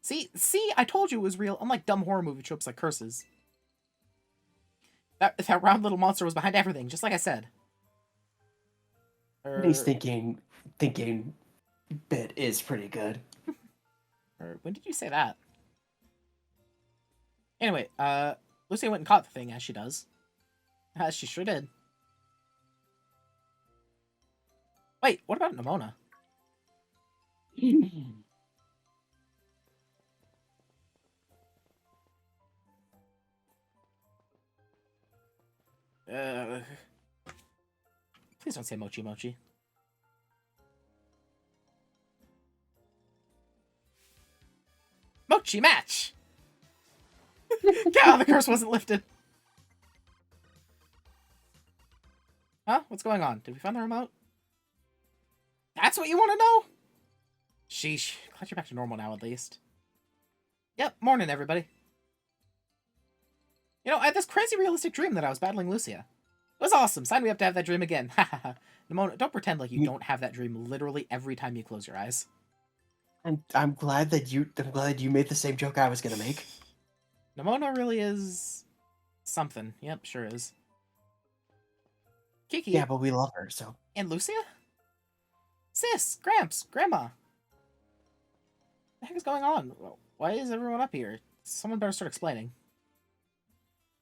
See, I told you it was real, unlike dumb horror movie tropes like curses. That round little monster was behind everything, just like I said. He's thinking bit is pretty good. When did you say that? Anyway, Lucy went and caught the thing, as she does. She sure did. Wait, what about Nimona? Please don't say Mochi Mochi. Mochi match! God, the curse wasn't lifted. Huh? What's going on? Did we find the remote? That's what you want to know? Sheesh. Glad you're back to normal now, at least. Yep, morning, everybody. You know, I had this crazy realistic dream that I was battling Lucia. It was awesome. Sign me up to have that dream again. Hahaha. Nimona, don't pretend like you don't have that dream literally every time you close your eyes. I'm glad that you made the same joke I was gonna make. Nimona really is something. Yep, sure is. Kiki. Yeah, but we love her, so. And Lucia? Sis, Gramps, Grandma. What the heck is going on? Why is everyone up here? Someone better start explaining.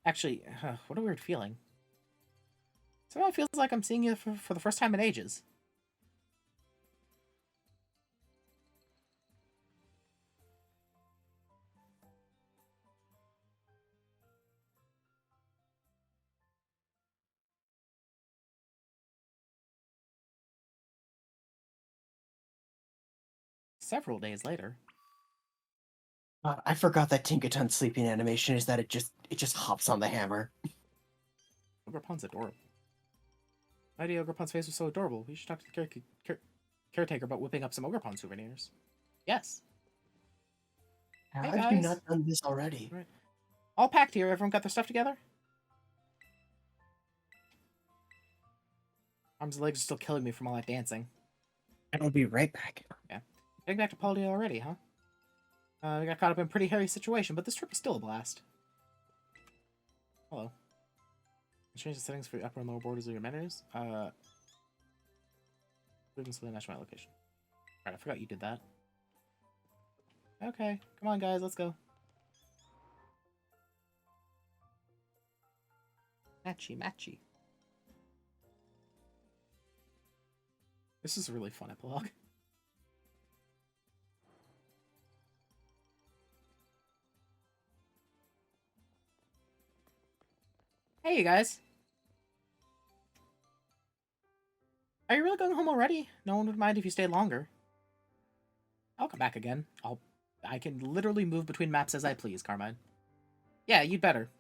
Actually, what a weird feeling. Somehow it feels like I'm seeing you for the first time in ages. Several days later. I forgot that Tinkaton's sleeping animation is that it just hops on the hammer. Ogerpon's adorable. Why do Ogerpon's face was so adorable? We should talk to the caretaker about whipping up some Ogerpon souvenirs. Yes. How Hey, have guys. you not done this already? Right. All packed here. Everyone got their stuff together? Arms and legs are still killing me from all that dancing. I'll be right back. Yeah. Getting back to Polydale already, huh? We got caught up in a pretty hairy situation, but this trip was still a blast. Hello. Change the settings for your upper and lower borders of your menus. Moving to the national location. Alright, I forgot you did that. Okay, come on guys, let's go. Matchy, matchy. This is a really fun epilogue. Hey, you guys. Are you really going home already? No one would mind if you stayed longer. I'll come back again. I can literally move between maps as I please, Carmine. Yeah, you'd better.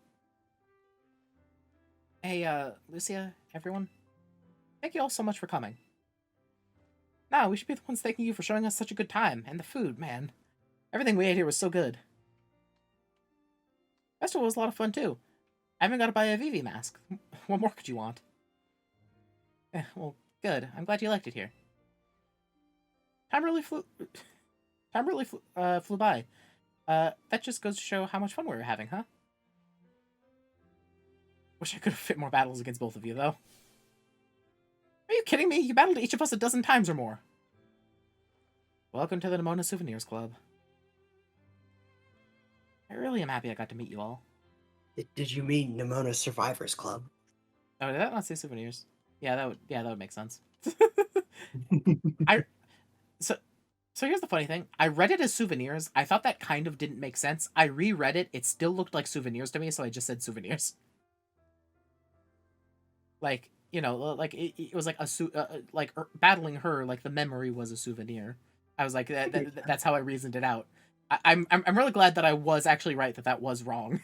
Hey, Lucia, everyone. Thank you all so much for coming. No, we should be the ones thanking you for showing us such a good time. And the food, man. Everything we ate here was so good. Festival was a lot of fun, too. I haven't got to buy a Vivi mask. What more could you want? Well, good. I'm glad you liked it here. Time really flew by. That just goes to show how much fun we were having, huh? Wish I could have fit more battles against both of you, though. Are you kidding me? You battled each of us a dozen times or more. Welcome to the Nimona Souvenirs Club. I really am happy I got to meet you all. Did you mean Nimona Survivors Club? Oh, did that not say souvenirs? Yeah, that would make sense. So here's the funny thing. I read it as souvenirs. I thought that kind of didn't make sense. I reread it. It still looked like souvenirs to me, so I just said souvenirs. Like, you know, like it was like battling her, like the memory was a souvenir. I was like, that's how I reasoned it out. I'm really glad that I was actually right, that was wrong.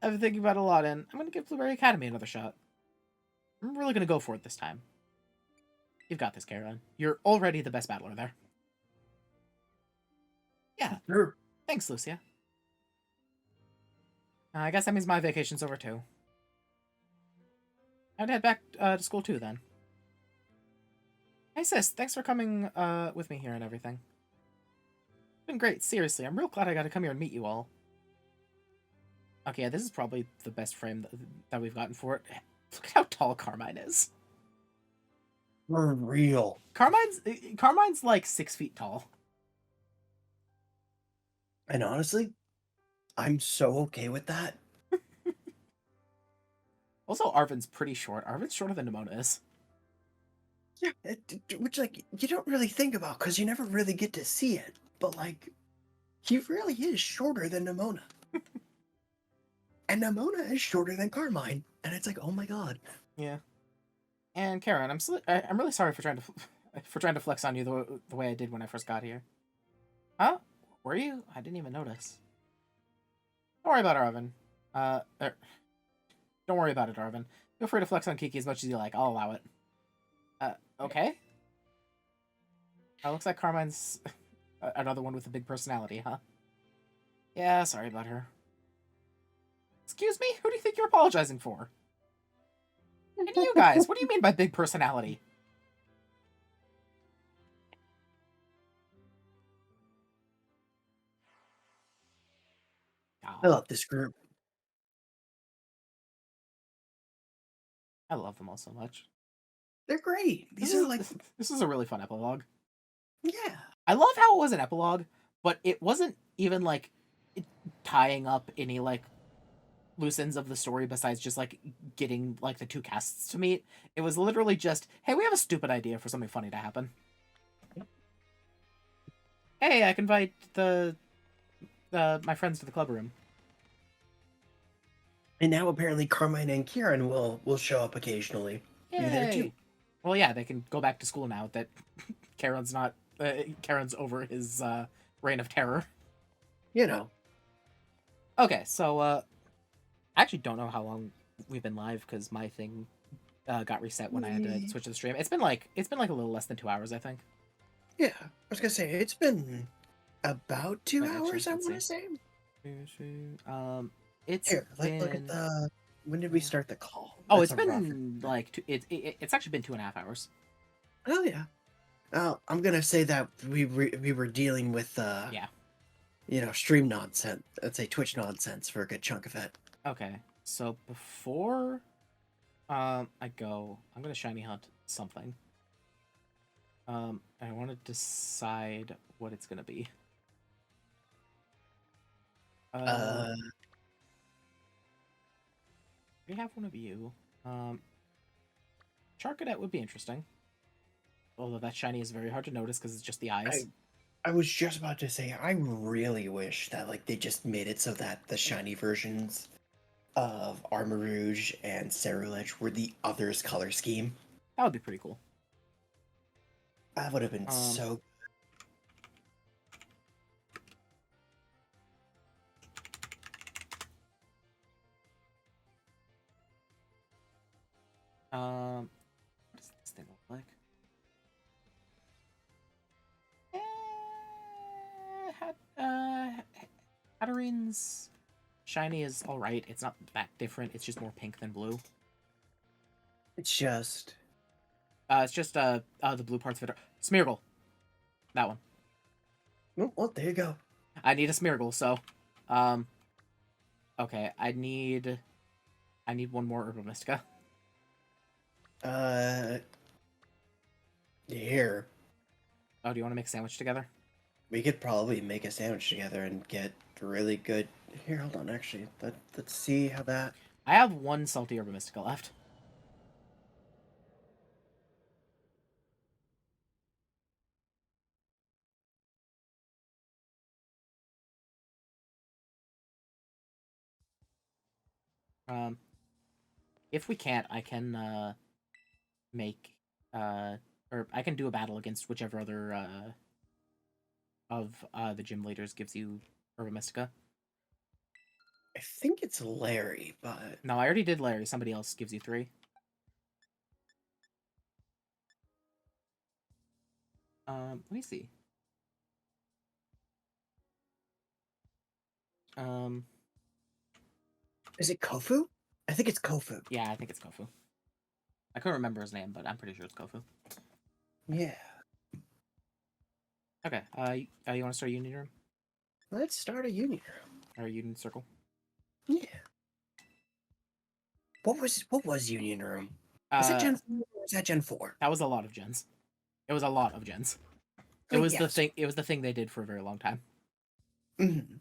I've been thinking about it a lot, and I'm going to give Blueberry Academy another shot. I'm really going to go for it this time. You've got this, Caroline. You're already the best battler there. Yeah. Sure. Thanks, Lucia. I guess that means my vacation's over, too. I'd head back to school, too, then. Hey sis, thanks for coming with me here and everything. It's been great, seriously. I'm real glad I got to come here and meet you all. Okay, yeah, this is probably the best frame that we've gotten for it. Look at how tall Carmine is. For real. Carmine's like 6 feet tall. And honestly, I'm so okay with that. Also, Arvin's pretty short. Arvin's shorter than Nimona is. Yeah, which like you don't really think about because you never really get to see it. But like, he really is shorter than Nimona, and Nimona is shorter than Carmine, and it's like, oh my god. Yeah. And Karen, I'm really sorry for trying to flex on you the way I did when I first got here. Huh? Were you? I didn't even notice. Don't worry about it, Arvin. Don't worry about it, Arvin. Feel free to flex on Kiki as much as you like. I'll allow it. Okay. Looks like Carmine's another one with a big personality, huh? Yeah, sorry about her. Excuse me? Who do you think you're apologizing for? And you guys, what do you mean by big personality? I love this group. I love them all so much. They're great. This These are is like, this is a really fun epilogue. yeah. I love how it was an epilogue, but it wasn't even like tying up any like loose ends of the story besides just like getting like the two casts to meet. It was literally just, hey, we have a stupid idea for something funny to happen. Hey, I can invite the my friends to the club room. And now apparently Carmine and Kieran will show up occasionally. Be there too. Yay! Well, yeah, they can go back to school now that Karen's not Karen's over his reign of terror. You know. Okay, so I actually don't know how long we've been live because my thing got reset when I had to switch to the stream. It's been like a little less than 2 hours, I think. Yeah, I was gonna say it's been about 2 Wait, actually, hours. I let's want to see. say. It's Here, been... look at the. When did we start the call? Oh, That's it's a rough- been like it's actually been 2.5 hours. Oh yeah. I'm gonna say that we were dealing with Yeah. stream nonsense. Let's say Twitch nonsense for a good chunk of it. Okay, so before I go, I'm gonna shiny hunt something. I want to decide what it's gonna be. We have one of you. Charcadet would be interesting. Although that shiny is very hard to notice because it's just the eyes. I was just about to say I really wish that like they just made it so that the shiny versions of Armor Rouge and Ceruledge were the other's color scheme. That would be pretty cool. That would have been so. What does this thing look like? Hatterene's shiny is alright. It's not that different. It's just more pink than blue. It's just. It's just the blue parts of it. Smeargle. That one. Oh, well, there you go. I need a Smeargle, so okay, I need one more Herba Mystica. Here. Oh, do you want to make a sandwich together? We could probably make a sandwich together and get really good. Here, hold on. Actually, let's see how that. I have one salty Herba Mystica left. If we can't, I can make or I can do a battle against whichever other of the gym leaders gives you Herba Mystica. I think it's Larry, but No, I already did Larry. Somebody else gives you 3. Let me see. is it Kofu? I think it's Kofu. Yeah, I think it's Kofu. I couldn't remember his name, but I'm pretty sure it's Kofu. Yeah. Okay. You want to start a union room Let's start a union room. or a union circle? Yeah. What was union room? Was that Uh, Gen 4 or was that Gen 4? that was a lot of gens. It was a lot of gens. It I mean, was the yes. thing. It was the thing they did for a very long time. Mhm.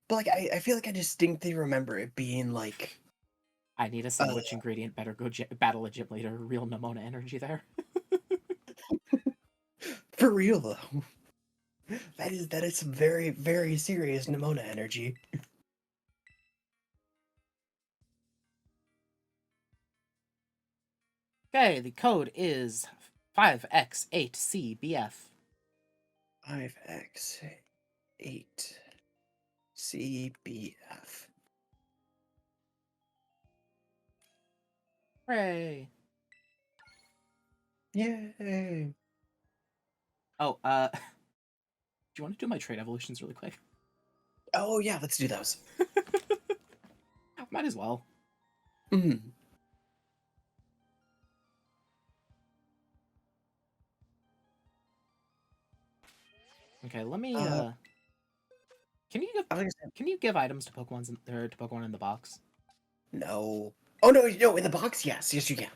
But like I feel like I distinctly remember it being like I need a sandwich ingredient. Better go battle a gym leader. Real Nimona energy there. for real though. That is some very, very serious Nimona energy. Okay, the code is 5x8CBF. 5x8 CBF. Hooray! Yay. Oh, do you want to do my trade evolutions really quick? Oh yeah, let's do those. Might as well. Mm. Okay, let me. Uh, Can you give I like I said, Can you give items to Pokemon's to Pokemon in the box? no. Oh no, in the box, yes, you can. I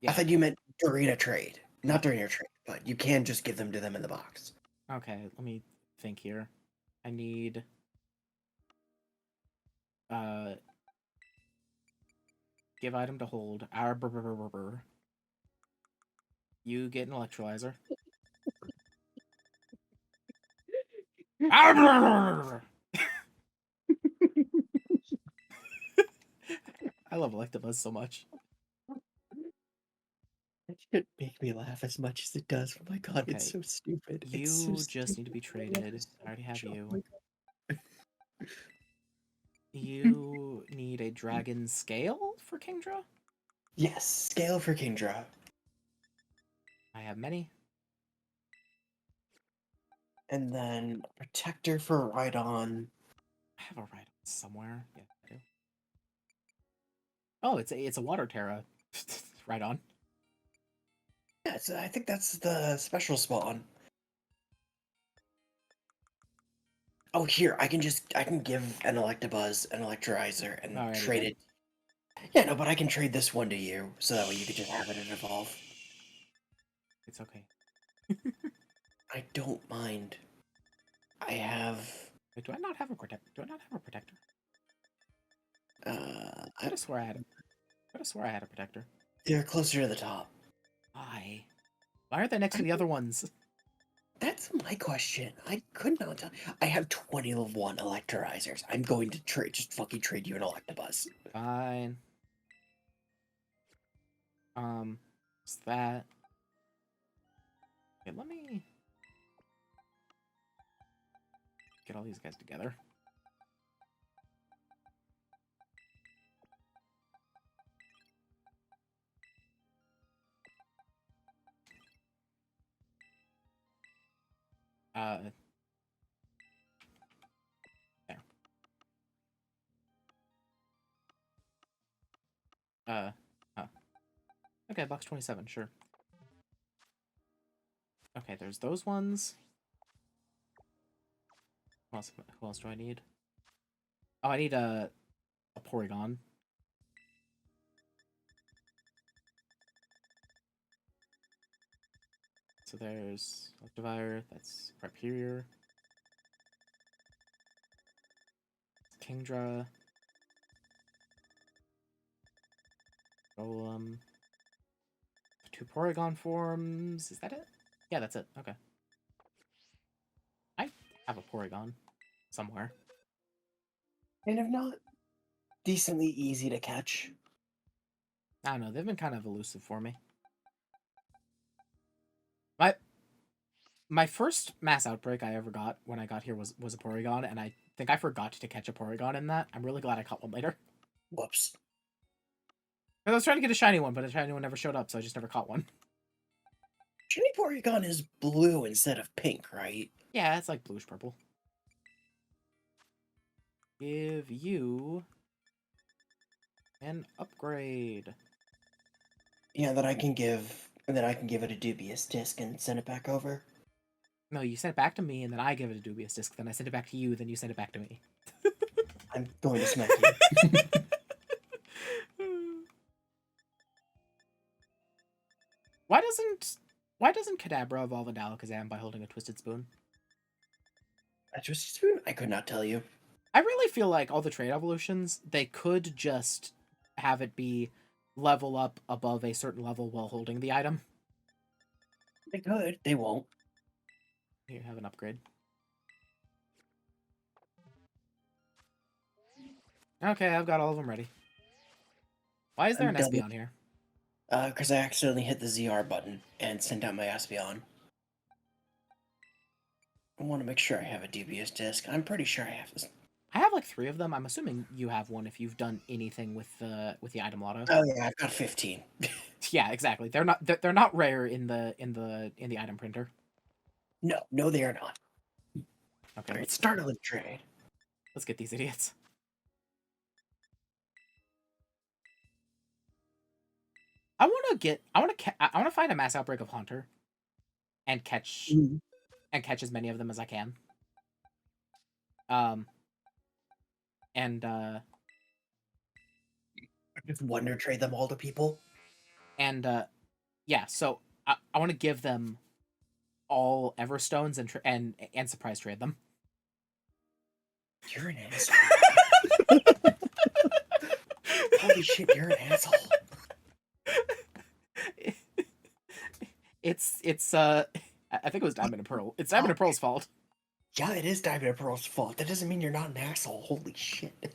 Yeah. thought you meant during a trade. Not during a trade, but you can just give them to them in the box. Okay, let me think here. I need. Uh, give item to hold. You get an electrolyzer. I love Electabuzz so much. That should make me laugh as much as it does. Oh my god, it's Okay, so stupid. It's so you just need to stupid. be I love it traded. so I already have much. Oh you. my god. You need a dragon scale for Kingdra? Yes, scale for Kingdra. I have many. And then protector for Rhydon. I have a right somewhere. Yeah, I do. Oh, it's a water Terra. Right on. Yeah, I think that's the special spawn. Oh, here, I can give an Electabuzz an Electrolyzer and Alrighty trade then. it. Yeah, no, but I can trade this one to you, so that way you could just have it and evolve. It's okay. I don't mind. I have, Wait, do I not have a protector? Do I not have a protector? I I, could have swore I had. Could have swore I had a protector. they're closer to the top. Why? Why are they next to the other ones? That's my question. I could not tell. I have 20 level 1 Electrolyzers. I'm going to just fucking trade you an Electabuzz. Fine. What's that? Okay, let me get all these guys together. There. Uh, huh. Okay, box 27, sure. Okay, there's those ones. Who else do I need? Oh, I need a Porygon. So there's Electivire, that's Rhyperior. Kingdra. Golem. 2 Porygon forms. Is that it? Yeah, that's it. Okay. I have a Porygon somewhere. And if not, decently easy to catch. I don't know. They've been kind of elusive for me. My first mass outbreak I ever got when I got here was a Porygon, and I think I forgot to catch a Porygon in that. I'm really glad I caught one later. Whoops. I was trying to get a shiny one, but a shiny one never showed up, so I just never caught one. Shiny Porygon is blue instead of pink, right? Yeah, it's like bluish purple. Give you an upgrade. Yeah, then I can give And then I can give it a dubious disc and send it back over. No, you send it back to me, and then I give it a dubious disc. Then I send it back to you. Then you send it back to me. I'm going to smack you. Why doesn't Kadabra evolve into Alakazam by holding a Twisted Spoon? A Twisted Spoon? I could not tell you. I really feel like all the trade evolutions, they could just have it be level up above a certain level while holding the item. They could. They won't. Here, have an upgrade. Okay, I've got all of them ready. Why is there an Espeon here? Because I accidentally hit the ZR button and sent out my Espeon. I want to make sure I have a dubious disc. I'm pretty sure I have this. I have like 3 of them. I'm assuming you have one if you've done anything with the item lotto. Oh yeah, I've got 15. Yeah, exactly. They're not rare in the item printer. No, they are not. Okay, Alright, start a trade. Let's get these idiots. I want to find a mass outbreak of Haunter, and catch as many of them as I can. Just wonder trade them all to people. And yeah, so I want to give them all Everstones and surprise trade them. You're an asshole. Holy shit, you're an asshole. It's I think it was Diamond and Pearl. It's Diamond and Pearl's fault. Yeah, it is Diamond and Pearl's fault. That doesn't mean you're not an asshole. Holy shit.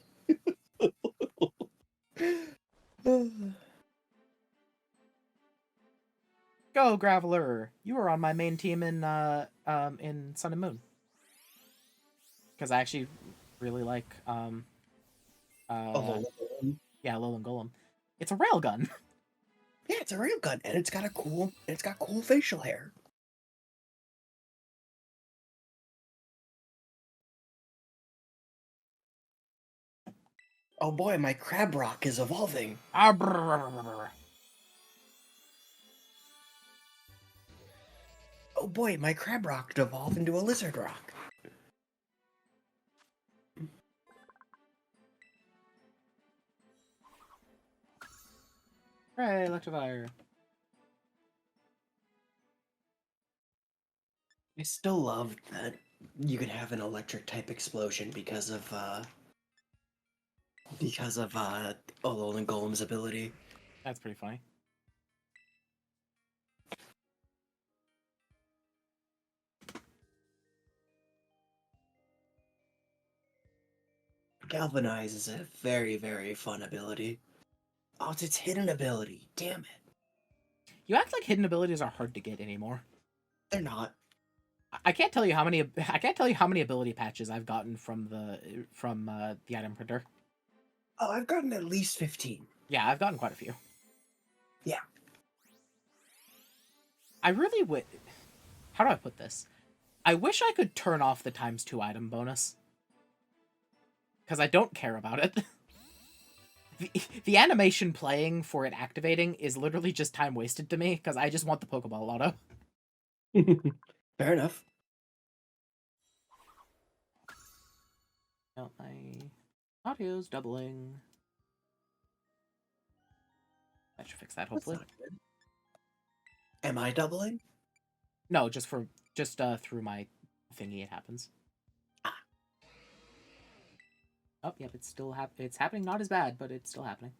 Go, Graveler! You were on my main team in Sun and Moon. Because I actually really like Alolan Golem. It's a railgun. Yeah, it's a railgun, and it's got cool facial hair. Oh boy, my Crabrock is evolving. Oh boy, my Crabrock evolved into a Lizard Rock. Hooray, Electivire. I still love that you could have an electric type explosion because of Alolan Golem's ability. That's pretty funny. Galvanize is a very, very fun ability. Oh, it's its hidden ability. Damn it. You act like hidden abilities are hard to get anymore. They're not. I can't tell you how many ability patches I've gotten from the item printer. Oh, I've gotten at least 15. Yeah, I've gotten quite a few. Yeah. I really would. How do I put this? I wish I could turn off the ×2 item bonus. Because I don't care about it. The animation playing for it activating is literally just time wasted to me, because I just want the Pokeball Lotto. Fair enough. Oh, my audio's doubling. That should fix that, hopefully. Am I doubling? No, just through my thingy it happens. Oh, yep, it's still it's happening. Not as bad, but it's still happening.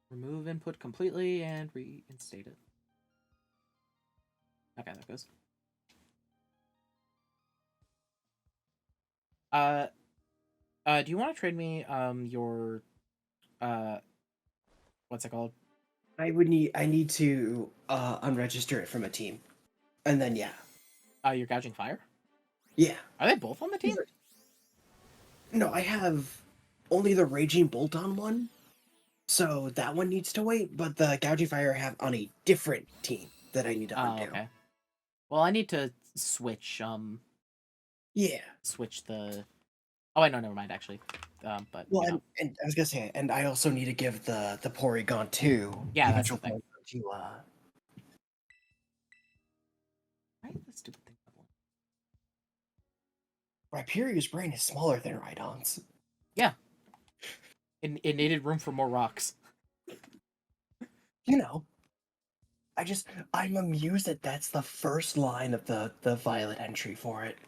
Remove input completely and reinstate it. Okay, that goes. Do you want to trade me your what's it called? I need to unregister it from a team. And then yeah. Your Gouging Fire? Yeah. Are they both on the team? No, I have only the Raging Bolt on one. So that one needs to wait, but the Gouging Fire I have on a different team that I need to undo. Okay. Well, I need to switch yeah. Switch the Oh wait, no, never mind actually. But well, and I was gonna say, and I also need to give the Porygon 2. Yeah, that's the thing. you, Why is this stupid thing doubling? Rhyperia's brain is smaller than Rhydon's. Yeah. It needed room for more rocks. You know, I'm amused that that's the first line of the Violet entry for it.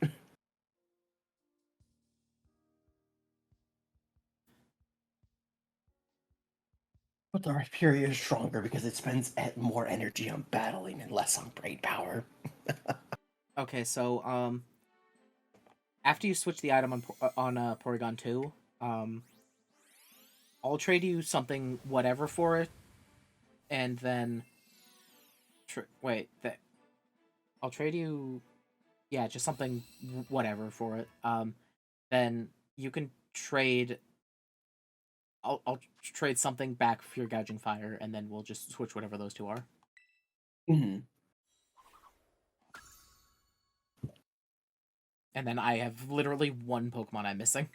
But the Rhyperia is stronger because it spends more energy on battling and less on brain power. Okay, so after you switch the item on Porygon 2, I'll trade you something whatever for it, and then wait, that I'll trade you, yeah, just something whatever for it. Then you can trade. I'll trade something back for your gouging fire, and then we'll just switch whatever those two are. Mm-hmm. And then I have literally one Pokemon I'm missing.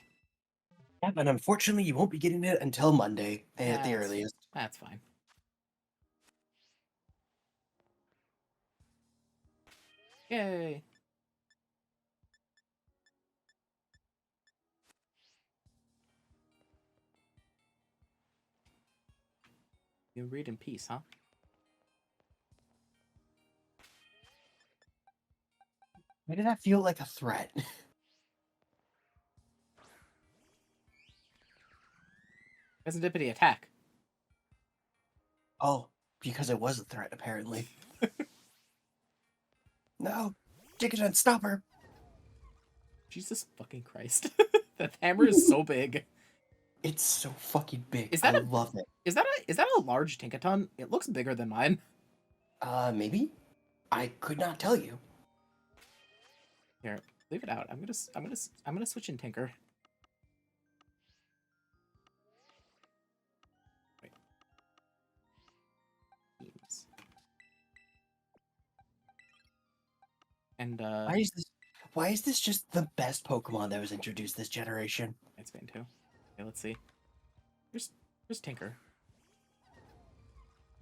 Yeah, but unfortunately, you won't be getting it until Monday at the earliest. That's fine. Yay! You read in peace, huh? Why did that feel like a threat? Serendipity attack. Oh, because it was a threat, apparently. No! Jigga, stop her! Jesus fucking Christ. That hammer is so big. It's so fucking big. Is that I love it. Is that a large Tinkaton? It looks bigger than mine. Maybe? I could not tell you. Here, leave it out. I'm gonna switch in Tinker. Wait. Teams. And Why is this just the best Pokemon that was introduced this generation? it's been too. Okay, let's see. Here's Tinker.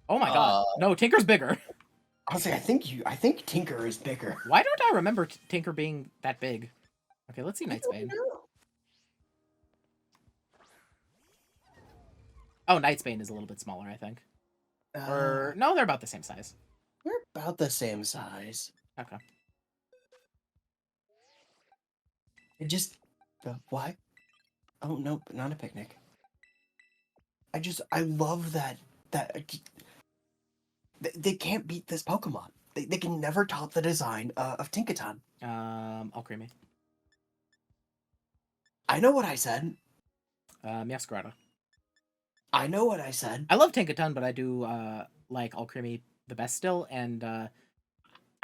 Oh my god. No, Tinker's bigger. Honestly, I think Tinker is bigger. Why don't I remember Tinker being that big? Okay, let's see Nightsbane. Oh, Nightsbane is a little bit smaller, I think. Or no, they're about the same size. They're about the same size. Okay. It just why? Oh no, banana picnic. I love that they can't beat this Pokemon. They can never top the design of Tinkaton. All creamy. I know what I said. Meowscarada. I know what I said. I love Tinkaton, but I do like all creamy the best still, and I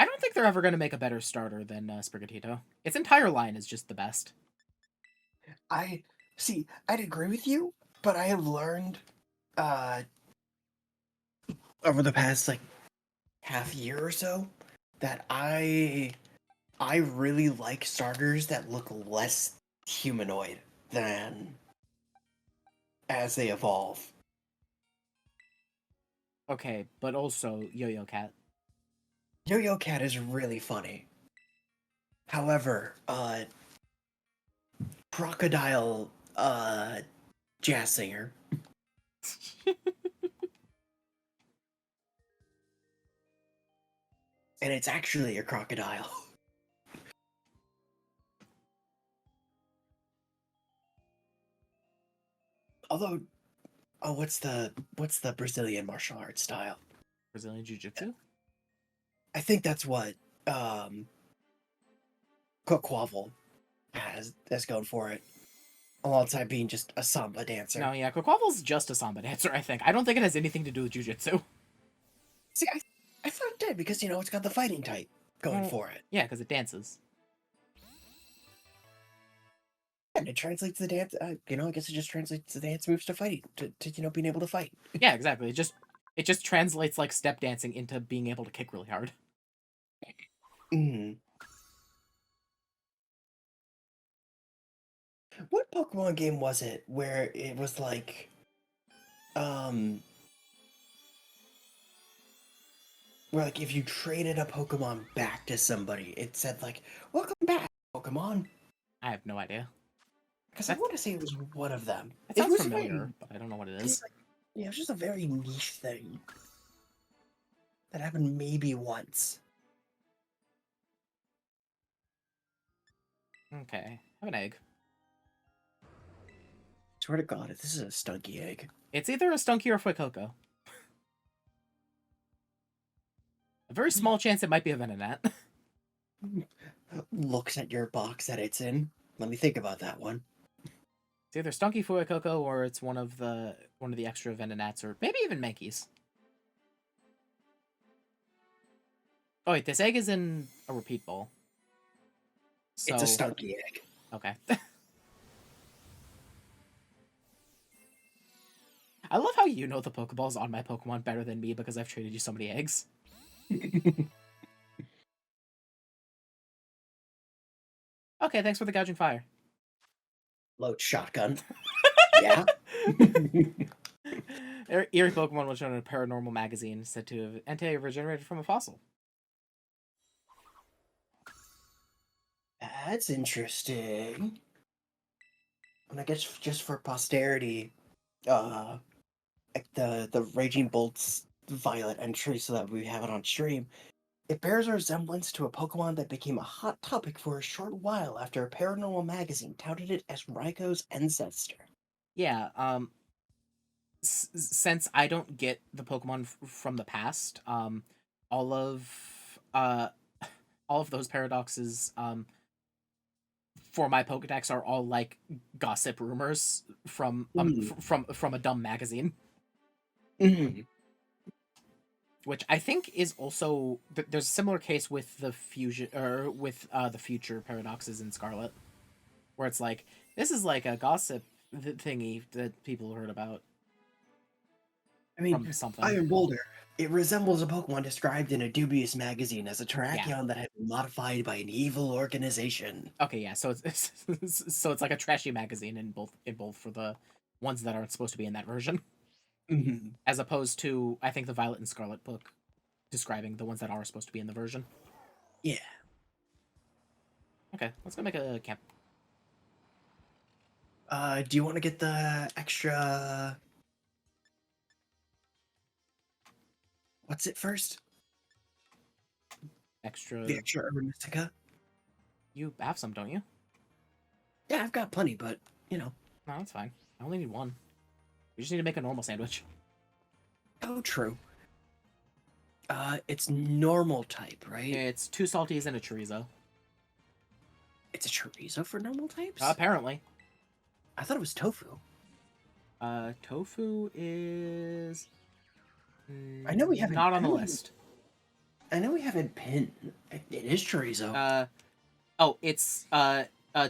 don't think they're ever going to make a better starter than Sprigatito. Its entire line is just the best. I'd agree with you, but I have learned over the past like half year or so that I really like starters that look less humanoid than as they evolve. Okay, but also Yo-Yo Cat. Yo-Yo Cat is really funny. However, Crocodile Jazz Singer. And it's actually a crocodile. Although, what's the Brazilian martial arts style? Brazilian Jiu-Jitsu? I think that's what Quaquaval has going for it. Alongside being just a samba dancer. No, yeah, Quaquaval's just a samba dancer, I think. I don't think it has anything to do with Jiu-Jitsu. See, I thought it did because, it's got the fighting type going for it. Yeah, because it dances. And it translates the dance, I guess it just translates the dance moves to fighting, to being able to fight. Yeah, exactly. It just translates like step dancing into being able to kick really hard. Mm. What Pokemon game was it where it was like, where like if you traded a Pokemon back to somebody, it said like, "Welcome back, Pokemon." I have no idea. Because I That, want to say it was one of them. it It sounds was familiar, but I don't know what it is. yeah, it was just a very niche thing that happened maybe once. Okay, have an egg. Swear to God, if this is a stunky egg. It's either a Stunky or a Fuecoco. A very small chance it might be a Venonat. Looks at your box that it's in. Let me think about that one. It's either Stunky Fuecoco or it's one of the extra Venonats or maybe even Mankeys. Oh wait, this egg is in a repeat bowl. So, It's a stunky egg. okay. I love how you know the Pokeballs on my Pokemon better than me because I've traded you so many eggs. Okay, thanks for the gouging fire. Load shotgun. Yeah. Eerie Pokemon was shown in a paranormal magazine said to have Entei regenerated from a fossil. That's interesting. And I guess just for posterity, like the Raging Bolt's Violet entry so that we have it on stream. It bears a resemblance to a Pokemon that became a hot topic for a short while after a paranormal magazine touted it as Raiko's ancestor. Yeah, since I don't get the Pokemon from the past, all of uh, all of those paradoxes, for my Pokedex are all like gossip rumors from from a dumb magazine, Mhm. which I think is also there's a similar case with the fusion or with the future paradoxes in Scarlet, where it's like this is like a gossip thingy that people heard about I mean, from something. Iron Boulder. It resembles a Pokemon described in a dubious magazine as a Terrakion that had been modified by an evil organization. Okay, yeah, so it's so it's like a trashy magazine in both for the ones that aren't supposed to be in that version, Mhm. as opposed to I think the Violet and Scarlet book describing the ones that are supposed to be in the version. Yeah. Okay, let's go make a camp. Do you want to get the extra? What's it first? Extra. The extra Urban Mystica? You have some, don't you? Yeah, I've got plenty, but you know. No, that's fine. I only need one. We just need to make a normal sandwich. Oh, true. It's normal type, right? It's 2 salties and a chorizo. It's a chorizo for normal types? Apparently. I thought it was tofu. Tofu is. I know we haven't. Not on the list. I know we haven't pinned. It is chorizo. It's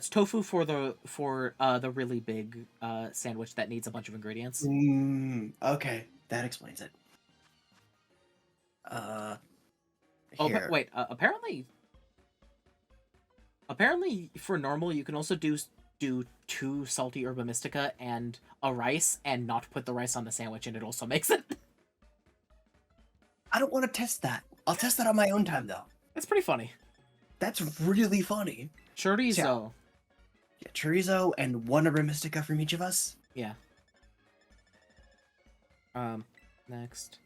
tofu for the really big sandwich that needs a bunch of ingredients. Okay, that explains it. Oh, Here. but wait. Apparently, for normal, you can also do 2 salty herba mystica and a rice, and not put the rice on the sandwich, and it also makes it. I don't want to test that. I'll test that on my own time, though. That's pretty funny. That's really funny. Chorizo. Yeah, chorizo and 1 herba mystica from each of us. Yeah. Next.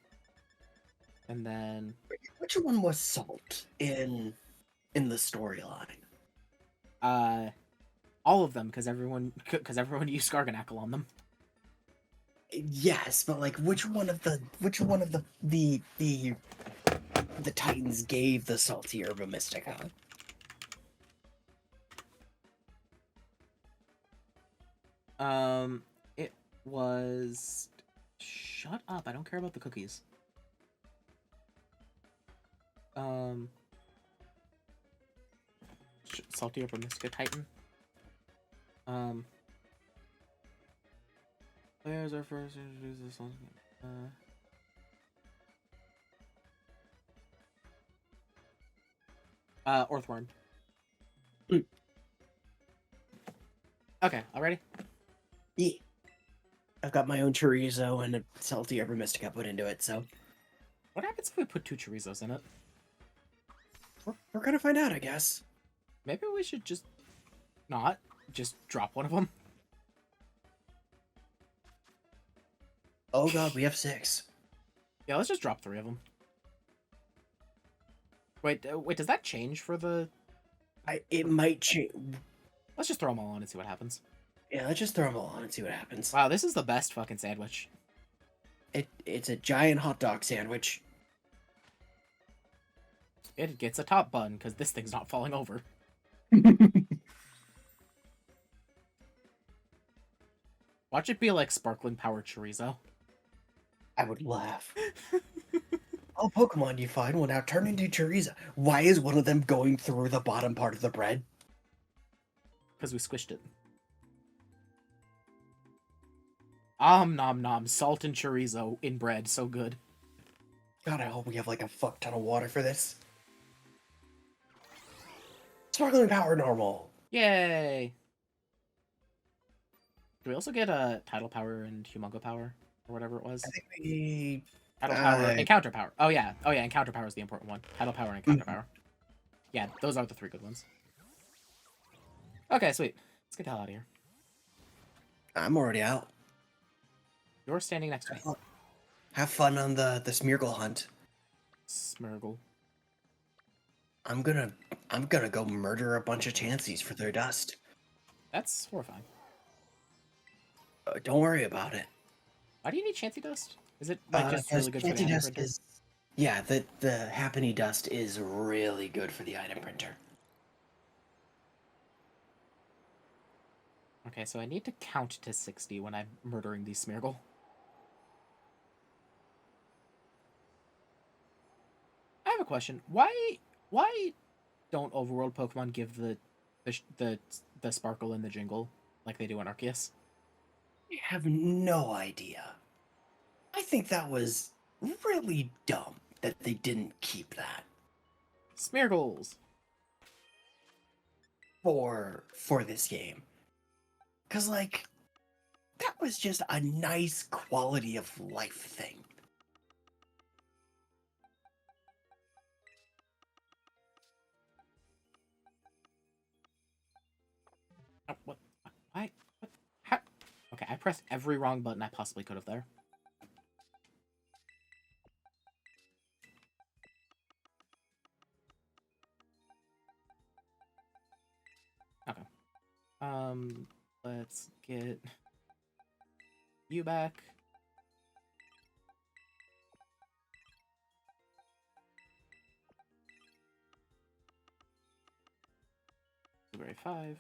And then Which one was salt in the storyline? all of them, because everyone used Scarganackle on them. Yes, but like which one of the Titans gave the salty herba mystica? It was. Shut up! I don't care about the cookies. Salty herba mystica Titan. Players are first introduced this Orthworm. Okay, already? Yeah. I've got my own chorizo and a salty herba mystica put into it, so. What happens if we put 2 chorizos in it? We're gonna find out, I guess. Maybe we should just not just drop one of them. Oh god, we have 6. Yeah, let's just drop 3 of them. Wait, does that change for the... It might change. Let's just throw them all on and see what happens. Yeah, let's just throw them all on and see what happens. Wow, this is the best fucking sandwich. It's a giant hot dog sandwich. It gets a top bun, because this thing's not falling over. Watch it be like sparkling power chorizo. I would laugh. All Pokemon you find will now turn into chorizo. Why is one of them going through the bottom part of the bread? Because we squished it. Nom nom, salt and chorizo in bread, so good. God, I hope we have like a fuck ton of water for this. Sparkling power normal. Yay! Do we also get a tidal power and humongo power? Or whatever it was? I think we... Tidal power and counter power. Oh yeah, and counter power is the important one. Tidal power and counter power. Yeah, those are the 3 good ones. Okay, sweet. Let's get the hell out of here. I'm already out. You're standing next to me. Have fun on the Smeargle hunt. Smeargle. I'm gonna go murder a bunch of Chanseys for their dust. That's horrifying. Don't worry about it. Why do you need Chansey dust? Is it like just really good for the Chansey item dust printer? yeah, the Happiny dust is really good for the item printer. Okay, so I need to count to 60 when I'm murdering these Smeargle. I have a question. Why don't overworld Pokemon give the sparkle and the jingle like they do in Arceus? I have no idea. I think that was really dumb that they didn't keep that Smeargles. for this game. Cause like that was just a nice quality of life thing. Oh, what? Why? What? How? Okay, I pressed every wrong button I possibly could have there. Okay. Let's get you back. Blueberry 5.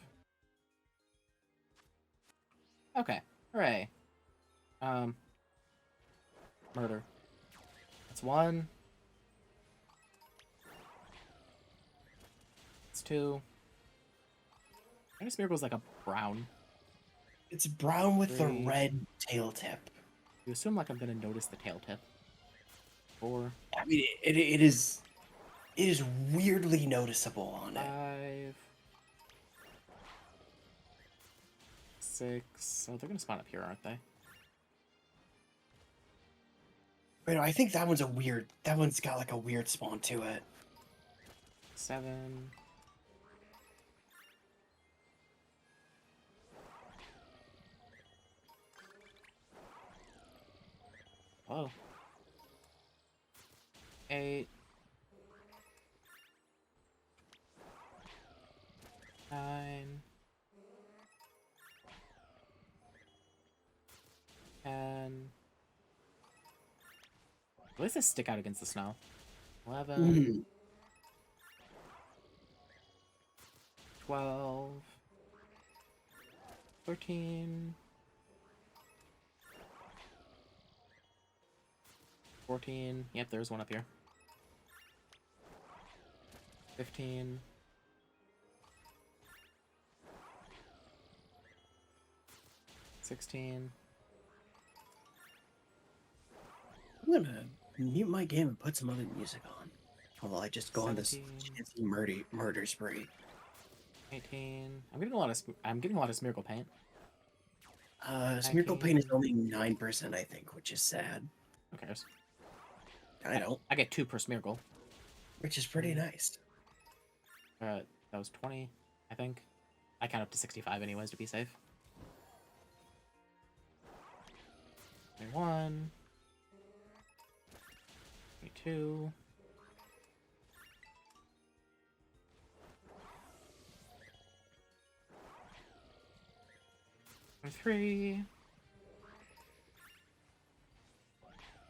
Okay, hooray. Murder. That's 1. That's 2. Kind of Smeargle's like a brown. It's brown with the 3. red tail tip. You assume like I'm gonna notice the tail tip. 4. I mean, it is weirdly noticeable on it. 5. 6. Oh, they're gonna spawn up here, aren't they? Wait, no, I think that one's a weird. That one's got like a weird spawn to it. 7. Oh. 8. 9. 10. Why does this stick out against the snow? 11. 12. 13. 14. Yep, there's one up here. 15. 16. I'm gonna mute my game and put some other music on, while I just go on this 17. murder spree. 18. I'm getting a lot of Smeargle paint. Smeargle paint is only 9%, I think, which is sad. Who cares? I don't, I get 2 per Smeargle. which is pretty Mm. nice. That was 20, I think. I count up to 65 anyways to be safe. 21. 22. 23. Yeah,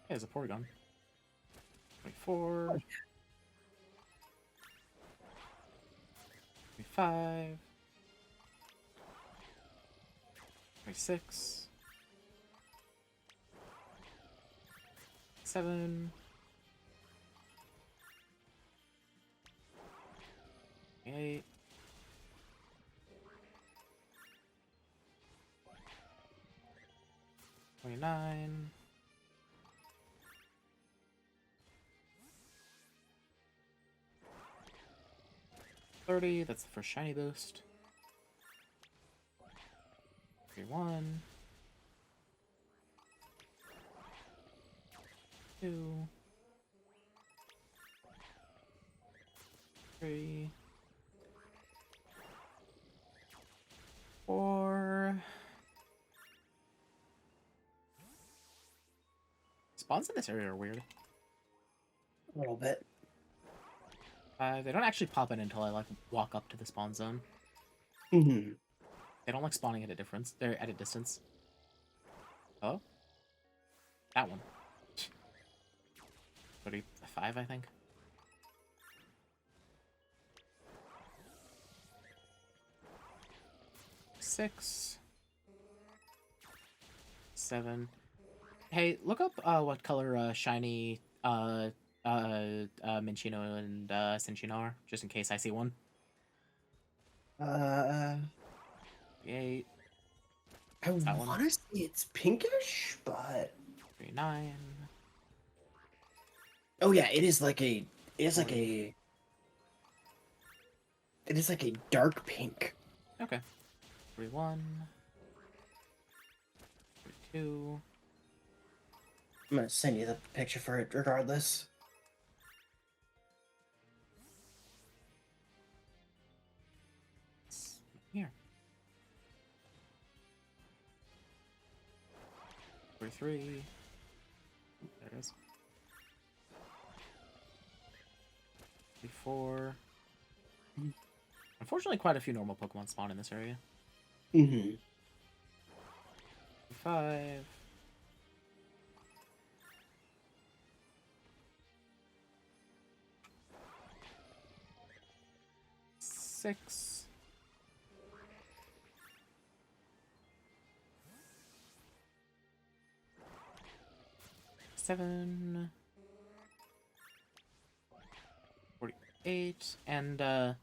there's a Porygon. 24. 25. 26. 7. 8. 29. 30. That's the first shiny boost. 31. 2. 3. 4. Spawns in this area are weird. A little bit. 5. They don't actually pop in until I like walk up to the spawn zone. Mm-hmm. They don't like spawning at a difference. They're at a distance. Oh? That one. 35, I think. Six. 7. Hey, look up what color shiny Minchino and Cinchino are, just in case I see one. 8. I That one. want to say it's pinkish, but 39. oh yeah, it is like a. It is like a. It is like a dark pink. Okay. 41. 42. I'm gonna send you the picture for it regardless. It's here. 43. There it is. 44. Unfortunately, quite a few normal Pokemon spawn in this area. Mm-hmm. 5. 6. 7. 48. And the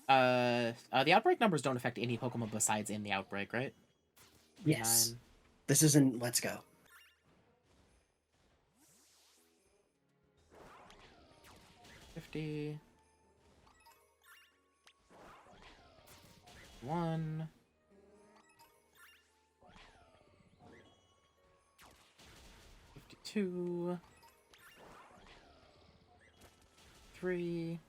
outbreak numbers don't affect any Pokemon besides in the outbreak, right? Yes. 9. This isn't Let's Go. 50. 1. 52. 3.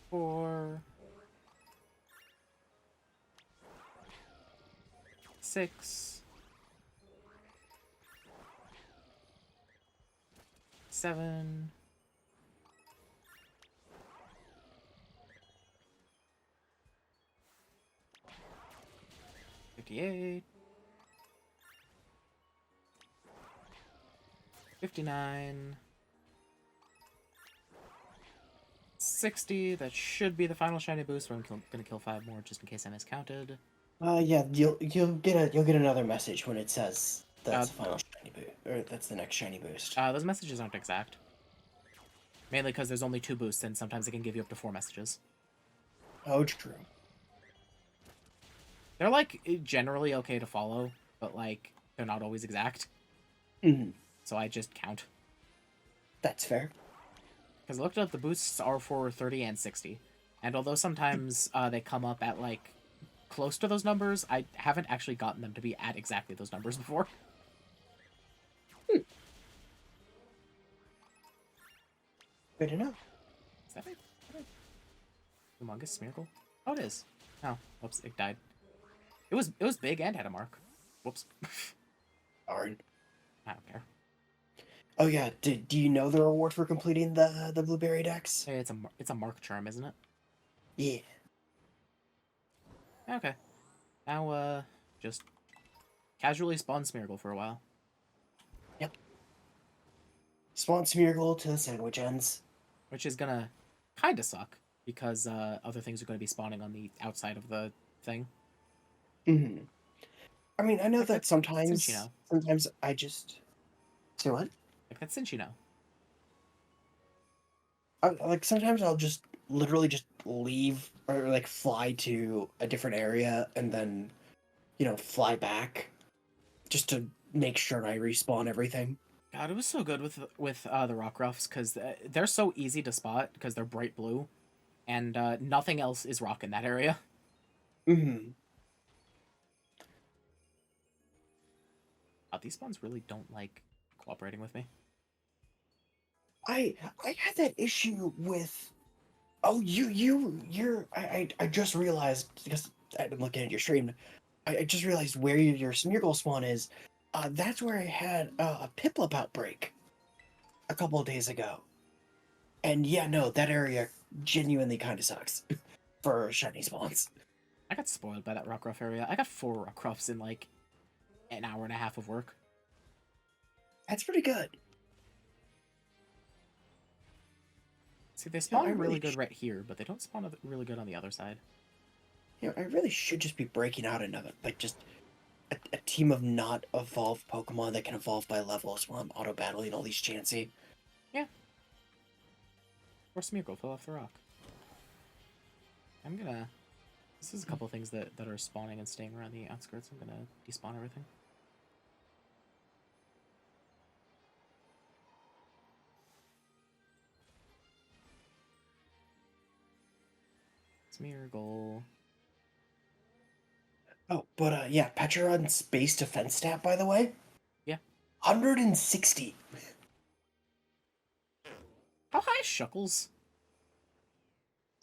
4. 6. 7. 58. 59. 60. That should be the final shiny boost. I'm gonna kill 5 more just in case I miscounted. Yeah, you'll get another message when it says that's the final shiny boost, or that's the next shiny boost. Those messages aren't exact. Mainly because there's only 2 boosts, and sometimes they can give you up to 4 messages. Oh, true. They're like generally okay to follow, but like they're not always exact. Mm-hmm. So I just count. That's fair. Because I looked up, the boosts are for 30 and 60. And although sometimes they come up at like close to those numbers. I haven't actually gotten them to be at exactly those numbers before. Good to know. Is that a humongous Smeargle? Oh, it is. Oh, whoops, it died. It was big and had a mark. Whoops. Darn. I don't care. Oh yeah, do you know the reward for completing the blueberry decks? Hey, it's a mark charm, isn't it? Yeah. Okay. Now, just casually spawn Smeargle for a while. Yep. Spawn Smeargle to the sandwich ends. Which is gonna kinda suck, because other things are gonna be spawning on the outside of the thing. Hmm. I mean, I know Like that since you sometimes know. I just say what? Like that's since you know. Like sometimes I'll just literally just leave or like fly to a different area and then fly back just to make sure I respawn everything. God, it was so good with the Rockruffs, because they're so easy to spot because they're bright blue, and nothing else is rock in that area. Hmm. These spawns really don't like cooperating with me. I had that issue with. Oh, I just realized because I've been looking at your stream. I just realized where your Smeargle spawn is. That's where I had a Piplup outbreak a couple of days ago. And yeah, no, that area genuinely kind of sucks for shiny spawns. I got spoiled by that Rockruff area. I got 4 Rockruffs in like an hour and a half of work. That's pretty good. See, they I spawn really really good right here, but they don't spawn really good on the other side. I really should just be breaking out another, like just a team of not evolved Pokemon that can evolve by levels while I'm auto battling all these Chansey. Yeah. Or Smeargle fell off the rock. I'm gonna... This is a couple things that are spawning and staying around the outskirts. I'm gonna despawn everything. Smeargle. Oh, but yeah, Pecharod's base defense stat, by the way, Yeah. 160. How high is Shuckles?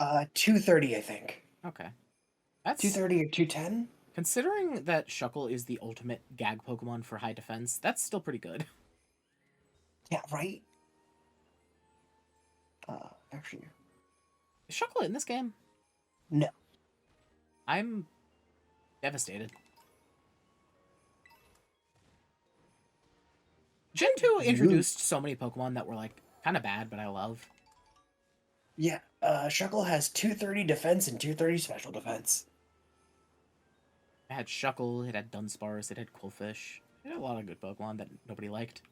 230, I think. Okay. That's... 230 or 210? Considering that Shuckle is the ultimate gag Pokemon for high defense, that's still pretty good. Yeah, right? Actually, Is Shuckle in this game? no. I'm devastated. Gen 2 introduced so many Pokemon that were like kind of bad, but I love. Yeah, Shuckle has 230 defense and 230 special defense. It had Shuckle, it had Dunsparce, it had Quillfish. It had a lot of good Pokemon that nobody liked.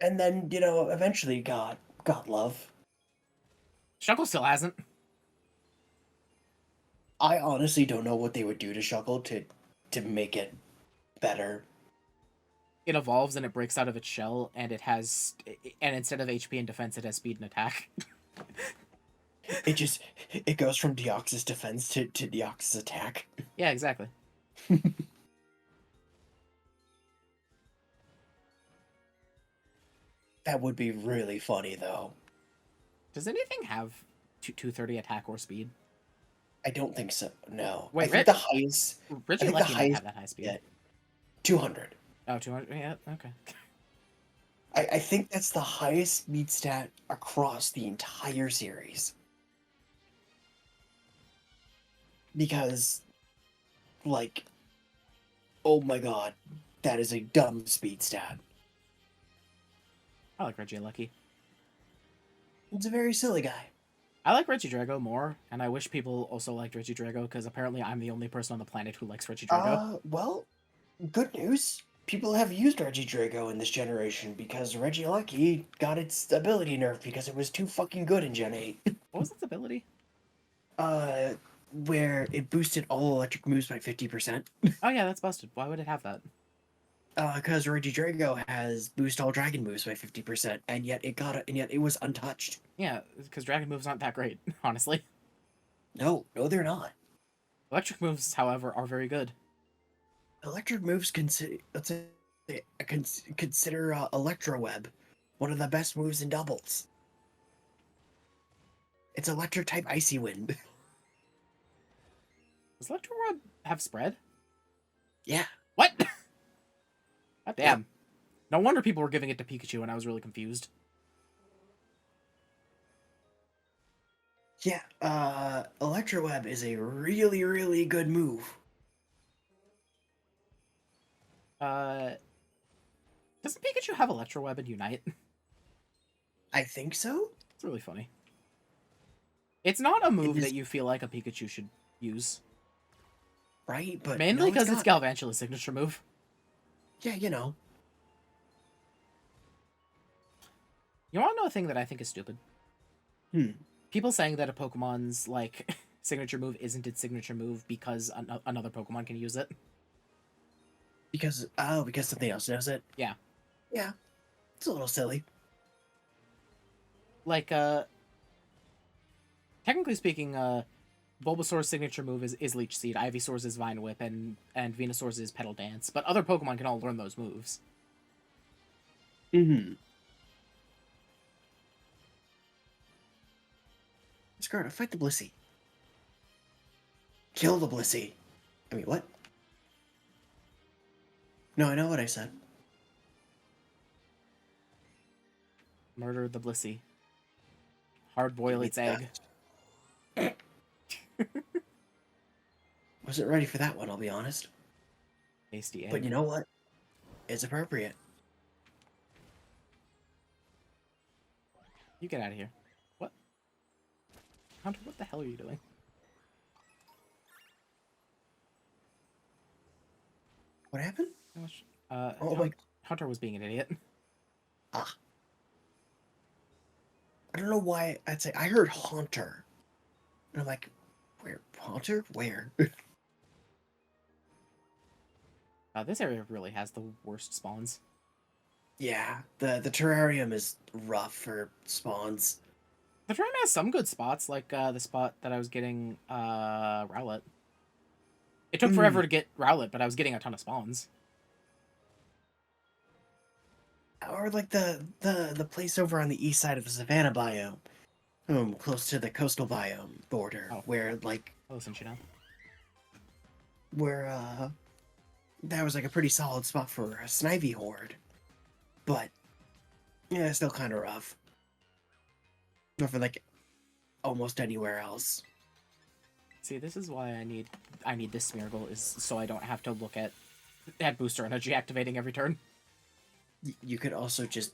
And then, eventually got love. Shuckle still hasn't. I honestly don't know what they would do to Shuckle to make it better. It evolves and it breaks out of its shell, and it has... And instead of HP and defense, it has speed and attack. It goes from Deoxys defense to Deoxys attack. Yeah, exactly. That would be really funny, though. Does anything have 230 attack or speed? I don't think so. No. Wait, I think the highest. Regieleki might have that high speed. Yeah, 200. Oh, 200? Yeah, okay. I think that's the highest speed stat across the entire series. Because, like, oh my god, that is a dumb speed stat. I like Regieleki. It's a very silly guy. I like Regidrago more, and I wish people also liked Regidrago, because apparently I'm the only person on the planet who likes Regidrago. Well, good news. People have used Regidrago in this generation because Regieleki got its ability nerfed because it was too fucking good in Gen 8. What was its ability? Where it boosted all electric moves by 50%. Oh yeah, that's busted. Why would it have that? Because Regidrago has boost all dragon moves by 50%, and yet it was untouched. Yeah, because dragon moves aren't that great, honestly. No, they're not. Electric moves, however, are very good. Electric moves consider Electro Web one of the best moves in doubles. It's electric type Icy Wind. Does Electro Rod have spread? Yeah. What? God damn. Yep. No wonder people were giving it to Pikachu, and I was really confused. Yeah. Electro Web is a really, really good move. Doesn't Pikachu have Electro Web and Unite? I think so. It's really funny. It's not a move is- that you feel like a Pikachu should use. Right, but Mainly no, because it's got- Galvantula's signature move. Yeah, you know. You want to know a thing that I think is stupid? Hmm. People saying that a Pokemon's, like, signature move isn't its signature move because another Pokemon can use it. Because something else knows it. Yeah. Yeah. It's a little silly. Like, technically speaking, Bulbasaur's signature move is Leech Seed, Ivysaur's is Vine Whip, and Venusaur's is Petal Dance. But other Pokemon can all learn those moves. Mm-hmm. Scarlet, fight the Blissey. Kill the Blissey. I mean, what? No, I know what I said. Murder the Blissey. Hard boil its egg. Wasn't ready for that one, I'll be honest. Tasty egg. But you know what? It's appropriate. You get out of here. What? Hunter, what the hell are you doing? What happened? Oh my... Hunter was being an idiot. Ah. I don't know why I'd say... I heard Haunter. And I'm like, where? Haunter? Where? This area really has the worst spawns. Yeah, the terrarium is rough for spawns. The terrarium has some good spots, like the spot that I was getting Rowlet. It took forever to get Rowlet, but I was getting a ton of spawns. Or like the place over on the east side of the Savannah biome, close to the coastal biome border, where like I'll listen to you now. Where that was like a pretty solid spot for a Snivy horde, but yeah, it's still kind of rough. Not for like almost anywhere else. See, this is why I need this Smeargle, is so I don't have to look at booster energy activating every turn. You could also just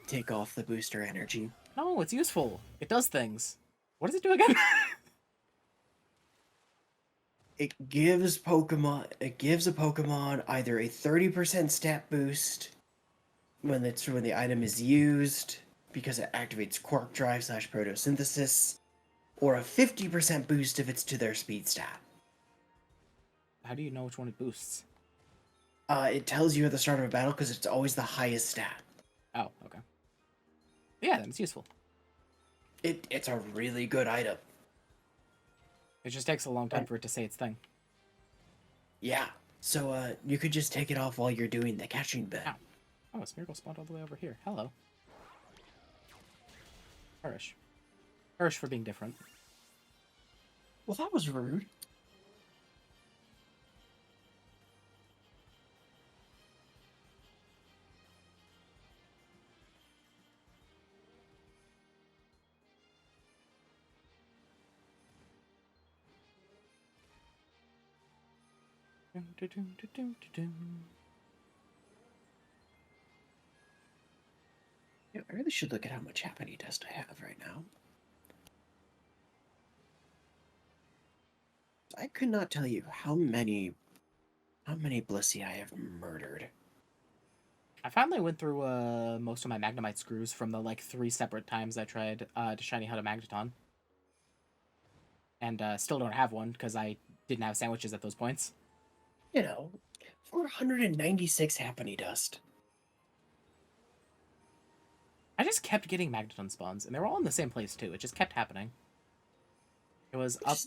take off the booster energy. No, it's useful. It does things. What does it do again? It gives a Pokemon either a 30% stat boost when the item is used because it activates Quark Drive / Photosynthesis, or a 50% boost if it's to their speed stat. How do you know which one it boosts? It tells you at the start of a battle because it's always the highest stat. Oh, okay. Yeah, then it's useful. It's a really good item. It just takes a long time for it to say its thing. Yeah. So you could just take it off while you're doing the catching bit. Ow. Oh, Smeargle spawned all the way over here. Hello. Harish. Harish for being different. Well, that was rude. Yeah, I really should look at how much Happiny Dust I have right now. I could not tell you how many Blissey I have murdered. I finally went through most of my Magnemite screws from the 3 separate times I tried to shiny hunt a Magneton. And still don't have one because I didn't have sandwiches at those points. You know, 496 Happiny Dust. I just kept getting Magneton spawns, and they were all in the same place too. It just kept happening. It was up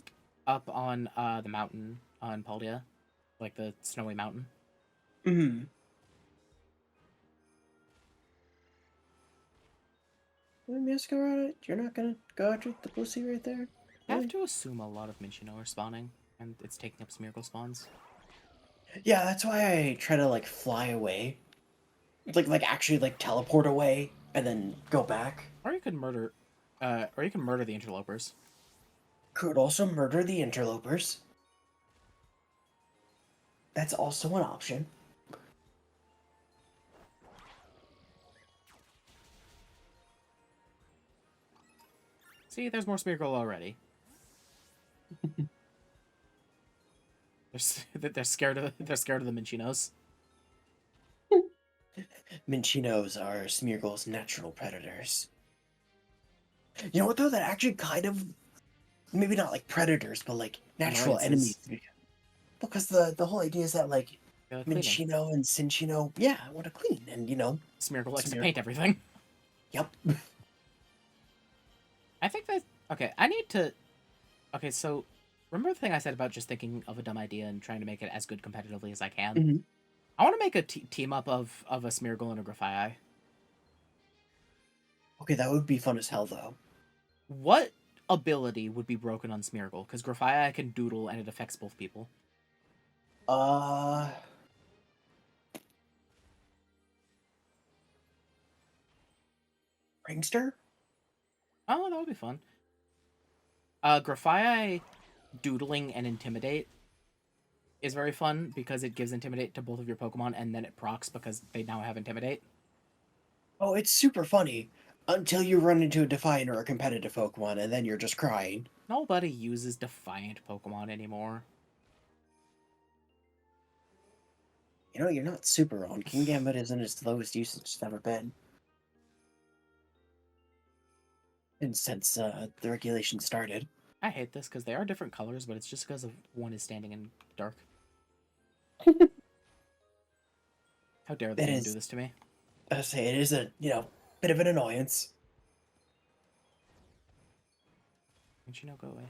up on the mountain on Paldia, like the snowy mountain. Mm-hmm. Let me ask around it. You're not gonna go after the pussy right there? I have Really? to assume a lot of Minchino are spawning, and it's taking up Smeargle spawns. Yeah, that's why I try to like fly away. Like actually like teleport away and then go back. Or you could murder, or you can murder the interlopers. Could also murder the interlopers. That's also an option. See, there's more Smeargle already. They're scared of the Minchinos. Minchinos are Smeargle's natural predators. You know what though? That actually kind of maybe not like predators, but like natural enemies. Annoyances. Because the whole idea is that like Cleaning. Minchino and Cinchino, yeah, want to clean, and you know, Smeargle likes to Smeargle. paint everything. Yep. I think that okay. I need to. Okay, so remember the thing I said about just thinking of a dumb idea and trying to make it as good competitively as I can. Mhm. I want to make a team up of a Smeargle and a Grafii. Okay, that would be fun as hell though. What ability would be broken on Smeargle? Because Grafii can doodle and it affects both people. Uh, Ringster? Oh, that would be fun. Grafii doodling and intimidate is very fun because it gives intimidate to both of your Pokemon and then it procs because they now have intimidate. Oh, it's super funny until you run into a Defiant or a competitive Pokemon, and then you're just crying. Nobody uses Defiant Pokemon anymore. You know, you're not super wrong. Kingambit isn't its lowest usage it's ever been. And since the regulation started. I hate this because they are different colors, but it's just because of one is standing in dark. How dare the It game do is, this to me? I say, it is a, you know, bit of an annoyance. Don't you know, go away.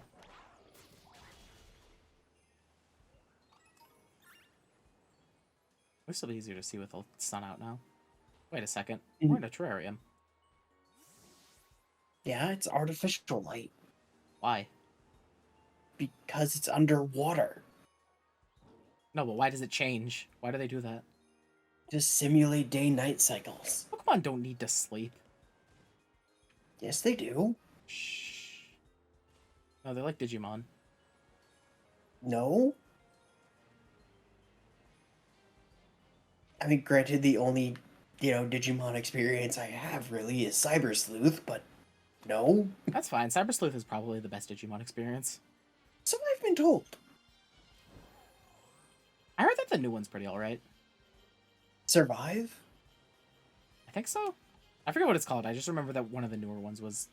This will be easier to see with the sun out now. Wait a second. We're in a terrarium. Yeah, it's artificial light. Why? Because it's underwater. No, but why does it change? Why do they do that? To simulate day-night cycles. Pokemon don't need to sleep. Yes, they do. Shh. No, they're like Digimon. No? I mean, granted, the only, you know, Digimon experience I have really is Cyber Sleuth, but no. That's fine. Cyber Sleuth is probably the best Digimon experience. So I've been told. I heard that the new one's pretty alright. Survive? I think so. I forget what it's called. I just remember that one of the newer ones was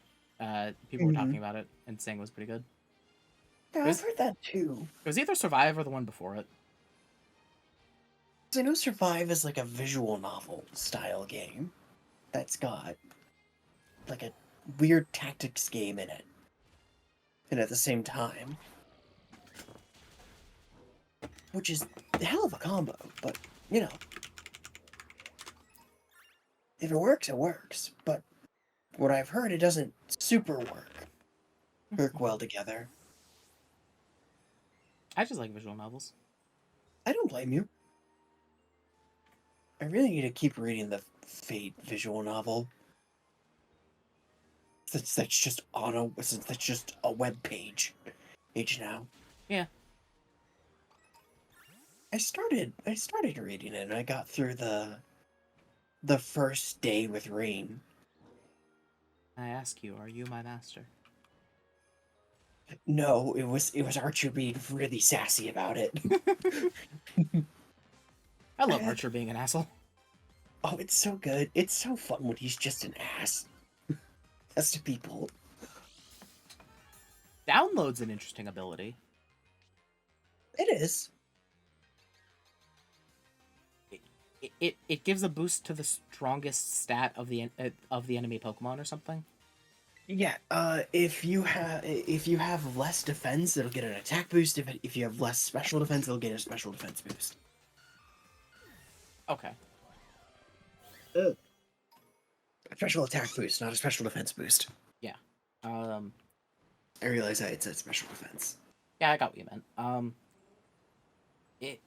people were talking about it and saying it was pretty good. Yeah, I've heard that too. It was either Survive or the one before it. I know Survive is like a visual novel style game that's got like a weird tactics game in it. And at the same time. Which is a hell of a combo, but, you know. If it works, it works. But what I've heard, it doesn't super work well together. I just like visual novels. I don't blame you. I really need to keep reading the Fate visual novel. That's just that's just a web page now. Yeah. I started reading it and I got through the first day with Rain. I ask you, are you my master? No, it was Archer being really sassy about it. I love Archer being an asshole. Oh, it's so good. It's so fun when he's just an ass. As to people. Download's an interesting ability. It is. It gives a boost to the strongest stat of the enemy Pokemon or something. Yeah, if you have less defense, it'll get an attack boost. If you have less special defense, it'll get a special defense boost. Okay. A special attack boost, not a special defense boost. Yeah. I realize I had said special defense. Yeah, I got what you meant. It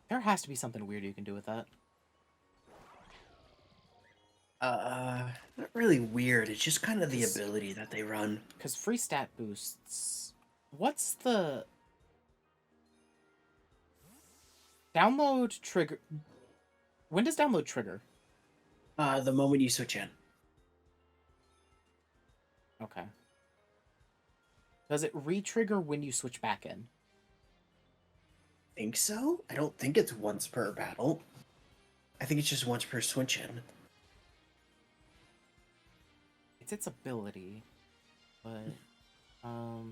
there has to be something weird you can do with that. Not really weird. It's just kind of the Cause, ability that they run. Cause free stat boosts. What's the download trigger? When does download trigger? The moment you switch in. Okay. Does it re-trigger when you switch back in? Think so? I don't think it's once per battle. I think it's just once per switch in. It's its ability, but I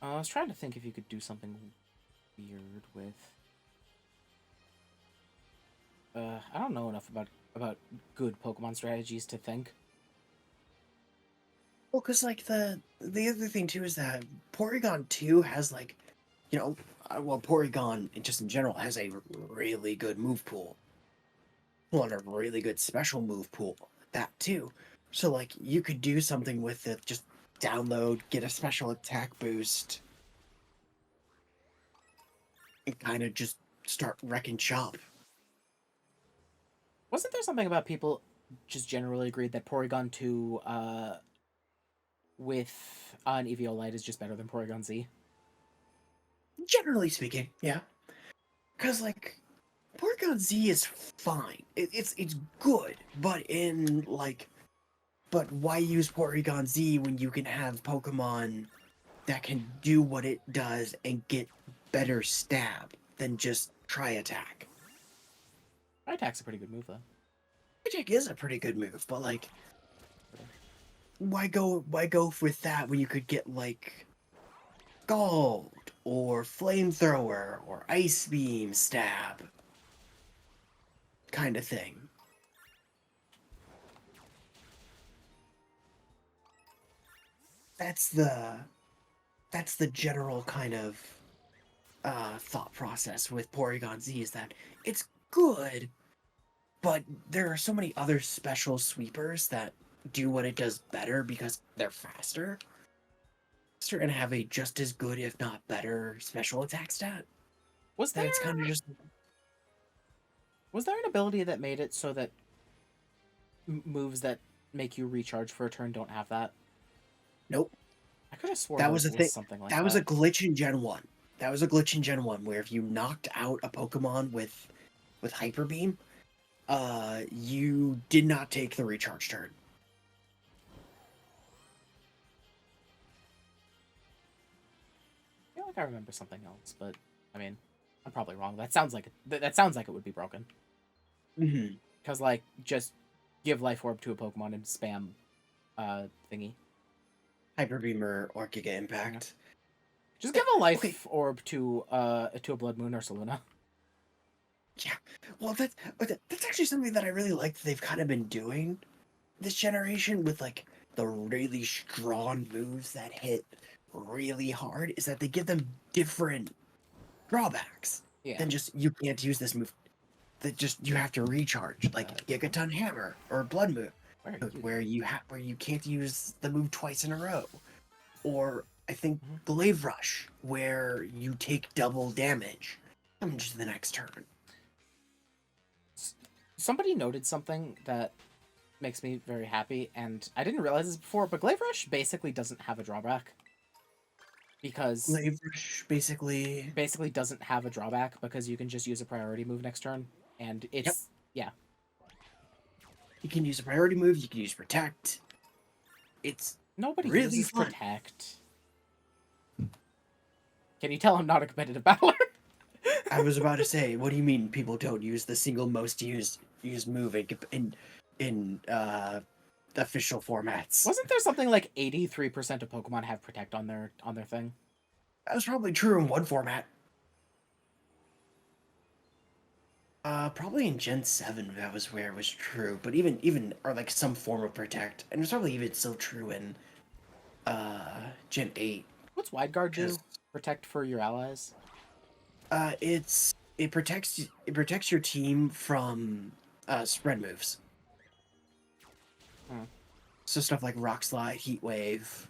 was trying to think if you could do something weird with. I don't know enough about good Pokemon strategies to think. Well, because like the other thing too is that Porygon 2 has like, well, Porygon just in general has a really good move pool. Well, and a really good special move pool. That too. So like you could do something with it, just download, get a special attack boost, and kind of just start wrecking shop. Wasn't there something about people just generally agreed that Porygon 2 with an Eviolite is just better than Porygon Z? Generally speaking, yeah. Because like Porygon Z is fine. It's good, but but why use Porygon Z when you can have Pokemon that can do what it does and get better stab than just try attack? Try Attack's a pretty good move though. Attack is a pretty good move, but like, why go with that when you could get like Scald or Flamethrower or Ice Beam stab kind of thing? That's the general kind of thought process with Porygon Z, is that it's good, but there are so many other special sweepers that do what it does better because they're faster and have a just as good, if not better, special attack stat. Was That there it's kind of just was there an ability that made it so that moves that make you recharge for a turn don't have that? nope. I could have sworn That there was a was thing. something like That was a glitch in Gen 1. That was a glitch in Gen 1 where if you knocked out a Pokemon with Hyper Beam, you did not take the recharge turn. I feel like I remember something else, but I mean, I'm probably wrong. That sounds like that sounds like it would be broken. Mm-hmm. Because like just give Life Orb to a Pokemon and spam thingy. Hyper Beam or Giga Impact. Just give a Life Okay. Orb to a Blood Moon or Saluna. Yeah, well, that's actually something that I really like that they've kind of been doing this generation with like the really strong moves that hit really hard, is that they give them different drawbacks Yeah. than just you can't use this move. That just you have to recharge, like Gigaton Hammer or Blood Moon, where you can't use the move twice in a row, or I think Glaive Rush, where you take double damage coming to the next turn. Somebody noted something that makes me very happy, and I didn't realize this before, but Glaive Rush basically doesn't have a drawback. Because Glaive Rush basically doesn't have a drawback because you can just use a priority move next turn, and it's yeah. You can use a priority move. You can use Protect. It's Nobody really uses fun. Protect. Can you tell I'm not a competitive battler? I was about to say, what do you mean people don't use the single most used move in official formats? Wasn't there something like 83% of Pokemon have Protect on their thing? That was probably true in one format. Probably in Gen 7 that was where it was true, but even or like some form of protect, and it's probably even still true in Gen 8 What's Wide Guard because do? Protect for your allies? it protects your team from spread moves. Hmm. So stuff like Rock Slide, Heat Wave,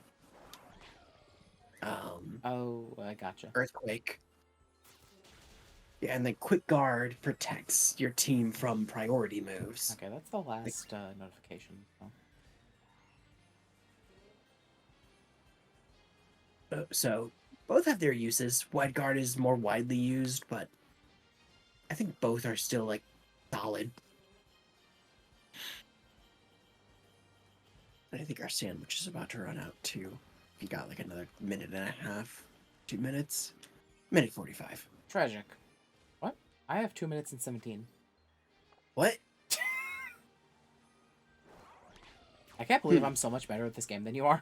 um, Oh, I gotcha. Earthquake. Yeah, and then Quick Guard protects your team from priority moves. Okay, that's the Like, last notification. So. so both have their uses. Wide Guard is more widely used, but I think both are still like solid. And I think our sandwich is about to run out too. You got like another minute and a half, 2 minutes, minute 45. Tragic. What? I have 2 minutes and 17. What? I can't believe I'm so much better at this game than you are.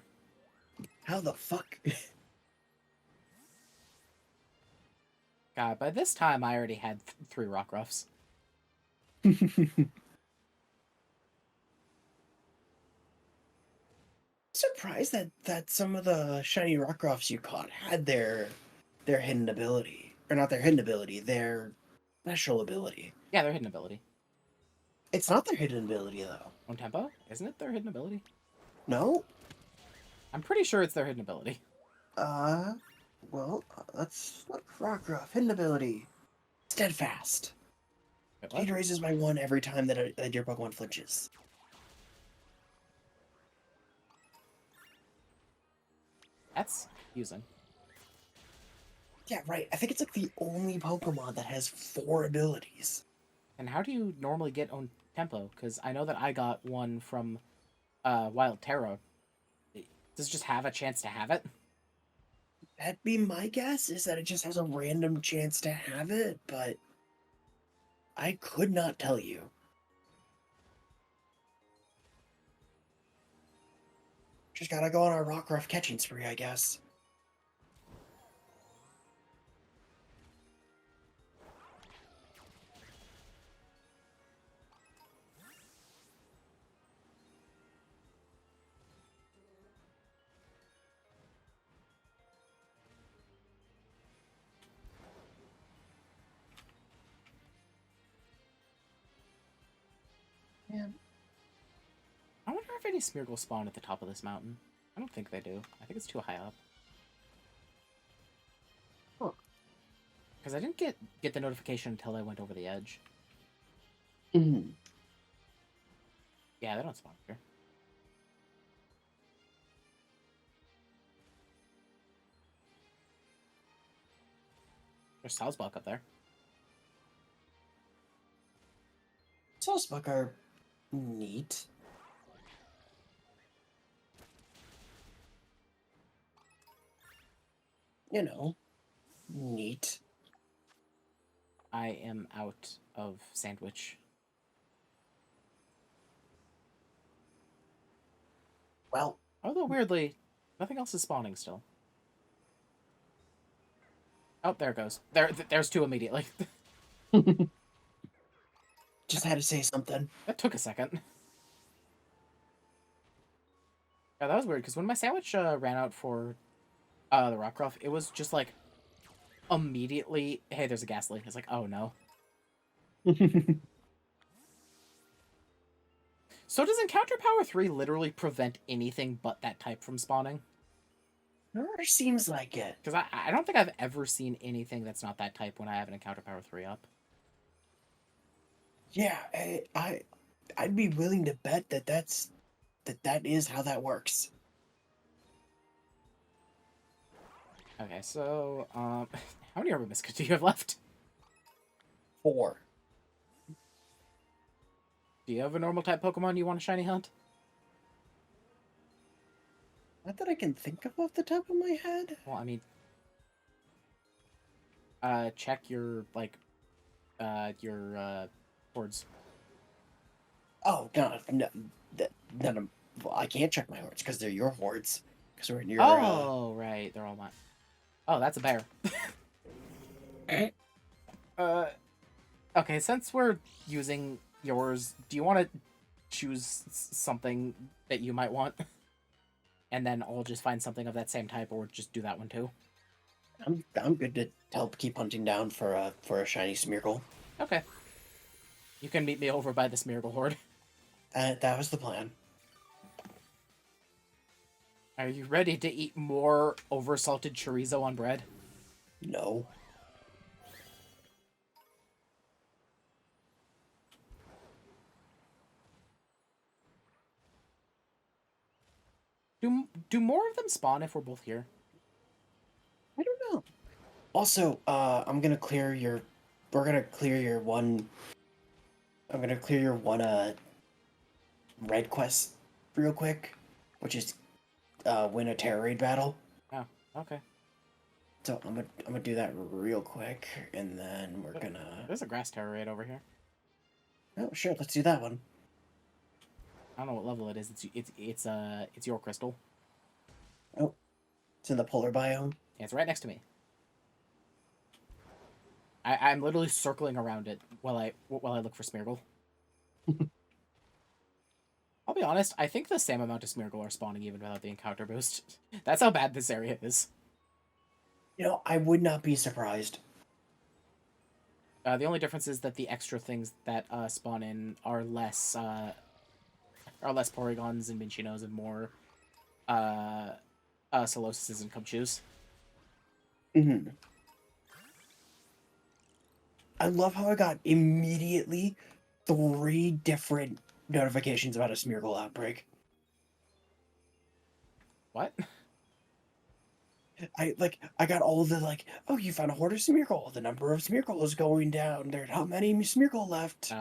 How the fuck? God, by this time I already had 3 rock ruffs. Surprised that some of the shiny Rockruffs you caught had their hidden ability, or not their hidden ability, their special ability. Yeah, their hidden ability. It's not their hidden ability though. On tempo? Isn't it their hidden ability? No. I'm pretty sure it's their hidden ability. Uh, let's look. Rockruff hidden ability, steadfast. Wait, Speed what? raises by 1 every time that your Pokemon flinches. That's confusing. Yeah, right. I think it's like the only Pokemon that has 4 abilities. And how do you normally get on tempo? Because I know that I got one from Wild Terra. Does it just have a chance to have it? That'd be my guess, is that it just has a random chance to have it, but I could not tell you. Just gotta go on our Rockruff catching spree, I guess. Man. I wonder if any Smeargle spawn at the top of this mountain. I don't think they do. I think it's too high up. Huh. Because I didn't get the notification until I went over the edge. Mm. Yeah, they don't spawn here. There's Salzbuck up there. Salzbuck are neat. You know, neat. I am out of sandwich. Well, Although, weirdly, nothing else is spawning still. Oh, there it goes. There's 2 immediately. just had to say something. That took a second. Yeah, that was weird, because when my sandwich ran out for the Rockruff, it was just like, immediately, hey, there's a Ghastly. It's like, oh no. So does Encounter Power 3 literally prevent anything but that type from spawning? Sure seems like it. Because I don't think I've ever seen anything that's not that type when I have an Encounter Power 3 up. Yeah, I'd be willing to bet that is how that works. Okay, so, how many Urban Biscuits do you have left? 4. Do you have a normal type Pokemon you want to shiny hunt? Not that I can think of off the top of my head. Well, I mean, check your, like, boards. Oh no, none of. Well, I can't check my hordes because they're your hordes. Because we're in your. Oh, right, they're all mine. Oh, that's a bear. uh, Okay, since we're using yours, do you want to choose something that you might want, and then I'll just find something of that same type, or just do that one too? I'm good to help keep hunting down for a shiny Smeargle. Okay. You can meet me over by the Smeargle Horde. That was the plan. Are you ready to eat more oversalted chorizo on bread? No. Do more of them spawn if we're both here? I don't know. Also, I'm gonna clear your. We're gonna clear your one. I'm gonna clear your one red quest real quick, which is win a terror raid battle. Oh, okay. So I'm gonna do that real quick, and then we're gonna. There's a grass terror raid over here. Oh sure, let's do that one. I don't know what level it is. It's your crystal. Oh, it's in the polar biome. Yeah, it's right next to me. I'm literally circling around it while I look for Smeargle. I'll be honest, I think the same amount of Smeargle are spawning even without the encounter boost. That's how bad this area is. You know, I would not be surprised. The only difference is that the extra things that spawn in are less Porygons and Minchinos and more Soloses and Cubchus. Mm-hmm. I love how I got immediately 3 different notifications about a Smeargle outbreak. What? I got all the oh, you found a horde of Smeargle. The number of Smeargle is going down. There's how many Smeargle left?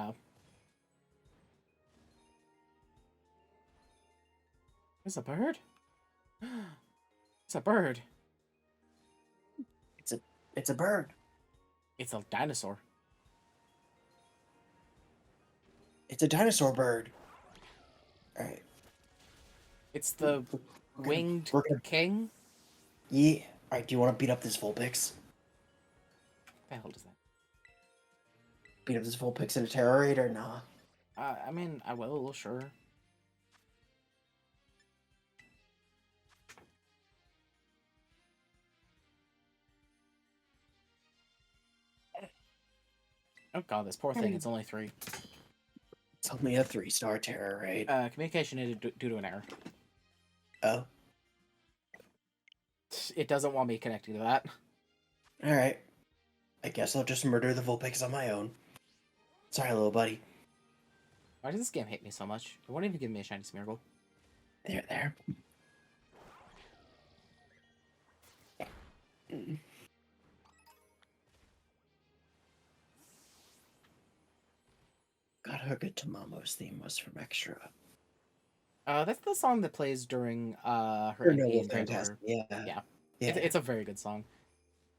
It's a bird? It's a bird. It's a bird. It's a dinosaur. It's a dinosaur bird. All right. It's the winged king? Yeah. All right, do you want to beat up this Vulpix? What the hell is that? Beat up this Vulpix in a terror raid or nah? I mean, I will, sure. Oh god, this poor thing, it's only 3. It's only a 3-star terror raid. Communication due to an error. Oh. It doesn't want me connecting to that. Alright. I guess I'll just murder the Vulpix on my own. Sorry, little buddy. Why does this game hate me so much? It won't even give me a shiny Smeargle. There. God, how good Tamamo's theme was from Extra. That's the song that plays during her Noble MP Fantastic. Yeah. It's a very good song.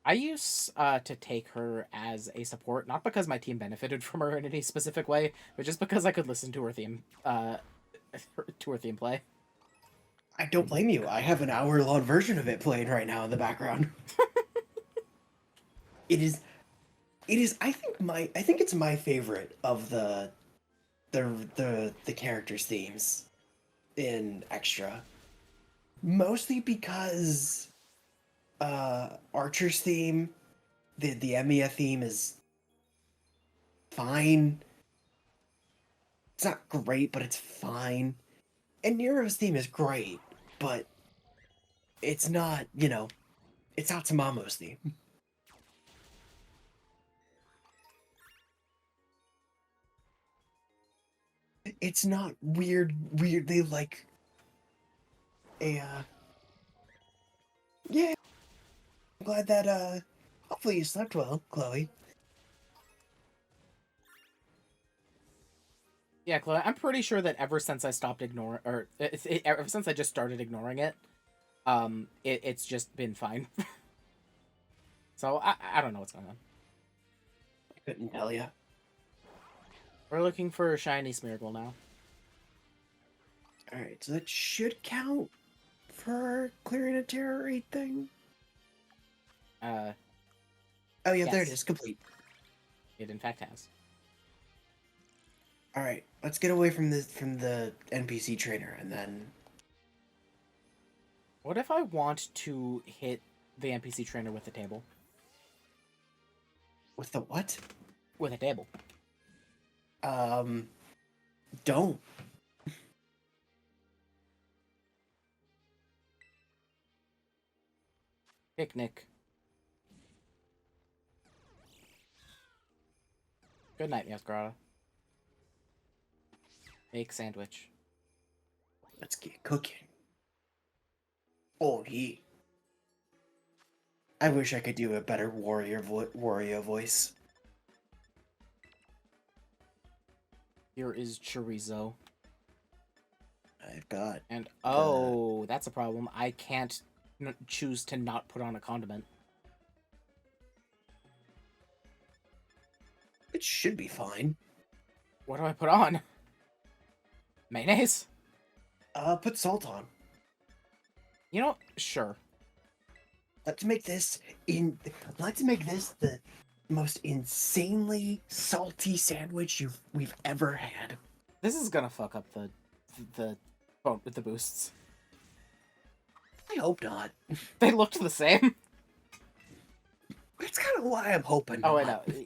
I used to take her as a support, not because my team benefited from her in any specific way, but just because I could listen to her theme play. I don't blame you. I have an hour-long version of it playing right now in the background. It is. I think it's my favorite of the characters' themes in Extra. Mostly because Archer's theme, the Emiya theme is fine. It's not great, but it's fine. And Nero's theme is great, but it's not, it's not Tamamo's theme. It's not weirdly like a yeah. I'm glad that hopefully you slept well, Chloe. Yeah, Chloe, I'm pretty sure that ever since I stopped ignoring, or ever since I just started ignoring it, it's just been fine. So I don't know what's going on. I couldn't tell you. We're looking for a shiny Smeargle now. Alright, so that should count for clearing a terror raid thing. Oh yeah, yes. there it is, complete. It in fact has. All right, let's get away from the NPC trainer, and then What if I want to hit the NPC trainer with a table? with the what? With a table. Um, don't. Picnic. Good night, Masquerada. Make sandwich. Let's get cooking. Oh, yeah. I wish I could do a better warrior voice. Here is chorizo. I've got. And oh, that's a problem. I can't choose to not put on a condiment. It should be fine. What do I put on? Mayonnaise? Put salt on. You know, sure. Let's make this the most insanely salty sandwich we've ever had. This is gonna fuck up the the boosts. I hope not. They looked the same. That's kind of why I'm hoping. Oh, I not. know.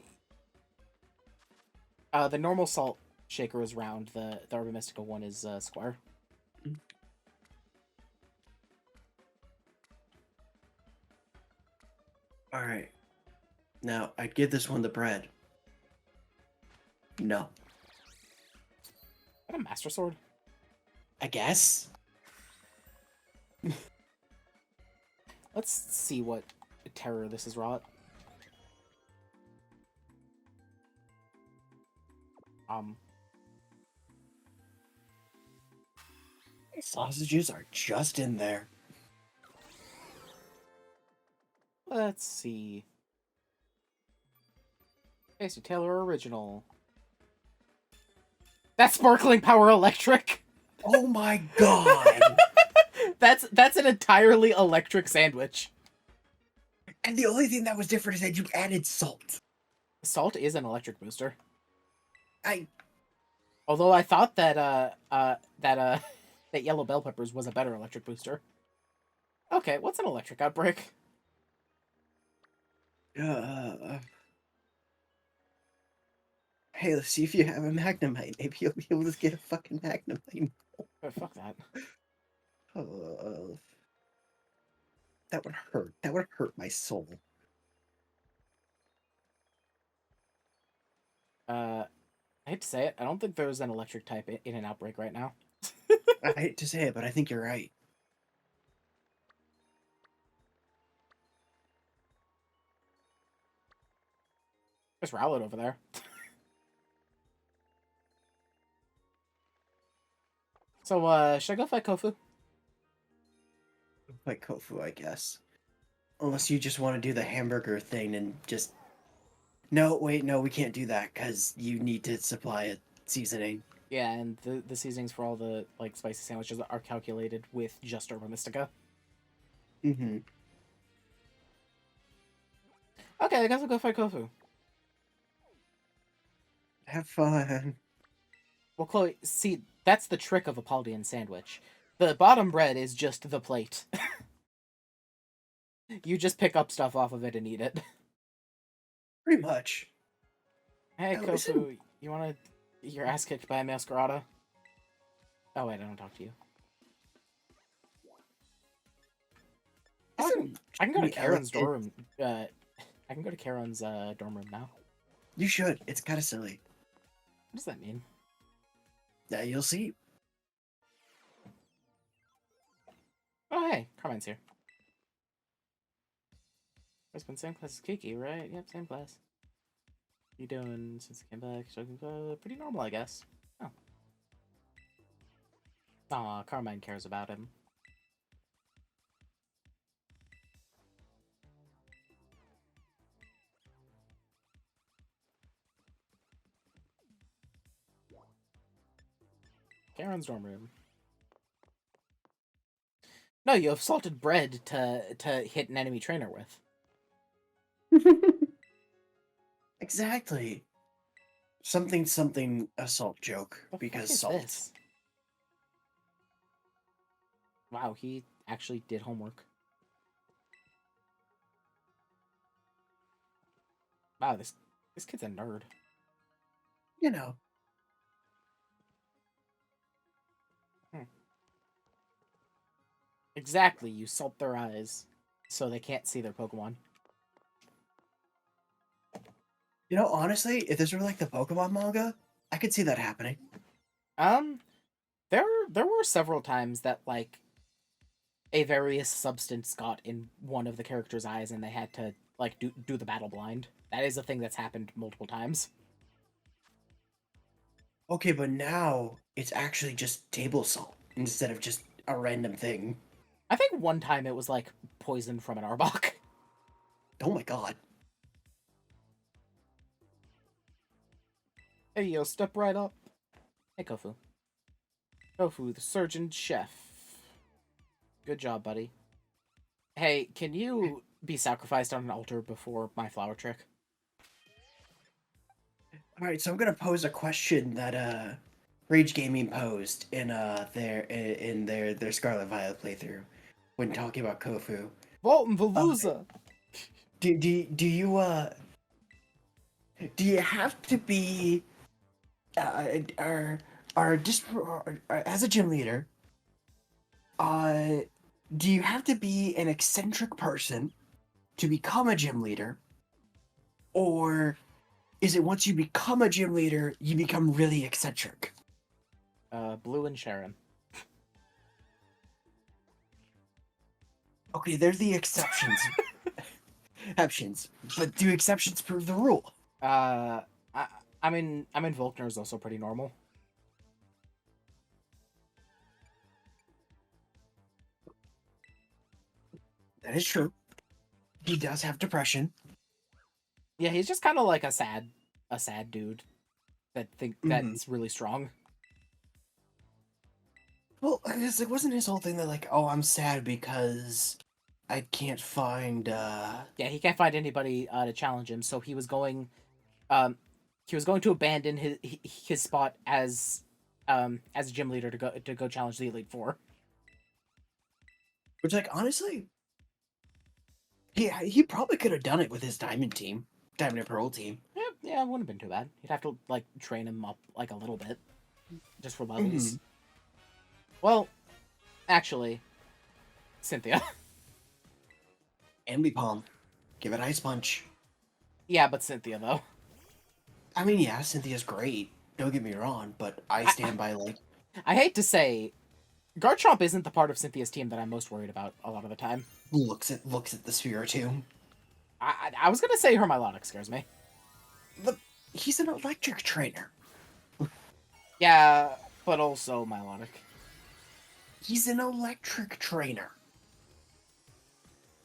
The normal salt shaker is round. The Urban Mystical one is square. All right. Now I'd give this one the bread. No. Is that a Master Sword? I guess. Let's see what terror this is wrought. Sausages are just in there. Let's see. Casey Taylor original. That's Sparkling Power Electric. Oh my god! That's an entirely electric sandwich. And the only thing that was different is that you added salt. Salt is an electric booster. I Although I thought that that yellow bell peppers was a better electric booster. Okay, what's an electric outbreak? Hey, let's see if you have a Magnemite. Maybe you'll be able to get a fucking Magnemite. Oh, fuck that. That would hurt. That would hurt my soul. I hate to say it, I don't think there's an electric type in an outbreak right now. I hate to say it, but I think you're right. There's Rowlet over there. So, should I go fight Kofu? Like Kofu, I guess. Unless you just want to do the hamburger thing and just... No, wait, no, we can't do that, because you need to supply a seasoning. Yeah, and the seasonings for all the, like, spicy sandwiches are calculated with just Herba Mystica. Mm-hmm. Okay, I guess I'll go fight Kofu. Have fun. Well, Chloe, see, that's the trick of a Paldean sandwich. The bottom bread is just the plate. You just pick up stuff off of it and eat it. Pretty much. Hey, Now, Kofu, listen. you wanna get your ass kicked by a Masquerada? Oh, wait, I don't talk to you. I can go to Karen's dorm room. I can go to Karen's dorm room now. You should. It's kind of silly. What does that mean? Yeah, you'll see. Oh, hey, Carmine's here. It's been same class as Kiki, right? Yep, same class. You doing since I came back? Pretty normal, I guess. Oh. Aw, Carmine cares about him. Karen's dorm room. No, you have salted bread to hit an enemy trainer with. Exactly. something assault joke What the fuck because is salt. this? Wow, he actually did homework. Wow, this kid's a nerd. You know. Exactly, you salt their eyes so they can't see their Pokemon. You know, honestly, if this were like the Pokemon manga, I could see that happening. Um, there were several times that like a various substance got in one of the characters' eyes and they had to like do the battle blind. That is a thing that's happened multiple times. Okay, but now it's actually just table salt instead of just a random thing. I think one time it was like poison from an Arbok. Oh my god. Hey yo, step right up. Hey Kofu. Kofu, the surgeon chef. Good job, buddy. Hey, can you be sacrificed on an altar before my flower trick? Alright, so I'm gonna pose a question that Rage Gaming posed in their Scarlet Violet playthrough when talking about Kofu. Vault and Um, Veluza! do you have to be are just as a gym leader, do you have to be an eccentric person to become a gym leader, or is it once you become a gym leader you become really eccentric? Blue and Sharon. Okay, they're the exceptions. Exceptions, but do exceptions prove the rule? Uh, I mean Volkner is also pretty normal. That is true. He does have depression. Yeah, he's just kind of like a sad dude that's really strong. Well, I guess it wasn't his whole thing that like, oh, I'm sad because I can't find. Yeah, he can't find anybody to challenge him, so he was going to abandon his spot as a gym leader to go challenge the Elite Four. Which, like, honestly, he probably could have done it with his Diamond and Pearl team. Yeah, it wouldn't have been too bad. You'd have to like train him up like a little bit, just for levels. Well, actually, Cynthia. And Palm, give it Ice Punch. Yeah, but Cynthia though. I mean, yeah, Cynthia's great. Don't get me wrong, but I stand by like. I hate to say, Garchomp isn't the part of Cynthia's team that I'm most worried about a lot of the time. Looks at the Spiritomb. I was gonna say her Milotic scares me. He's an electric trainer. Yeah, but also Milotic. He's an electric trainer.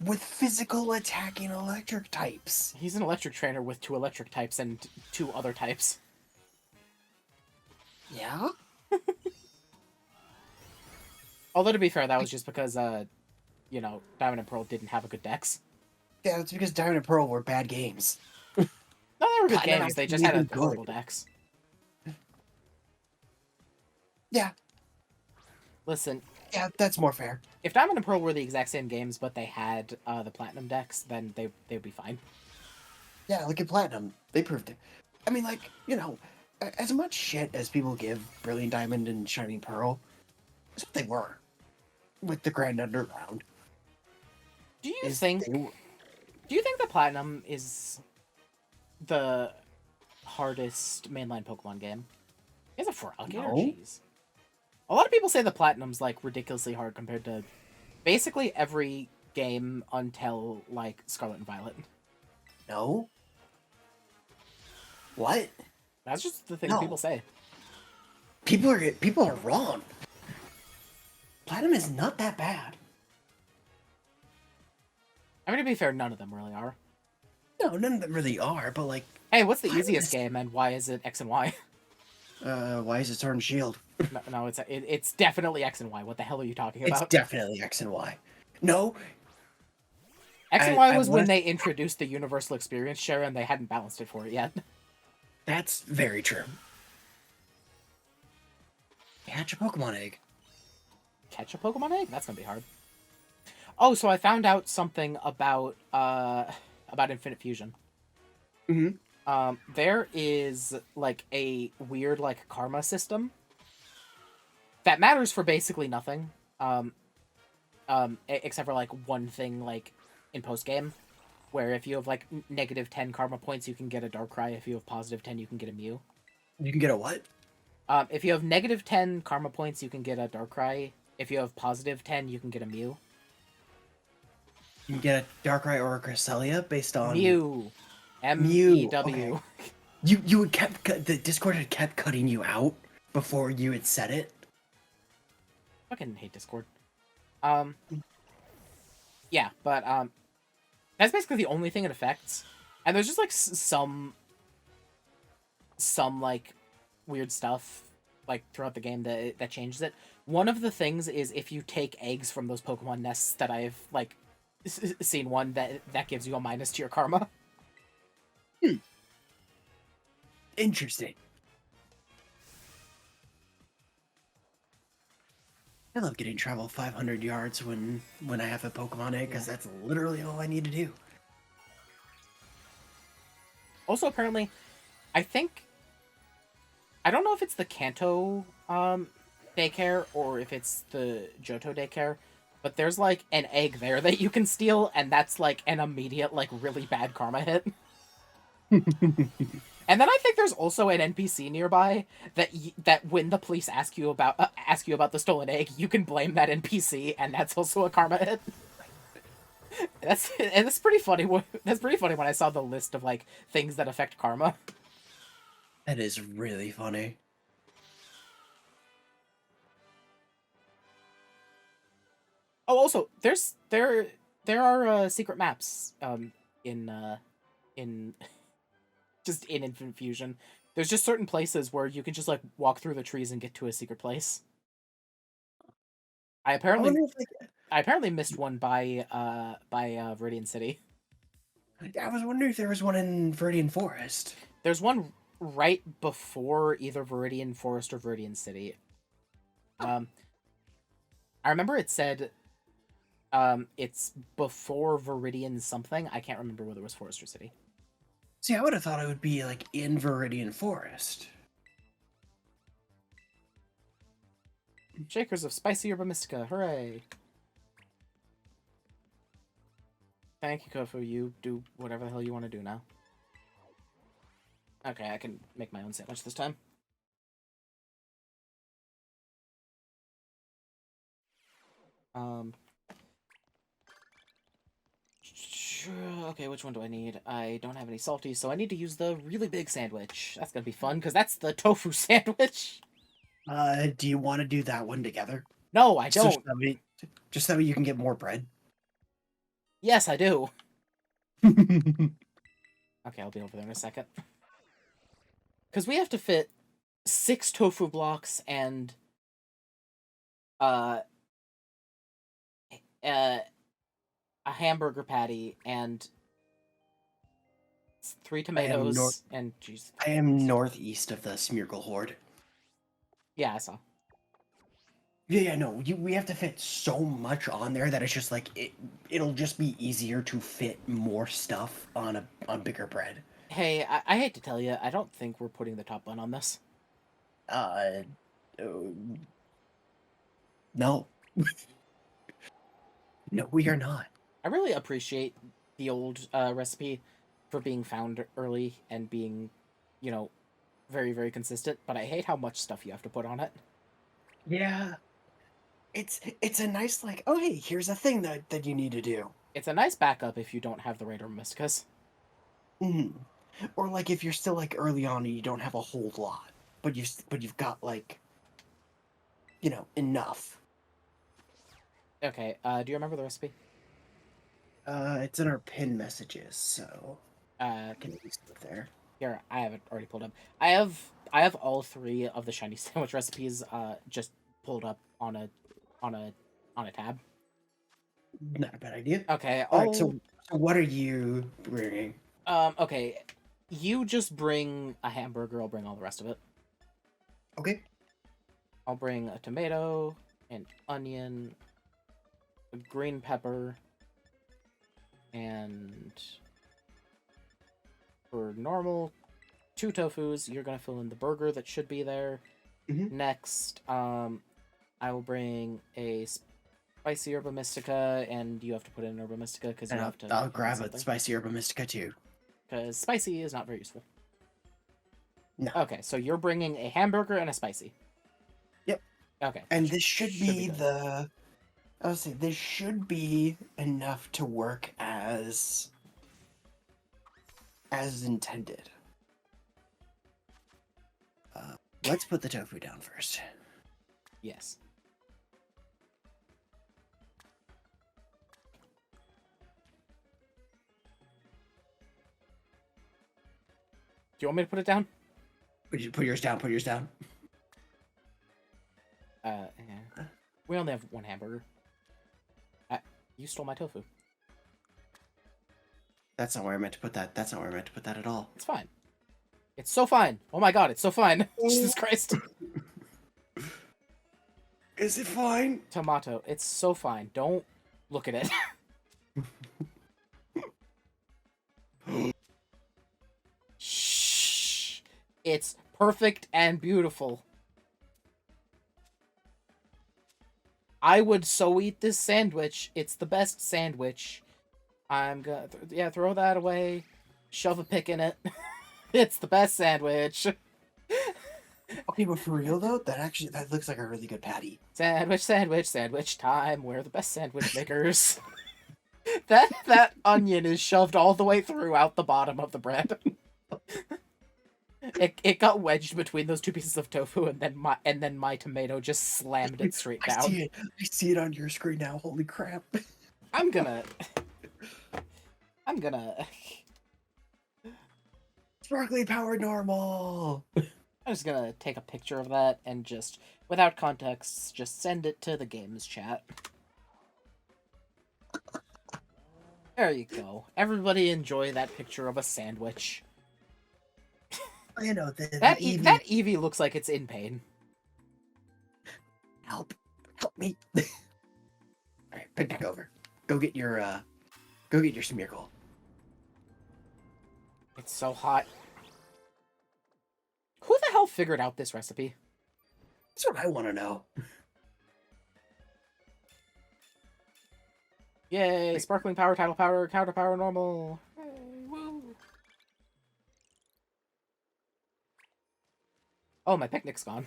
With physical attacking electric types. He's an electric trainer with 2 electric types and 2 other types. Yeah? Although to be fair, that was just because you know, Diamond and Pearl didn't have a good dex. Yeah, that's because Diamond and Pearl were bad games. No, they were good Platinum games. They actually just had a even horrible good. dex. Yeah. Listen, Yeah, that's more fair. if Diamond and Pearl were the exact same games, but they had the Platinum decks, then they would be fine. Yeah, look at Platinum. They proved it. I mean, like, you know, as much shit as people give Brilliant Diamond and Shining Pearl, that's what they were. With the Grand Underground. Do you think the Platinum is the hardest mainline Pokemon game? It's a frog. No. Jeez. A lot of people say the Platinum's like ridiculously hard compared to basically every game until like Scarlet and Violet. No? What? That's just the thing No. people say. People are wrong. Platinum is not that bad. I mean, to be fair, none of them really are. No, none of them really are, but like, Hey, what's the Platinum easiest is- game, and why is it X and Y? why is it Sword and Shield? No, it's definitely X and Y. What the hell are you talking It's about? definitely X and Y. No, X and I Y was when wanna- they introduced the universal experience share, and they hadn't balanced it for it yet. That's very true. Hatch a Pokemon egg. Catch a Pokemon egg? That's gonna be hard. Oh, so I found out something about Infinite Fusion. Mm-hmm. There is like a weird like karma system that matters for basically nothing. Except for like one thing like in post game, where if you have like negative 10 karma points, you can get a Darkrai. If you have positive 10, you can get a Mew. You can get a what? If you have negative 10 karma points, you can get a Darkrai. If you have positive 10, you can get a Mew. You can get a Darkrai or a Cresselia based on Mew. Mew. MEW. Okay. You had kept the Discord had kept cutting you out before you had said it. Fucking hate Discord. Yeah, but that's basically the only thing it affects. And there's just like some like weird stuff like throughout the game that changes it. One of the things is if you take eggs from those Pokemon nests that I've like seen one that gives you a minus to your karma. Interesting. I love getting travel 500 yards when I have a Pokemon egg because that's literally all I need to do. Also, apparently, I don't know if it's the Kanto daycare or if it's the Johto daycare, but there's like an egg there that you can steal, and that's like an immediate like really bad karma hit. And then I think there's also an NPC nearby that when the police ask you about the stolen egg, you can blame that NPC, and that's also a karma hit. That's pretty funny. That's pretty funny when I saw the list of like things that affect karma. That is really funny. Oh, also, there are secret maps in just in Infinite Fusion. There's just certain places where you can just like walk through the trees and get to a secret place. I apparently missed one by Viridian City. I was wondering if there was one in Viridian Forest. There's one right before either Viridian Forest or Viridian City. I remember it said it's before Viridian something. I can't remember whether it was Forest or City. See, I would have thought it would be like in Viridian Forest. Shakers of Spicy Herba Mystica, hooray! Thank you, Kofu. You do whatever the hell you want to do now. Okay, I can make my own sandwich this time. Okay, which one do I need? I don't have any salty, so I need to use the really big sandwich. That's gonna be fun, because that's the tofu sandwich. Do you want to do that one together? No, I don't. Just that way you can get more bread. Yes, I do. Okay, I'll be over there in a second. Because we have to fit 6 tofu blocks and a hamburger patty and 3 tomatoes and jeez. I am northeast of the Smeargle Horde. Yeah, I saw. Yeah, no, we have to fit so much on there that it's just like it'll just be easier to fit more stuff on bigger bread. Hey, I hate to tell you, I don't think we're putting the top bun on this. No. No, we are not. I really appreciate the old recipe for being found early and being, you know, very, very consistent, but I hate how much stuff you have to put on it. Yeah. It's a nice like, oh hey, here's a thing that you need to do. It's a nice backup if you don't have the right Mysticas. Mm-hmm. Or like if you're still like early on and you don't have a whole lot, but you've got like, enough. Okay, do you remember the recipe? It's in our pin messages, so I can at least look there. Here, I have it already pulled up. I have all 3 of the shiny sandwich recipes just pulled up on a tab. Not a bad idea. Okay. All right. So what are you bringing? Okay. You just bring a hamburger, I'll bring all the rest of it. Okay. I'll bring a tomato, an onion, a green pepper, and for normal, 2 tofus. You're gonna fill in the burger that should be there. Mhm. Next, I will bring a spicy herba mystica, and you have to put in herba mystica because you And have to. I'll grab a spicy herba mystica too. Because spicy is not very useful. No. Okay, so you're bringing a hamburger and a spicy. Yep. Okay. And this should be good. the. I would say this should be enough to work as intended. Let's put the tofu down first. Yes. Do you want me to put it down? Would you put yours down? Put yours down. Yeah. We only have 1 hamburger. You stole my tofu. That's not where I meant to put that. That's not where I meant to put that at all. It's fine. It's so fine. Oh my god, it's so fine. Jesus Christ. Is it fine? Tomato. It's so fine. Don't look at it. Shh. It's perfect and beautiful. I would so eat this sandwich. It's the best sandwich. I'm gonna... throw that away. Shove a pick in it. It's the best sandwich. Okay, but for real though, that looks like a really good patty. Sandwich, sandwich, sandwich time. We're the best sandwich makers. that onion is shoved all the way throughout the bottom of the bread. It got wedged between those 2 pieces of tofu, and then my tomato just slammed it straight down. I see it on your screen now. Holy crap! I'm gonna. Sparkly power normal. I'm just gonna take a picture of that and just, without context, just send it to the games chat. There you go. Everybody enjoy that picture of a sandwich. I know That Eevee looks like it's in pain. Help me! All right, picnic over. Go get your Smeargle. It's so hot. Who the hell figured out this recipe? That's what I want to know. Yay! Sparkling power, tidal power, counter power, normal. Hey, woo. Oh, my picnic's gone.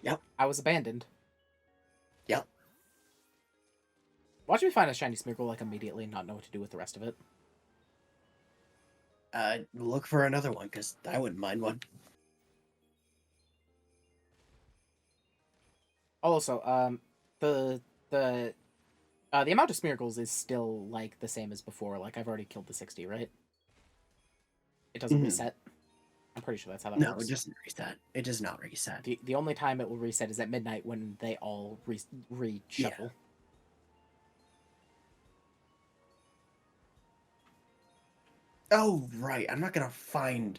Yep. I was abandoned. Yep. Watch me find a shiny Smeargle like immediately and not know what to do with the rest of it. Look for another one, because I wouldn't mind one. Also, the amount of Smeargles is still like the same as before. Like I've already killed the 60, right? It doesn't reset. I'm pretty sure that's how that works. No, it doesn't reset. It does not reset. The only time it will reset is at midnight when they all reshuffle. Yeah. Oh, right. I'm not gonna find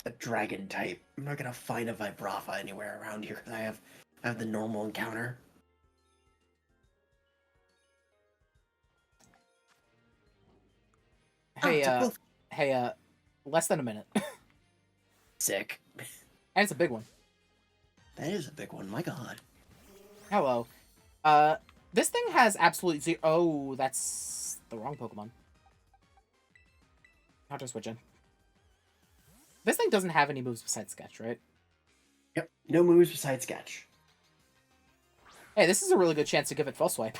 a dragon type. I'm not gonna find a Vibrafa anywhere around here because I have the normal encounter. Hey, less than a minute. Sick. And it's a big one. That is a big one. My God. Hello. This thing has absolute zero. Oh, that's the wrong Pokemon. I'll just switch in. This thing doesn't have any moves besides Sketch, right? Yep. No moves besides Sketch. Hey, this is a really good chance to give it False Swipe.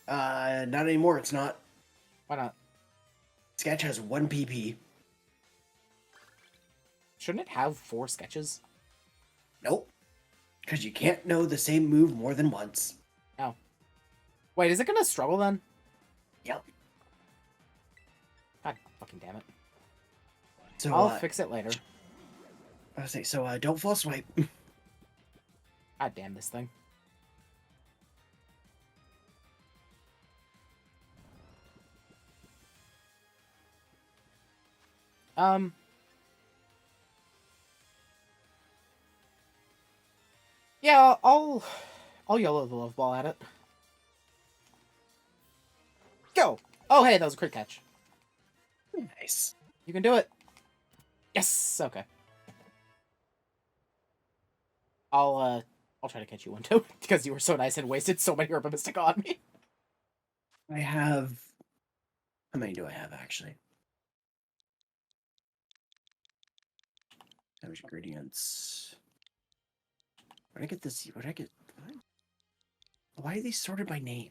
Not anymore. It's not. Why not? Sketch has 1 PP. Shouldn't it have 4 sketches? Nope. Because you can't know the same move more than once. Oh. Wait, is it gonna struggle then? Yep. God fucking damn it. So I'll fix it later. I was say so. Don't false swipe. God damn this thing. Yeah, I'll yellow the love ball at it. Go! Oh, hey, that was a crit catch. Nice. You can do it. Yes. Okay. I'll try to catch you one too because you were so nice and wasted so many Herba Mystica on me. I have. How many do I have actually? Damage ingredients. Where did I get this? Where did I get? What? Why are these sorted by name?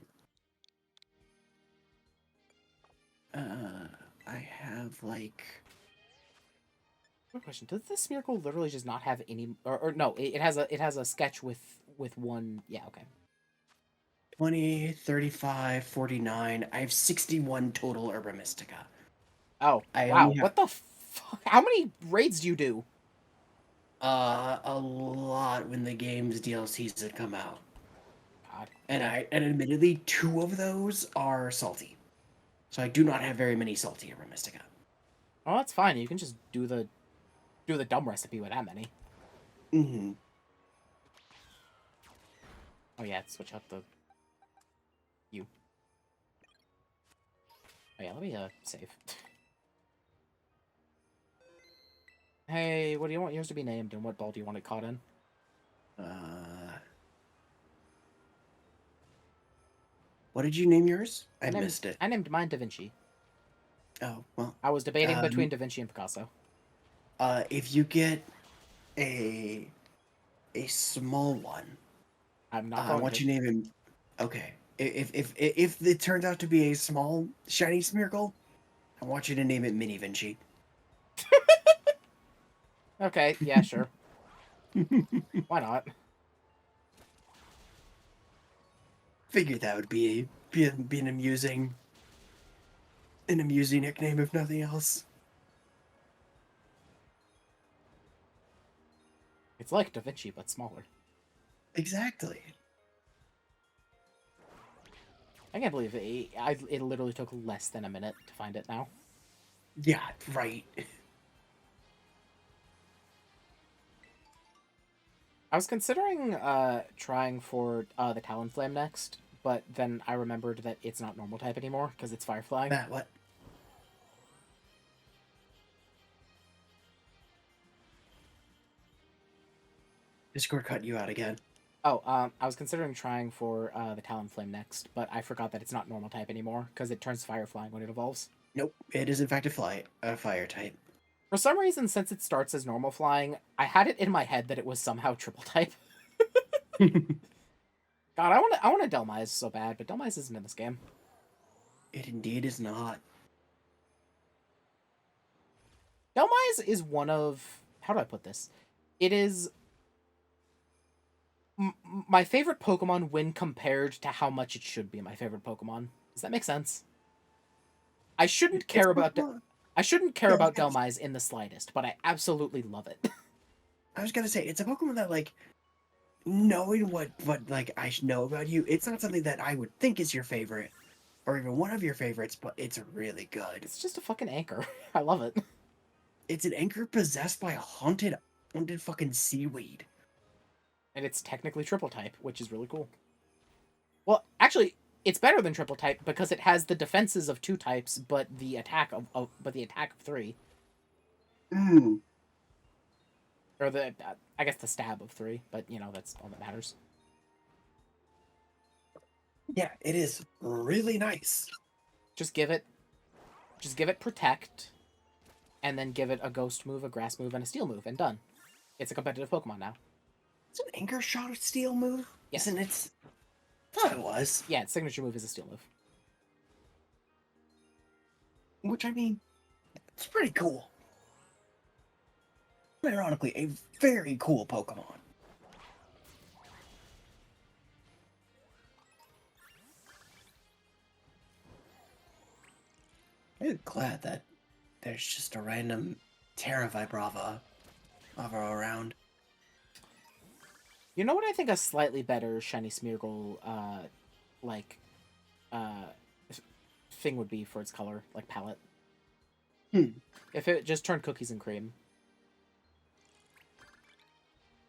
I have like. Good question. Does this Smeargle literally just not have any? Or no, it has a sketch with one. Yeah. Okay. 20, 35, 49. I have 61 total Herba Mystica. Oh I wow! only have What the fuck? How many raids do you do? a lot when the game's DLCs had come out. God. And Okay. and admittedly 2 of those are salty. So I do not have very many salty Herba Mystica. Oh, that's fine. You can just do the dumb recipe with that many. Mm-hmm. Oh yeah, switch out the you. Oh yeah, let me save. Hey, what do you want yours to be named, and what ball do you want it caught in? What did you name yours? I missed it. I named mine Da Vinci. Oh, well. I was debating between Da Vinci and Picasso. If you get a small one, I'm not I going want to. you to name him. Okay. If it turns out to be a small shiny Smeargle, I want you to name it Mini Vinci. Okay, yeah, sure. Why not? Figured that would be an amusing nickname if nothing else. It's like Da Vinci, but smaller. Exactly. I can't believe it literally took less than a minute to find it now. Yeah, right. I was considering trying for the Talonflame next, but then I remembered that it's not normal type anymore because it's Fire Flying. Matt, what? Discord cut you out again. Oh, I was considering trying for the Talonflame next, but I forgot that it's not normal type anymore because it turns Fire Flying when it evolves. Nope, it is in fact a fire type. For some reason, since it starts as normal flying, I had it in my head that it was somehow triple type. God, I want a Delmise so bad, but Delmise isn't in this game. It indeed is not. Delmise is one of, how do I put this? It is my favorite Pokemon when compared to how much it should be my favorite Pokemon. Does that make sense? I shouldn't care about I shouldn't care about Delmise in the slightest, but I absolutely love it. I was gonna say it's a Pokemon that like knowing what like I should know about you, it's not something that I would think is your favorite or even one of your favorites, but it's really good. It's just a fucking anchor. I love it. It's an anchor possessed by a haunted fucking seaweed. And it's technically triple type, which is really cool. Well, actually, it's better than triple type because it has the defenses of 2 types, but the attack of 3. Mm. Or the I guess the stab of 3, but you know that's all that matters. Yeah, it is really nice. Just give it protect, and then give it a ghost move, a grass move, and a steel move, and done. It's a competitive Pokemon now. It's an anchor shot or steel move, Yes. isn't it? Thought it was. Yeah, its signature move is a steel move. Which I mean, it's pretty cool. Ironically, a very cool Pokemon. I'm glad that there's just a random Terra Vibrava around. You know what I think a slightly better shiny Smeargle like thing would be for its color, like palette? If it just turned cookies and cream.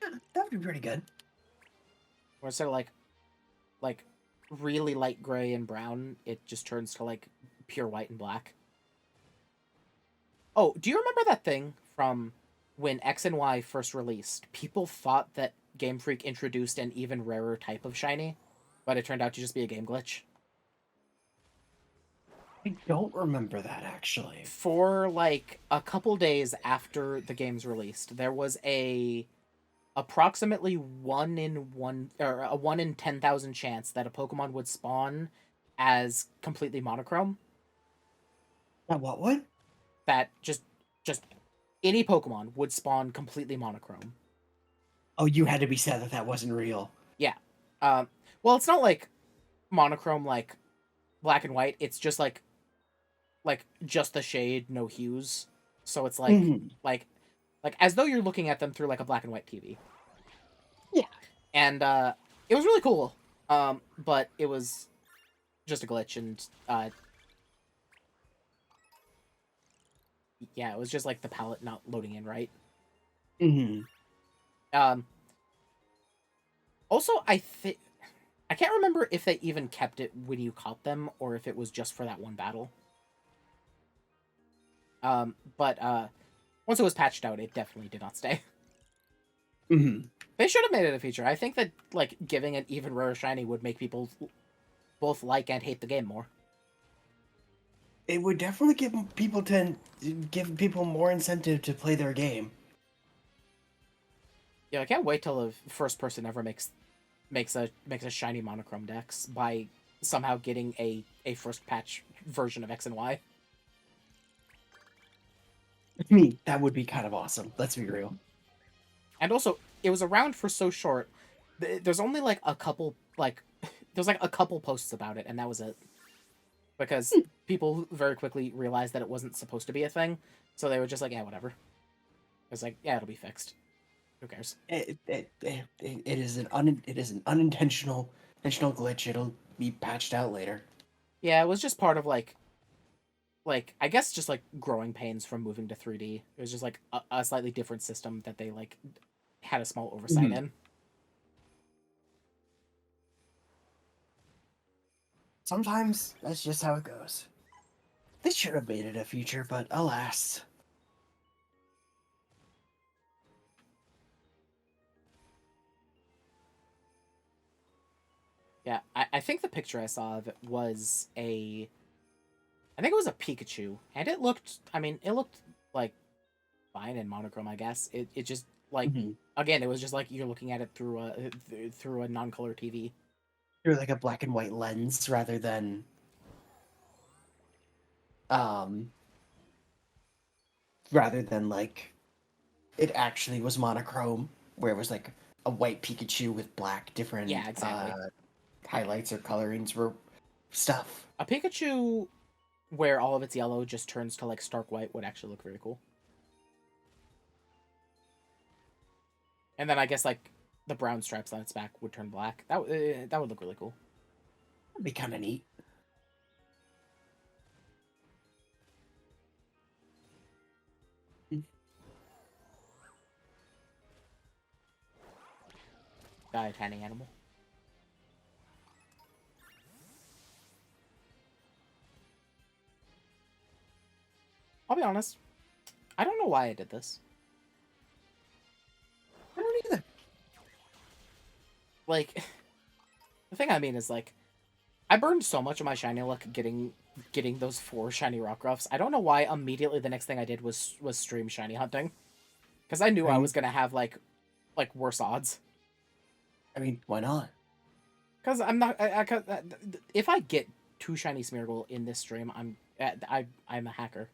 Yeah, that would be pretty good. Or instead of like really light gray and brown, it just turns to like pure white and black. Oh, do you remember that thing from when X and Y first released? People thought that Game Freak introduced an even rarer type of shiny, but it turned out to just be a game glitch. I don't remember that actually. For like a couple days after the game's released, there was a approximately 1 in 1 or a 1 in 10,000 chance that a Pokemon would spawn as completely monochrome. What would? That just any Pokemon would spawn completely monochrome. Oh, you had to be sad that that wasn't real. Yeah. Um. Well, it's not like monochrome like black and white. It's just like just the shade, no hues. So it's Mhm. like as though you're looking at them through like a black and white TV. Yeah. And it was really cool. But it was just a glitch, and yeah, it was just like the palette not loading in right. Hmm. Um. Also, I can't remember if they even kept it when you caught them or if it was just for that one battle. But once it was patched out, it definitely did not stay. Hmm. They should have made it a feature. I think that like giving an even rare shiny would make people both like and hate the game more. It would definitely give people more incentive to play their game. Yeah, I can't wait till the first person ever makes a shiny monochrome dex by somehow getting a first patch version of X and Y. I mean, that would be kind of awesome. Let's be real. And also, it was around for so short. There's only like a couple there's like a couple posts about it, and that was it. Because people very quickly realized that it wasn't supposed to be a thing, so they were just like, yeah, whatever. It's like, yeah, it'll be fixed. Who cares? It is an unintentional intentional glitch. It'll be patched out later. Yeah, it was just part of like I guess just like growing pains from moving to 3D. It was just like a slightly different system that they like had a small oversight Mhm. in. Sometimes that's just how it goes. They should have made it a feature, but alas. Yeah, I think the picture I saw of it was I think it was a Pikachu, and it looked. I mean, it looked like fine in monochrome. I guess it just like Mhm. again, it was just like you're looking at it through a non-color TV. Through like a black and white lens um rather than like it actually was monochrome, where it was like a white Pikachu with black different Yeah, exactly. highlights or colorings were stuff. A Pikachu where all of its yellow just turns to like stark white would actually look very cool. And then I guess like the brown stripes on its back would turn black. That would look really cool. That'd be kind of neat. Die a tiny animal. I'll be honest. I don't know why I did this. I don't either. Like the thing I mean is like I burned so much of my shiny luck getting those 4 shiny Rockruffs. I don't know why immediately the next thing I did was stream shiny hunting, because I knew I I mean, was gonna have like worse odds. why not? Because I'm not. If I get 2 shiny Smeargle in this stream, I'm a hacker,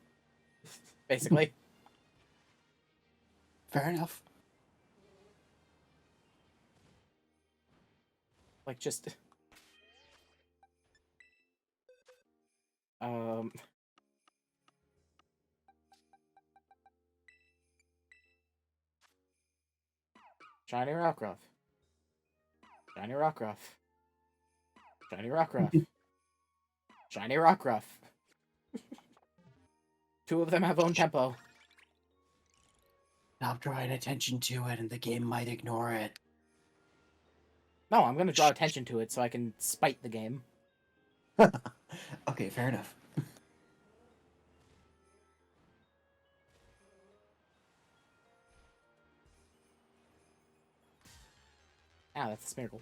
basically. Fair enough. Like just um shiny Rockruff, shiny Rockruff, shiny Rockruff, shiny Rockruff. Two of them have own tempo. Stop drawing attention to it, and the game might ignore it. No, I'm gonna draw attention to it so I can spite the game. Okay, fair enough. Ah, that's a Smeargle.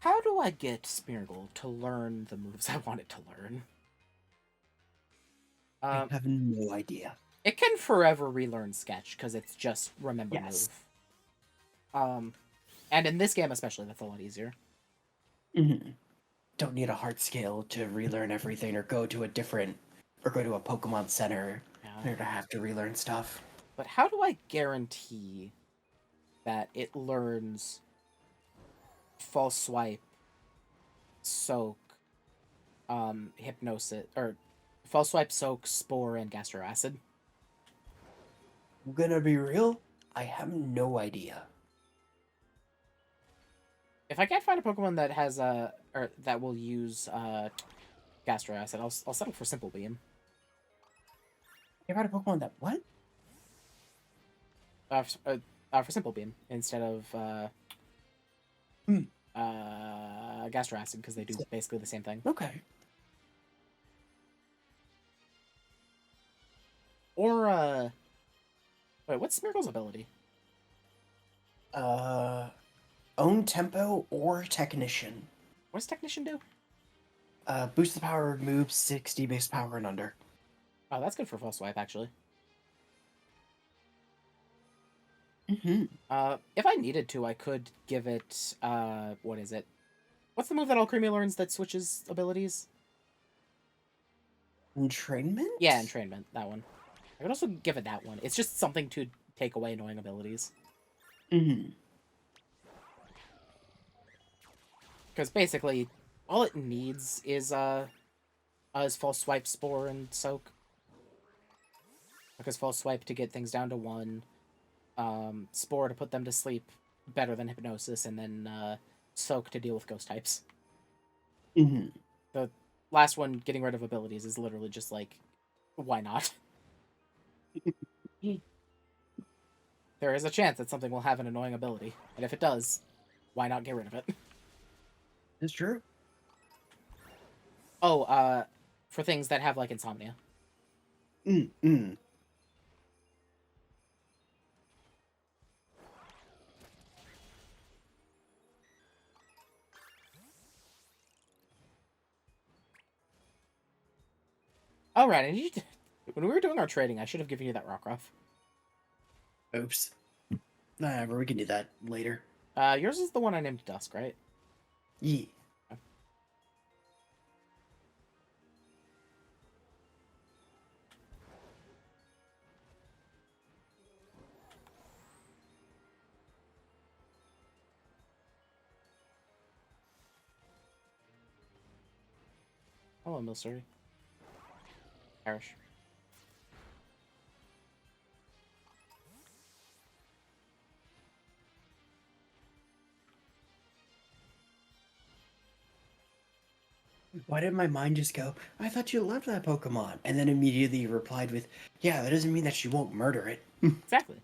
How do I get Smeargle to learn the moves I want it to learn? I have no idea. It can forever relearn Sketch because it's just remember Yes. move. And in this game especially, that's a lot easier. Don't need a heart scale to relearn everything, or go to a Pokemon Center in order to have to relearn stuff. But how do I guarantee that it learns False Swipe, Soak, Hypnosis, or False Swipe, Soak, Spore, and Gastro Acid? I'm gonna be real, I have no idea. If I can't find a Pokemon that has or that will use Gastro Acid, I'll settle for Simple Beam. You ever had a Pokemon that what? For Simple Beam instead of Gastro Acid because they do basically the same thing. Okay. Or wait, what's Smeargle's ability? Own tempo or technician. What does Technician do? Boost the power of moves 60 base power and under. Oh, that's good for False Swipe actually. If I needed to, I could give it what is it? What's the move that Alcremie learns that switches abilities? Entrainment? Yeah, Entrainment, that one. I could also give it that one. It's just something to take away annoying abilities. Because basically, all it needs is False Swipe, Spore, and Soak. Because False Swipe to get things down to 1, Spore to put them to sleep better than Hypnosis, and then Soak to deal with Ghost types. The last one, getting rid of abilities, is literally just like, why not? There is a chance that something will have an annoying ability, and if it does, why not get rid of it? It's true. Oh, for things that have, like, insomnia. Oh, right, and when we were doing our trading, I should have given you that Rockruff. Oops. Whatever, we can do that later. Yours is the one I named Dusk, right? Yeah. Hello, Milcery. Perish. Why did my mind just go, I thought you loved that Pokemon, and then immediately replied with, yeah, that doesn't mean that she won't murder it. Exactly.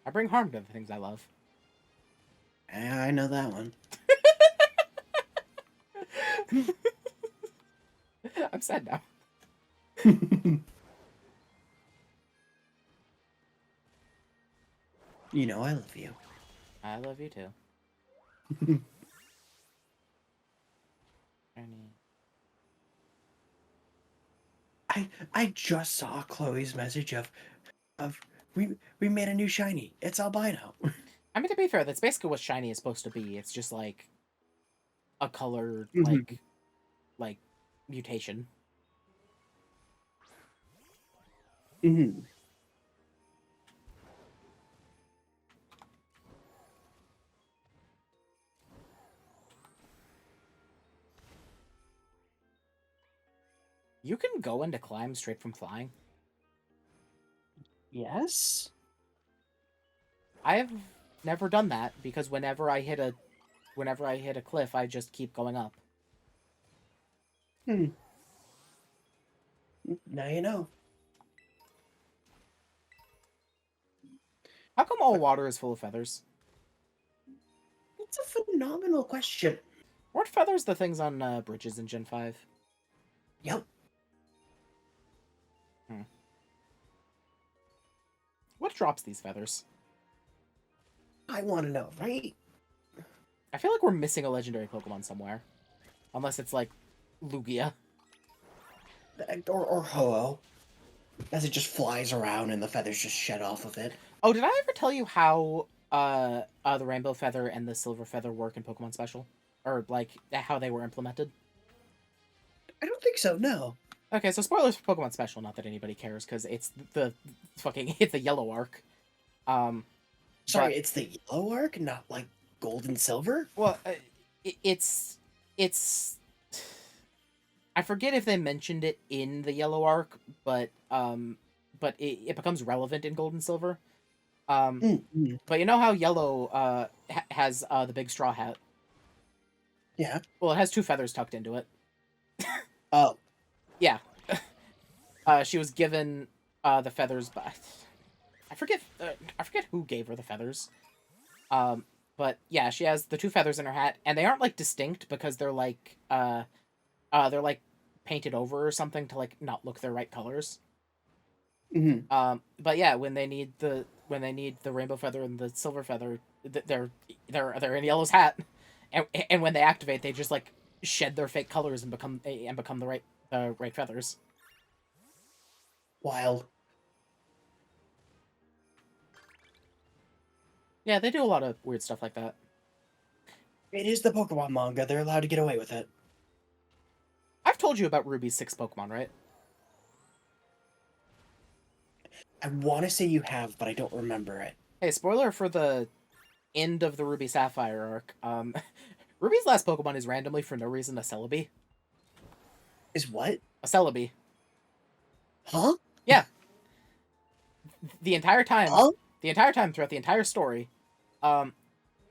I bring harm to the things I love. I know that one. I'm sad now. You know I love you. I love you too. I just saw Chloe's message of we made a new shiny. It's albino. I mean, to be fair, that's basically what shiny is supposed to be. It's just like a color like mutation. You can go into climb straight from flying. Yes? I have never done that because whenever I hit a whenever I hit a cliff, I just keep going up. Hmm. Now you know. How come all water is full of feathers? It's a phenomenal question. Weren't feathers the things on bridges in Gen 5? Yep. What drops these feathers? I want to know, right? I feel like we're missing a legendary Pokemon somewhere. Unless it's like Lugia. Or Ho-Oh. As it just flies around and the feathers just shed off of it. Oh, did I ever tell you how the Rainbow Feather and the Silver Feather work in Pokemon Special? Or, like, how they were implemented? I don't think so, no. Okay, so spoilers for Pokemon Special, not that anybody cares, because it's the it's the yellow arc. Sorry, But- it's the yellow arc, not like gold and silver? Well, it's... I forget if they mentioned it in the yellow arc, but it becomes relevant in Gold and Silver. Mm-hmm. But you know how yellow has the big straw hat? Yeah. Well, it has 2 feathers tucked into it. Oh. Yeah. She was given the feathers by... I forget who gave her the feathers. But yeah, she has the 2 feathers in her hat, and they aren't like distinct because they're like painted over or something to like not look their right colors. Mm-hmm. But yeah, when they need the rainbow feather and the silver feather, they're in Yellow's hat, and when they activate, they just like shed their fake colors and become the right feathers. Wild. Yeah, they do a lot of weird stuff like that. It is the Pokemon manga. They're allowed to get away with it. I've told you about Ruby's 6 Pokemon, right? I want to say you have, but I don't remember it. Hey, spoiler for the end of the Ruby Sapphire arc. Ruby's last Pokemon is randomly, for no reason, a Celebi. Is what? A Celebi. Huh? Yeah. The entire time, Huh? throughout the entire story,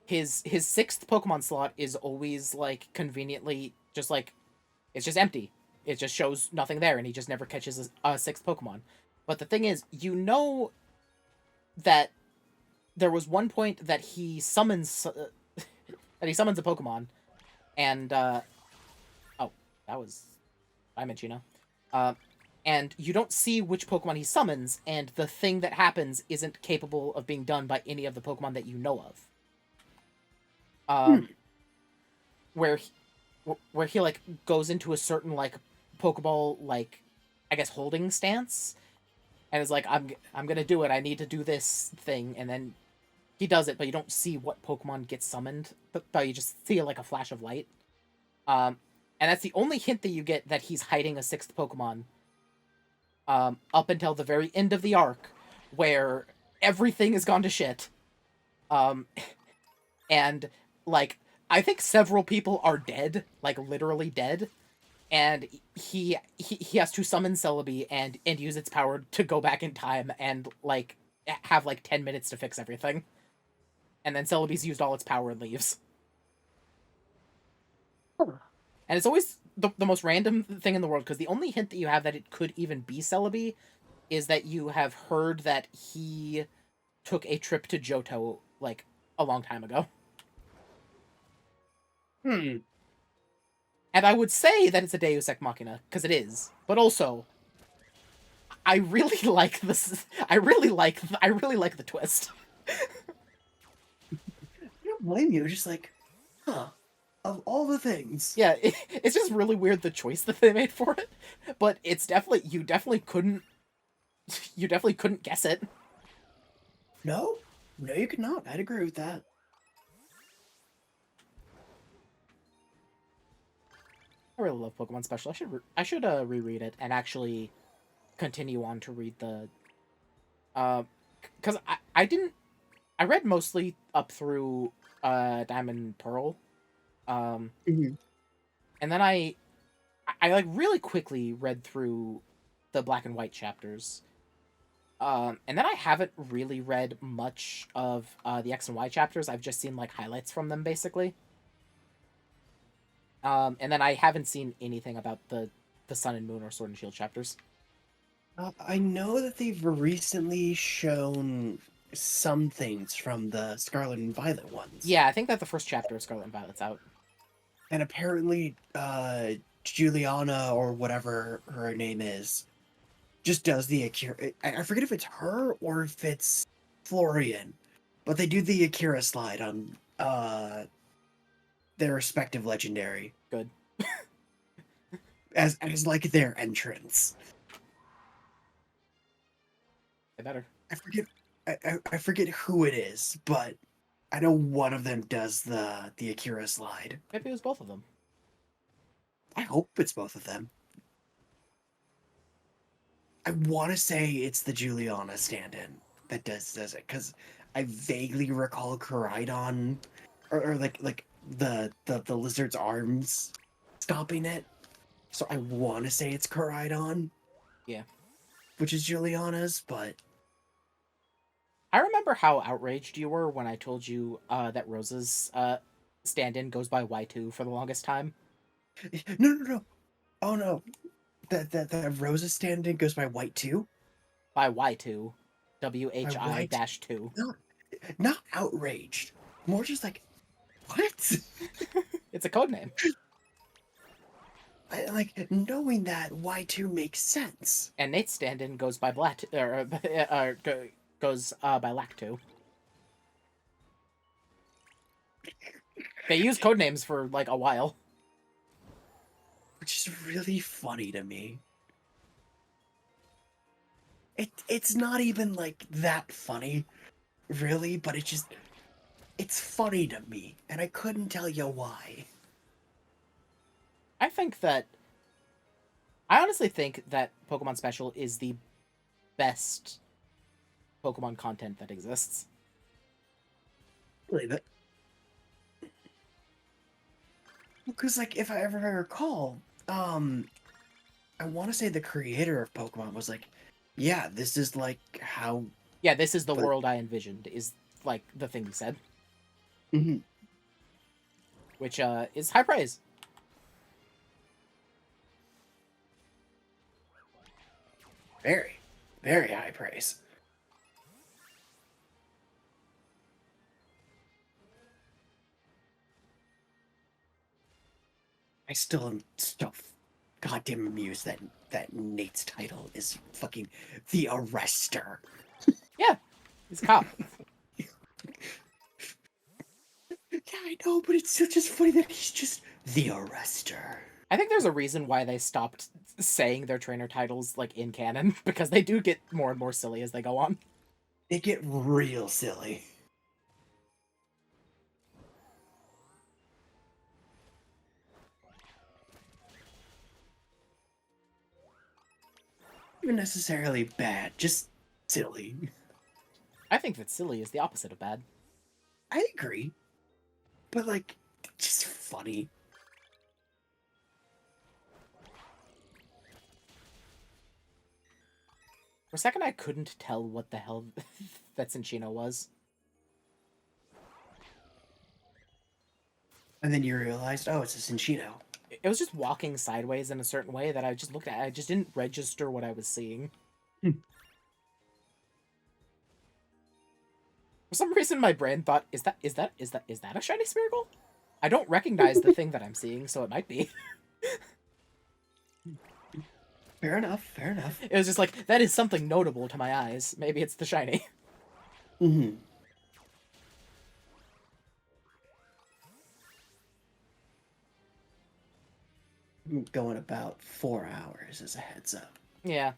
his 6th Pokemon slot is always like conveniently just like it's just empty. It just shows nothing there, and he just never catches a 6th Pokemon. But the thing is, you know that there was one point that he summons a Pokemon, and oh, that was Dimenchino. And you don't see which Pokemon he summons, and the thing that happens isn't capable of being done by any of the Pokemon that you know of. Where he like goes into a certain like Pokeball like I guess holding stance, and is like I'm gonna do it. I need to do this thing, and then he does it, but you don't see what Pokemon gets summoned, but you just see like a flash of light. And that's the only hint that you get that he's hiding a 6th Pokemon. Up until the very end of the arc, where everything has gone to shit. And like I think several people are dead, like literally dead, and he has to summon Celebi and use its power to go back in time and like have like 10 minutes to fix everything. And then Celebi's used all its power and leaves. And it's always the most random thing in the world, because the only hint that you have that it could even be Celebi is that you have heard that he took a trip to Johto, like, a long time ago. And I would say that it's a Deus Ex Machina, because it is. But also, I really like this. I really like the twist. I don't blame you. Just like, huh. Of all the things. Yeah, it's just really weird the choice that they made for it. But it's definitely you definitely couldn't guess it. No? No, you could not. I'd agree with that. I really love Pokemon Special. I should reread it and actually continue on to read the because I read mostly up through Diamond Pearl. And then I like really quickly read through the Black and White chapters. And then I haven't really read much of the X and Y chapters. I've just seen like highlights from them basically. And then I haven't seen anything about the Sun and Moon or Sword and Shield chapters. I know that they've recently shown some things from the Scarlet and Violet ones. Yeah, I think that the first chapter of Scarlet and Violet's out. And apparently, Juliana, or whatever her name is, just does the Akira. I forget if it's her or if it's Florian, but they do the Akira slide on their respective legendary. Good. as like their entrance. They better. I forget. I forget who it is, but I know one of them does the Akira slide. Maybe it was both of them. I hope it's both of them. I want to say it's the Juliana stand-in that does it, because I vaguely recall Koraidon, or like the lizard's arms stopping it. So I want to say it's Koraidon. Yeah. Which is Juliana's, but I remember how outraged you were when I told you that Rosa's stand-in goes by Y2 for the longest time. no. Oh no. That Rosa stand-in goes by White 2? By Y2. WHI-2. Not outraged. More just like, what? It's a code name. Like, knowing that Y2 makes sense. And Nate's stand-in goes by goes by Lac2. They use code names for like a while. Which is really funny to me. It's not even like that funny, really, but it's funny to me, and I couldn't tell you why. I honestly think that Pokemon Special is the best Pokemon content that exists. Believe it. Because, like, if I ever recall, I want to say the creator of Pokemon was like, yeah, this is like how. Yeah, this is the world I envisioned, is like the thing he said. Mm-hmm. Which is high praise. Very, very high praise. I still am so goddamn amused that Nate's title is fucking the Arrester. Yeah, he's a cop. Yeah, I know, but it's still just funny that he's just the Arrester. I think there's a reason why they stopped saying their trainer titles like in canon, because they do get more and more silly as they go on. They get real silly. Even necessarily bad, just silly. I think that silly is the opposite of bad. I agree. But, like, just funny. For a second, I couldn't tell what the hell that Cinccino was. And then you realized, oh, it's a Cinccino. It was just walking sideways in a certain way that I just looked at. I just didn't register what I was seeing. For some reason, my brain thought, is that a shiny Smeargle? I don't recognize the thing that I'm seeing, so it might be. Fair enough, fair enough. It was just like, that is something notable to my eyes. Maybe it's the shiny. Mm-hmm. Going about 4 hours as a heads up. Yeah.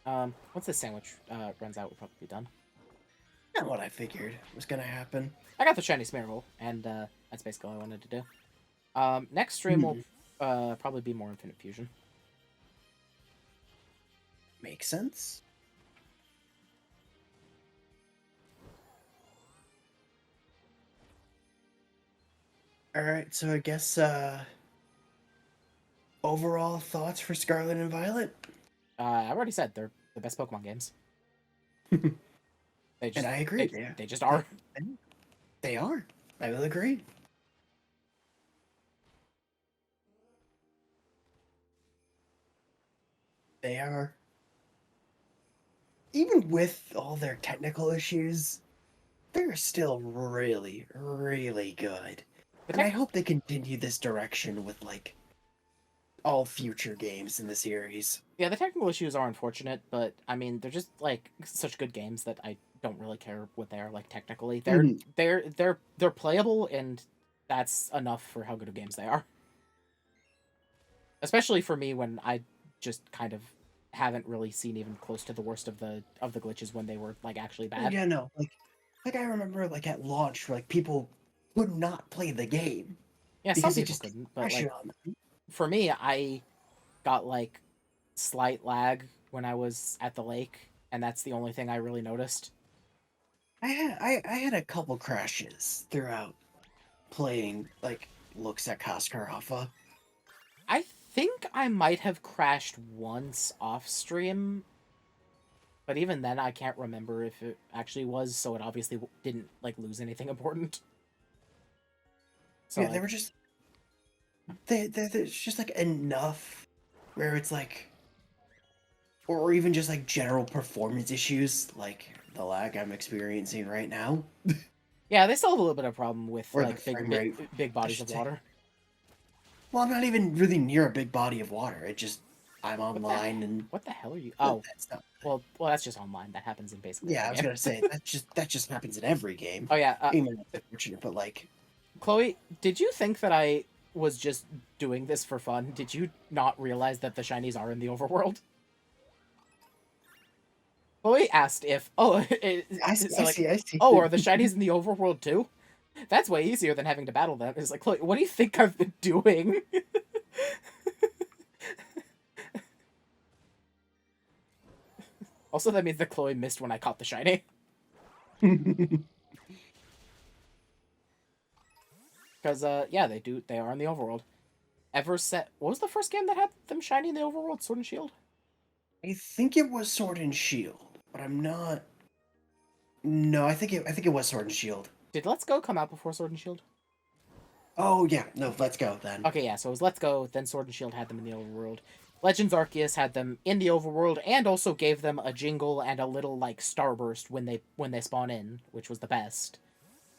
Once this sandwich runs out, we'll probably be done. Not what I figured was gonna happen. I got the shiny Smeargle, and that's basically all I wanted to do. Next stream will probably be more Infinite Fusion. Makes sense. Alright, so I guess, overall thoughts for Scarlet and Violet? I've already said they're the best Pokemon games. They just, and I agree. They just are. They are. I will agree. They are, even with all their technical issues, they're still really, really good. The And I tech hope they continue this direction with like all future games in the series. Yeah, the technical issues are unfortunate, but I mean, they're just like such good games that I don't really care what they are like technically. Mhm. They're playable, and that's enough for how good of games they are. Especially for me, when I just kind of haven't really seen even close to the worst of the glitches when they were like actually Oh bad. yeah, no, like I remember like at launch, like people would not play the game Yeah, some because it people just couldn't, but crashed like on them. for me, I got like slight lag when I was at the lake, and that's the only thing I really noticed. I had a couple crashes throughout playing like looks at Kaskarava. I think I might have crashed once off stream, but even then I can't remember if it actually was, so it obviously didn't like lose anything important. So Yeah, they like were just there's just like enough where it's like, or even just like general performance issues, like the lag I'm experiencing right now, yeah, they still have a little bit of problem with or the like frame rate, big I bodies should of say. water. Well, I'm not even really near a big body of water. It just I'm What the online and what the hell are you? that- Oh, that's not. well, that's just online. That happens in basically Yeah, every I was game. gonna say that just happens in every game. Oh yeah, Even if it's unfortunate, but like Chloe, did you think that I was just doing this for fun? Did you not realize that the shinies are in the overworld? Chloe asked if, so like, I see. oh, are the shinies in the overworld too? That's way easier than having to battle them. It's like, Chloe, what do you think I've been doing? Also, that means that Chloe missed when I caught the shiny. Because, yeah, they are in the overworld. What was the first game that had them shiny in the overworld? Sword and Shield? I think it was Sword and Shield, but I'm not. No, I think it was Sword and Shield. Did Let's Go come out before Sword and Shield? Oh yeah, no, let's go then. Okay, yeah, so it was Let's Go, then Sword and Shield had them in the overworld. Legends Arceus had them in the overworld and also gave them a jingle and a little like starburst when they spawn in, which was the best.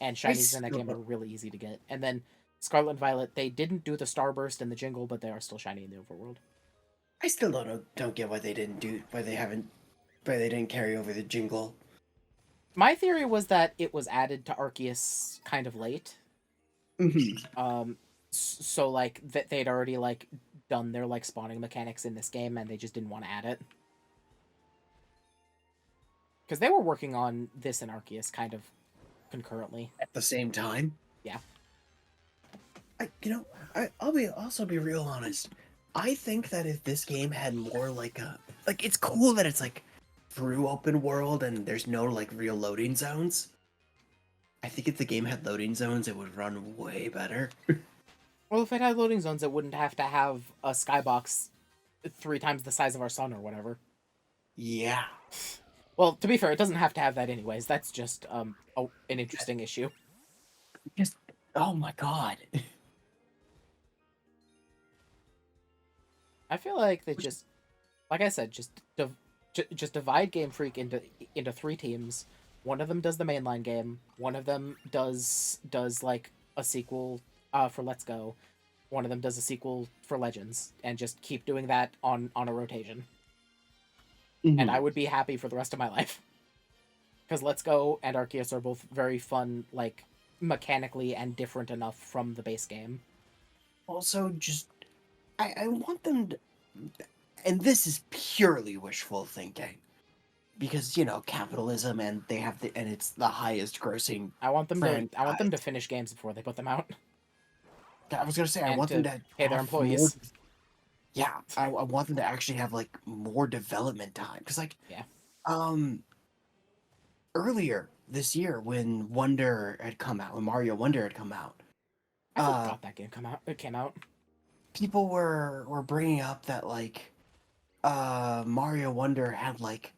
And I shinies in that still game are really easy to get. And then Scarlet and Violet, they didn't do the starburst and the jingle, but they are still shiny in the overworld. I still don't get why they didn't do why they didn't carry over the jingle. My theory was that it was added to Arceus kind of late. Hmm. So like that they'd already like done their like spawning mechanics in this game and they just didn't want to add it. Because they were working on this and Arceus kind of concurrently. At the same time. Yeah. I'll also be real honest. I think that if this game had more like it's cool that it's like through open world and there's no like real loading zones. I think if the game had loading zones, it would run way better. Well, if it had loading zones, it wouldn't have to have a skybox 3 times the size of our sun or whatever. Yeah. Well, to be fair, it doesn't have to have that anyways. That's just an interesting issue. Just oh my god. I feel like they just, like I said, just divide Game Freak into 3 teams. One of them does the mainline game. One of them does like a sequel for Let's Go. One of them does a sequel for Legends, and just keep doing that on a rotation. And I Mhm. would be happy for the rest of my life. Because Let's Go and Arceus are both very fun, like mechanically and different enough from the base game. Also, just I want them to, and this is purely wishful thinking, because capitalism and they have and it's the highest grossing I want them to franchise. finish games before they put them out, I was gonna say I and want them to to pay their have more. employees. Yeah, I want them to actually have like more development time because like Yeah, um earlier this year when Wonder had come out, when Mario Wonder had come out, I uh forgot that game come out. It came out. people were bringing up that like Mario Wonder had like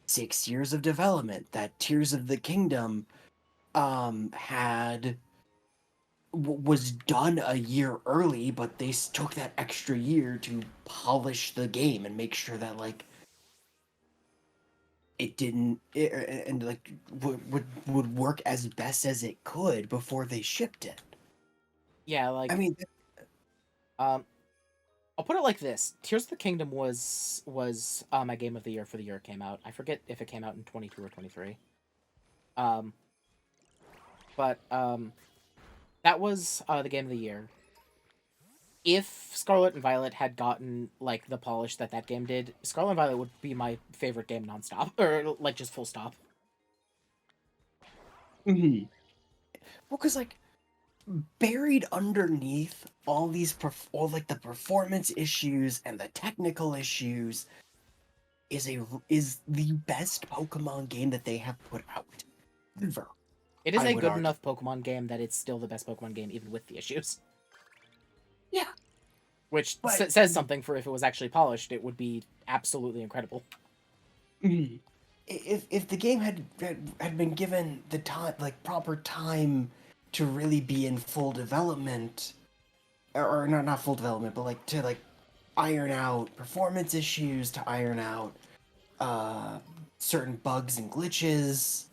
6 years of development, that Tears of the Kingdom had was done a year early, but they took that extra year to polish the game and make sure that like it didn't and like would work as best as it could before they shipped it. Yeah, I like mean, um, I'll put it like this: Tears of the Kingdom was my game of the year for the year it came out. I forget if it came out in 22 or 23. Um, but that was the game of the year. If Scarlet and Violet had gotten like the polish that that game did, Scarlet and Violet would be my favorite game nonstop, or like just full stop. mhm. Well, because like buried underneath all these all like the performance issues and the technical issues is the best Pokemon game that they have put out ever. It is I a would good argue. enough Pokemon game that it's still the best Pokemon game, even with the issues. Yeah, Which but says something for if it was actually polished, it would be absolutely incredible. mhm. If the game had been given the time, like proper time to really be in full development, or not full development, but like to like iron out performance issues, to iron out uh certain bugs and glitches,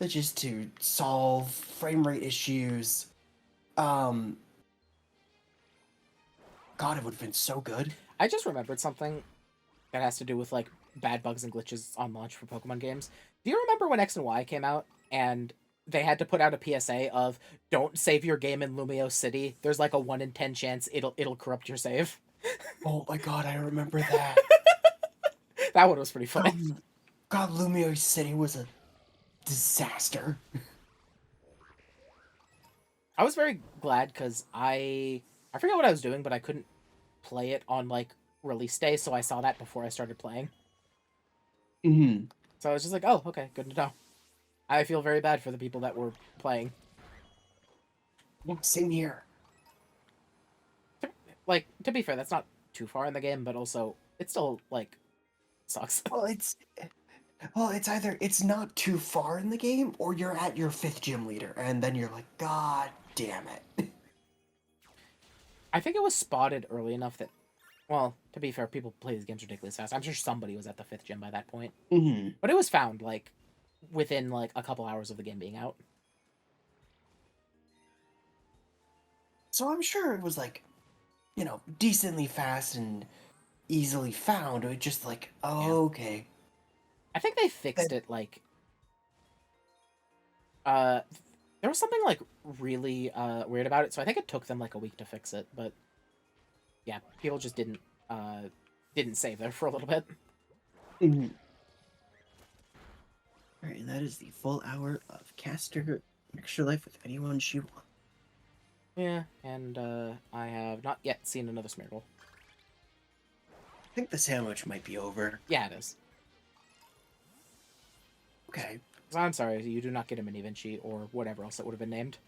just to solve frame rate issues. Um, God, it would have been so good. I just remembered something that has to do with like bad bugs and glitches on launch for Pokemon games. Do you remember when X and Y came out and they had to put out a PSA of don't save your game in Lumio City. There's like a 1 in 10 chance it'll corrupt your save. Oh my God, I remember that. That one was pretty funny. God, Lumio City was a disaster. I was very glad cuz I forget what I was doing, but I couldn't play it on like release day, so I saw that before I started playing. Mm-hmm. So I was just like, "Oh, okay, good to know." I feel very bad for the people that were playing. Yeah, same here. Like, to be fair, that's not too far in the game, but also it still like sucks. Well, it's either it's not too far in the game, or you're at your fifth gym leader, and then you're like, God damn it. I think it was spotted early enough that, well, to be fair, people play these games ridiculously fast. I'm sure somebody was at the 5th gym by that point, Mm-hmm. but it was found like within like a couple hours of the game being out. So I'm sure it was like, decently fast and easily found. It just like, Yeah, oh, okay. I think they fixed That it like uh there was something like really weird about it, so I think it took them like a week to fix it. But yeah, people just didn't save there for a little bit. mhm. All right, and that is the full hour of Caster Extra Life with anyone she wants. Yeah, and I have not yet seen another Smeargle. I think the sandwich might be over. Yeah, it is. Okay, So I'm sorry, you do not get a Mini Vinci or whatever else it would have been named.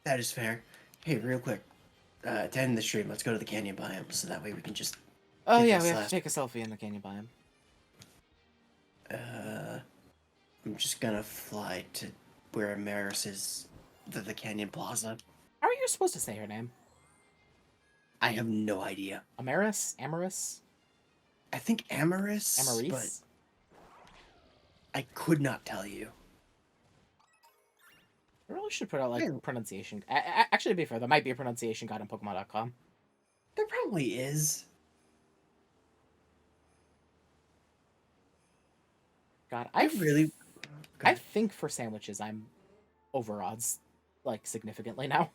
that is fair. Hey, real quick, to end the stream, let's go to the canyon biome so that way we can just Oh get yeah, we this have to last. take a selfie in the canyon biome. Uh, I'm just gonna fly to where Amaris is, the Canyon Plaza. How are you supposed to say her name? I have no idea. Amaris? Amaris? I think Amaris, but Amaris? I could not tell you. I really should put out Hey, like pronunciation. Actually, to be fair, there might be a pronunciation guide on Pokemon.com. there probably is. God, I really. I God. think for sandwiches I'm over odds like significantly now.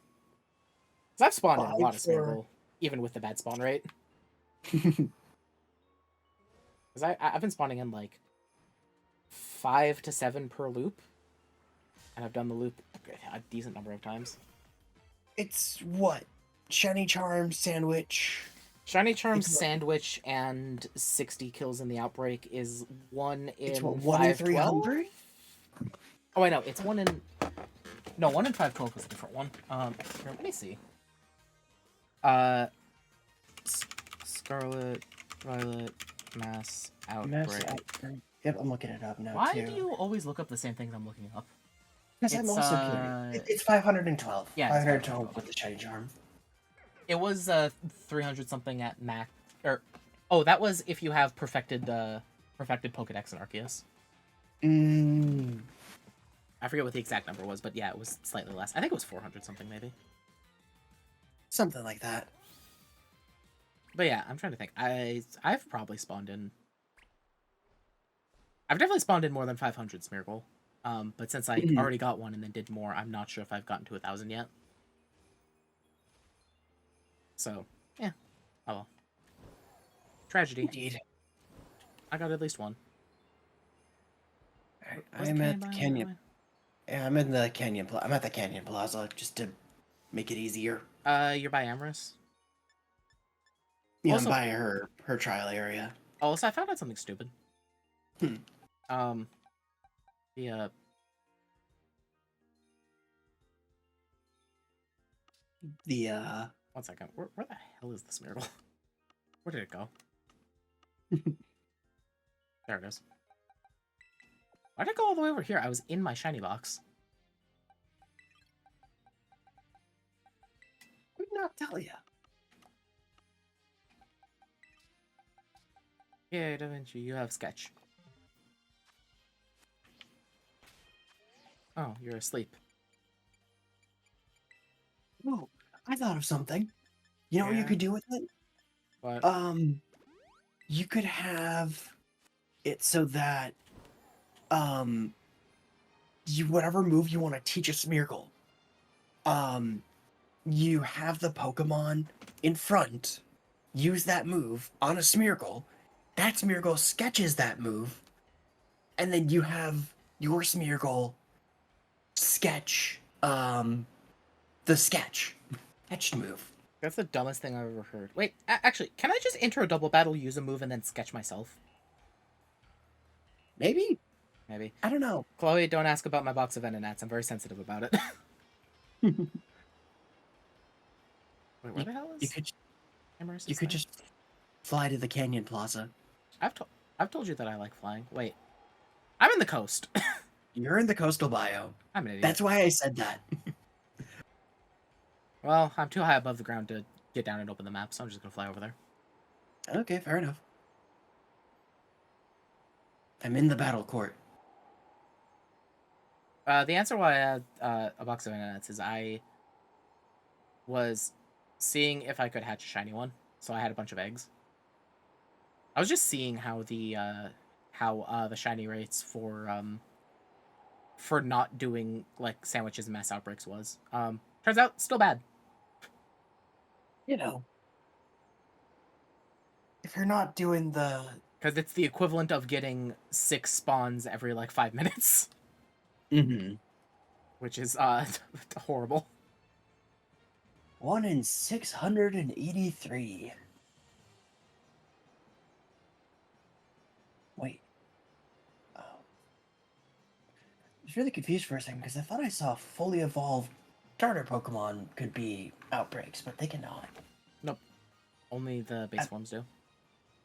Because I've spawned in a lot of For Smeargle, even with the bad spawn rate. Because I've been spawning in like 5 to 7 per loop, and I've done the loop a decent number of times. It's what? Shiny Charm Sandwich. Shiny Charm It's what? Sandwich and 60 kills in the Outbreak is 1 It's what? in 1 in 512? 300? Oh, wait, no, it's 1 in... No, 1 in 512 was a different one. Here, let me see. Scarlet, Violet, Mass, Outbreak. Yep, I'm looking it up now Why too. do you always look up the same things I'm looking up? Because I'm It's also curious. It's 512. yeah, it's 512 with the shiny charm. it was 300 something at max, or oh, that was if you have perfected Pokedex and Arceus. Mm, I forget what the exact number was, but yeah, it was slightly less. I think it was 400 something maybe. something like that. But yeah, I'm trying to think. I've probably spawned in. I've definitely spawned in more than 500 Smeargle. But since I Mhm. already got one and then did more, I'm not sure if I've gotten to 1,000 yet. So yeah, oh well. Tragedy. Indeed. I got at least one. Alright, Where's the I'm canyon at the biome, by the canyon. way? Yeah, I'm in the canyon. I'm at the canyon plaza just to make it easier. You're by Amorous. Yeah, I'm Also, by her trial area. also, I found out something stupid. Hmm. Um, the 1 second. Where the hell is the Smeargle? Where did it go? There it is. Why did it go all the way over here? I was in my shiny box. Could not tell you. Yeah, Da Vinci, you have sketch. Oh, you're asleep. Oh, I thought of something. You know what you Yeah. could do with it? But You could have it so that um you whatever move you want to teach a Smeargle, um you have the Pokemon in front use that move on a Smeargle. That Smeargle sketches that move, and then you have your Smeargle sketch the sketched move. that's the dumbest thing I've ever heard. Wait, actually, can I just enter a double battle, use a move, and then sketch myself? Maybe? Maybe. I don't know. Chloe, don't ask about my box of Venonats. I'm very sensitive about it. Wait, where the hell You is could Amorous' you could thing? just fly to the Canyon Plaza. I've, to- I've told you that I like flying. Wait, I'm in the coast. You're in the coastal biome. I'm an idiot. That's why I said that. Well, I'm too high above the ground to get down and open the map, so I'm just gonna fly over there. Okay, fair enough. I'm in the battle court. The answer why I had a box of Venonats is I was seeing if I could hatch a shiny one, so I had a bunch of eggs. I was just seeing how the shiny rates for not doing like sandwiches and mass outbreaks was. Turns out still bad. You know, if you're not doing the Because it's the equivalent of getting 6 spawns every like 5 minutes, which is horrible. 1 in 683. Wait. Oh. I was really confused for a second because I thought I saw fully evolved starter Pokemon could be outbreaks, but they cannot. Nope, only the base forms do.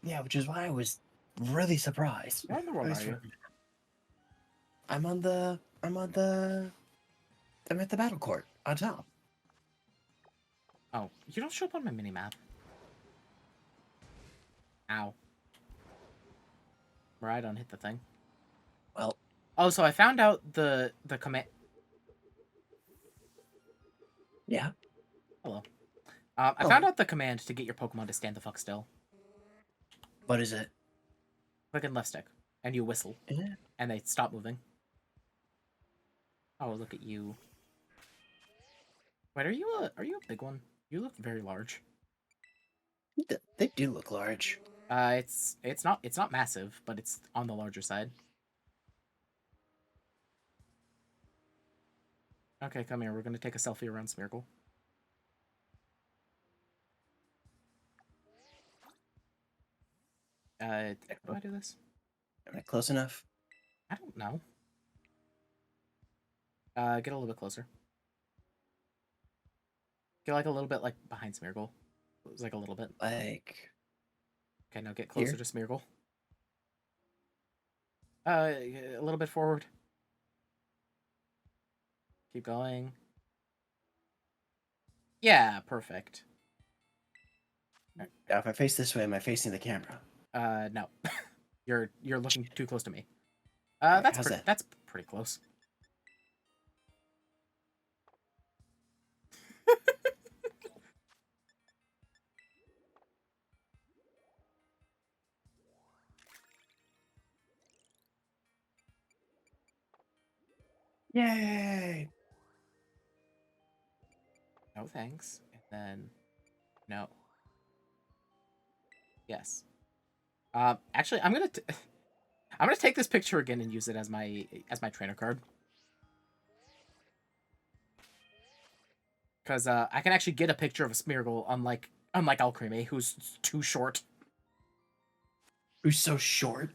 Yeah, which is why I was really surprised. Where in the world are you? I'm at the battle court on top. Oh, you don't show up on my mini map. Ow. Right on, hit the thing. Well, Oh, so I found out the command. yeah. Hello. I found out the command to get your Pokemon to stand the fuck still. What is it? Click and left stick, and you whistle, Yeah. and they stop moving. Oh, look at you. Wait, are you a big one? You look very large. They do look large. It's not massive, but it's on the larger side. Okay, come here. We're gonna take a selfie around Smeargle. How do I do this? Am I close enough? I don't know. Get a little bit closer. Get like a little bit like behind Smeargle. It was like a little bit. Like Okay, now get closer here? to Smeargle. A little bit forward. Keep going. Yeah, perfect. Now, if I face this way, am I facing the camera? No. You're looking too close to me. Alright, how's that? That's pretty close. Yay! No thanks. And then no. Yes. Actually, I'm gonna take this picture again and use it as my trainer card. Because I can actually get a picture of a Smeargle, unlike Alcremie, who's too short. Who's so short?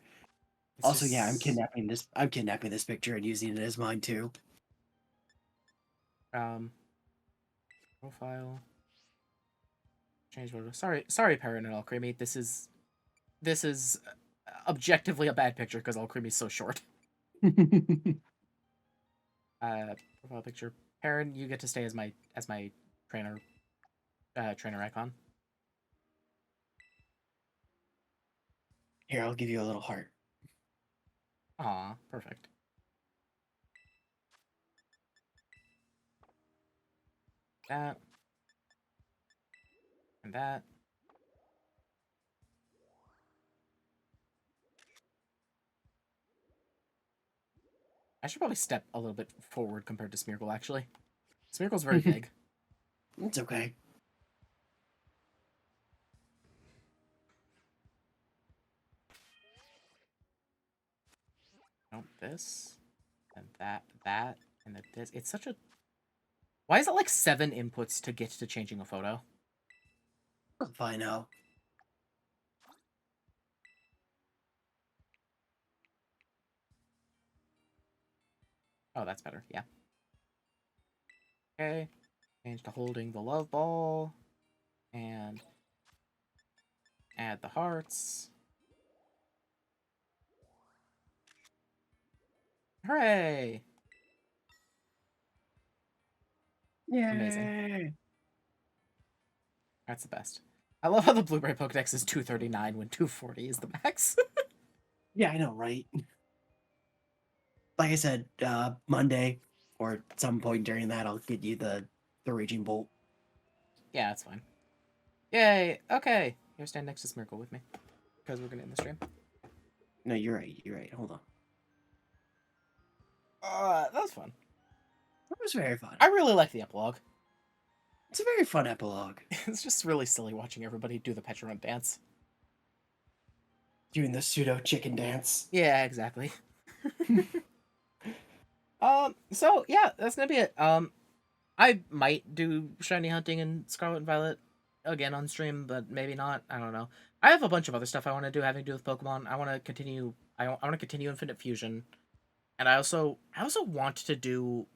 It's Also, just... yeah, I'm kidnapping this picture and using it as mine too. Profile. Change photo. Sorry, Parent and Alcremie. This is objectively a bad picture because Alcremie's so short. Profile picture. Perrin, you get to stay as my trainer trainer icon. Here, I'll give you a little heart. Aw, perfect. That. And that. I should probably step a little bit forward compared to Smeargle, actually. Smeargle's very big. It's okay. No, this. And that. And then this. It's such a... Why is it like 7 inputs to get to changing a photo? If I know. Oh, that's better. Yeah. Okay. Change to holding the love ball. And add the hearts. Hooray! Yay! Amazing. That's the best. I love how the Blueberry Pokedex is 239 when 240 is the max. Yeah, I know, right? Like I said, Monday or at some point during that, I'll get you the Raging Bolt. Yeah, that's fine. Yay! Okay. Here, stand next to Smeargle with me. Because we're gonna end the stream. No, you're right. You're right. Hold on. That was fun. That was very fun. I really like the epilogue. It's a very fun epilogue. It's just really silly watching everybody do the Petulant dance. Doing the pseudo chicken dance. Yeah, exactly. So yeah, that's gonna be it. I might do shiny hunting and Scarlet and Violet again on stream, but maybe not. I don't know. I have a bunch of other stuff I want to do having to do with Pokemon. I want to continue. I want to continue Infinite Fusion, and I also want to do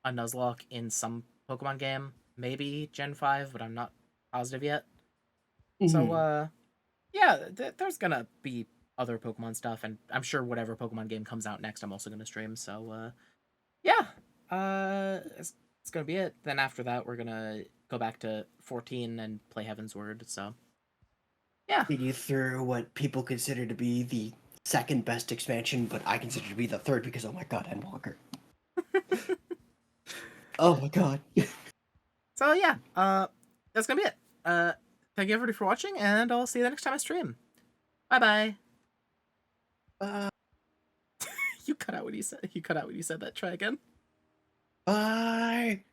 a Nuzlocke in some Pokemon game, maybe Gen 5, but I'm not positive yet. So yeah, there's gonna be other Pokemon stuff, and I'm sure whatever Pokemon game comes out next, I'm also gonna stream. So yeah, it's gonna be it. Then after that, we're gonna go back to 14 and play Heaven's Word. So yeah, Lead you through what people consider to be the second best expansion, but I consider to be the third because, oh my god, Endwalker. Oh my god. so yeah, that's gonna be it. Thank you everybody for watching, and I'll see you the next time I stream. Bye bye. You cut out when you said that. Try again. Bye.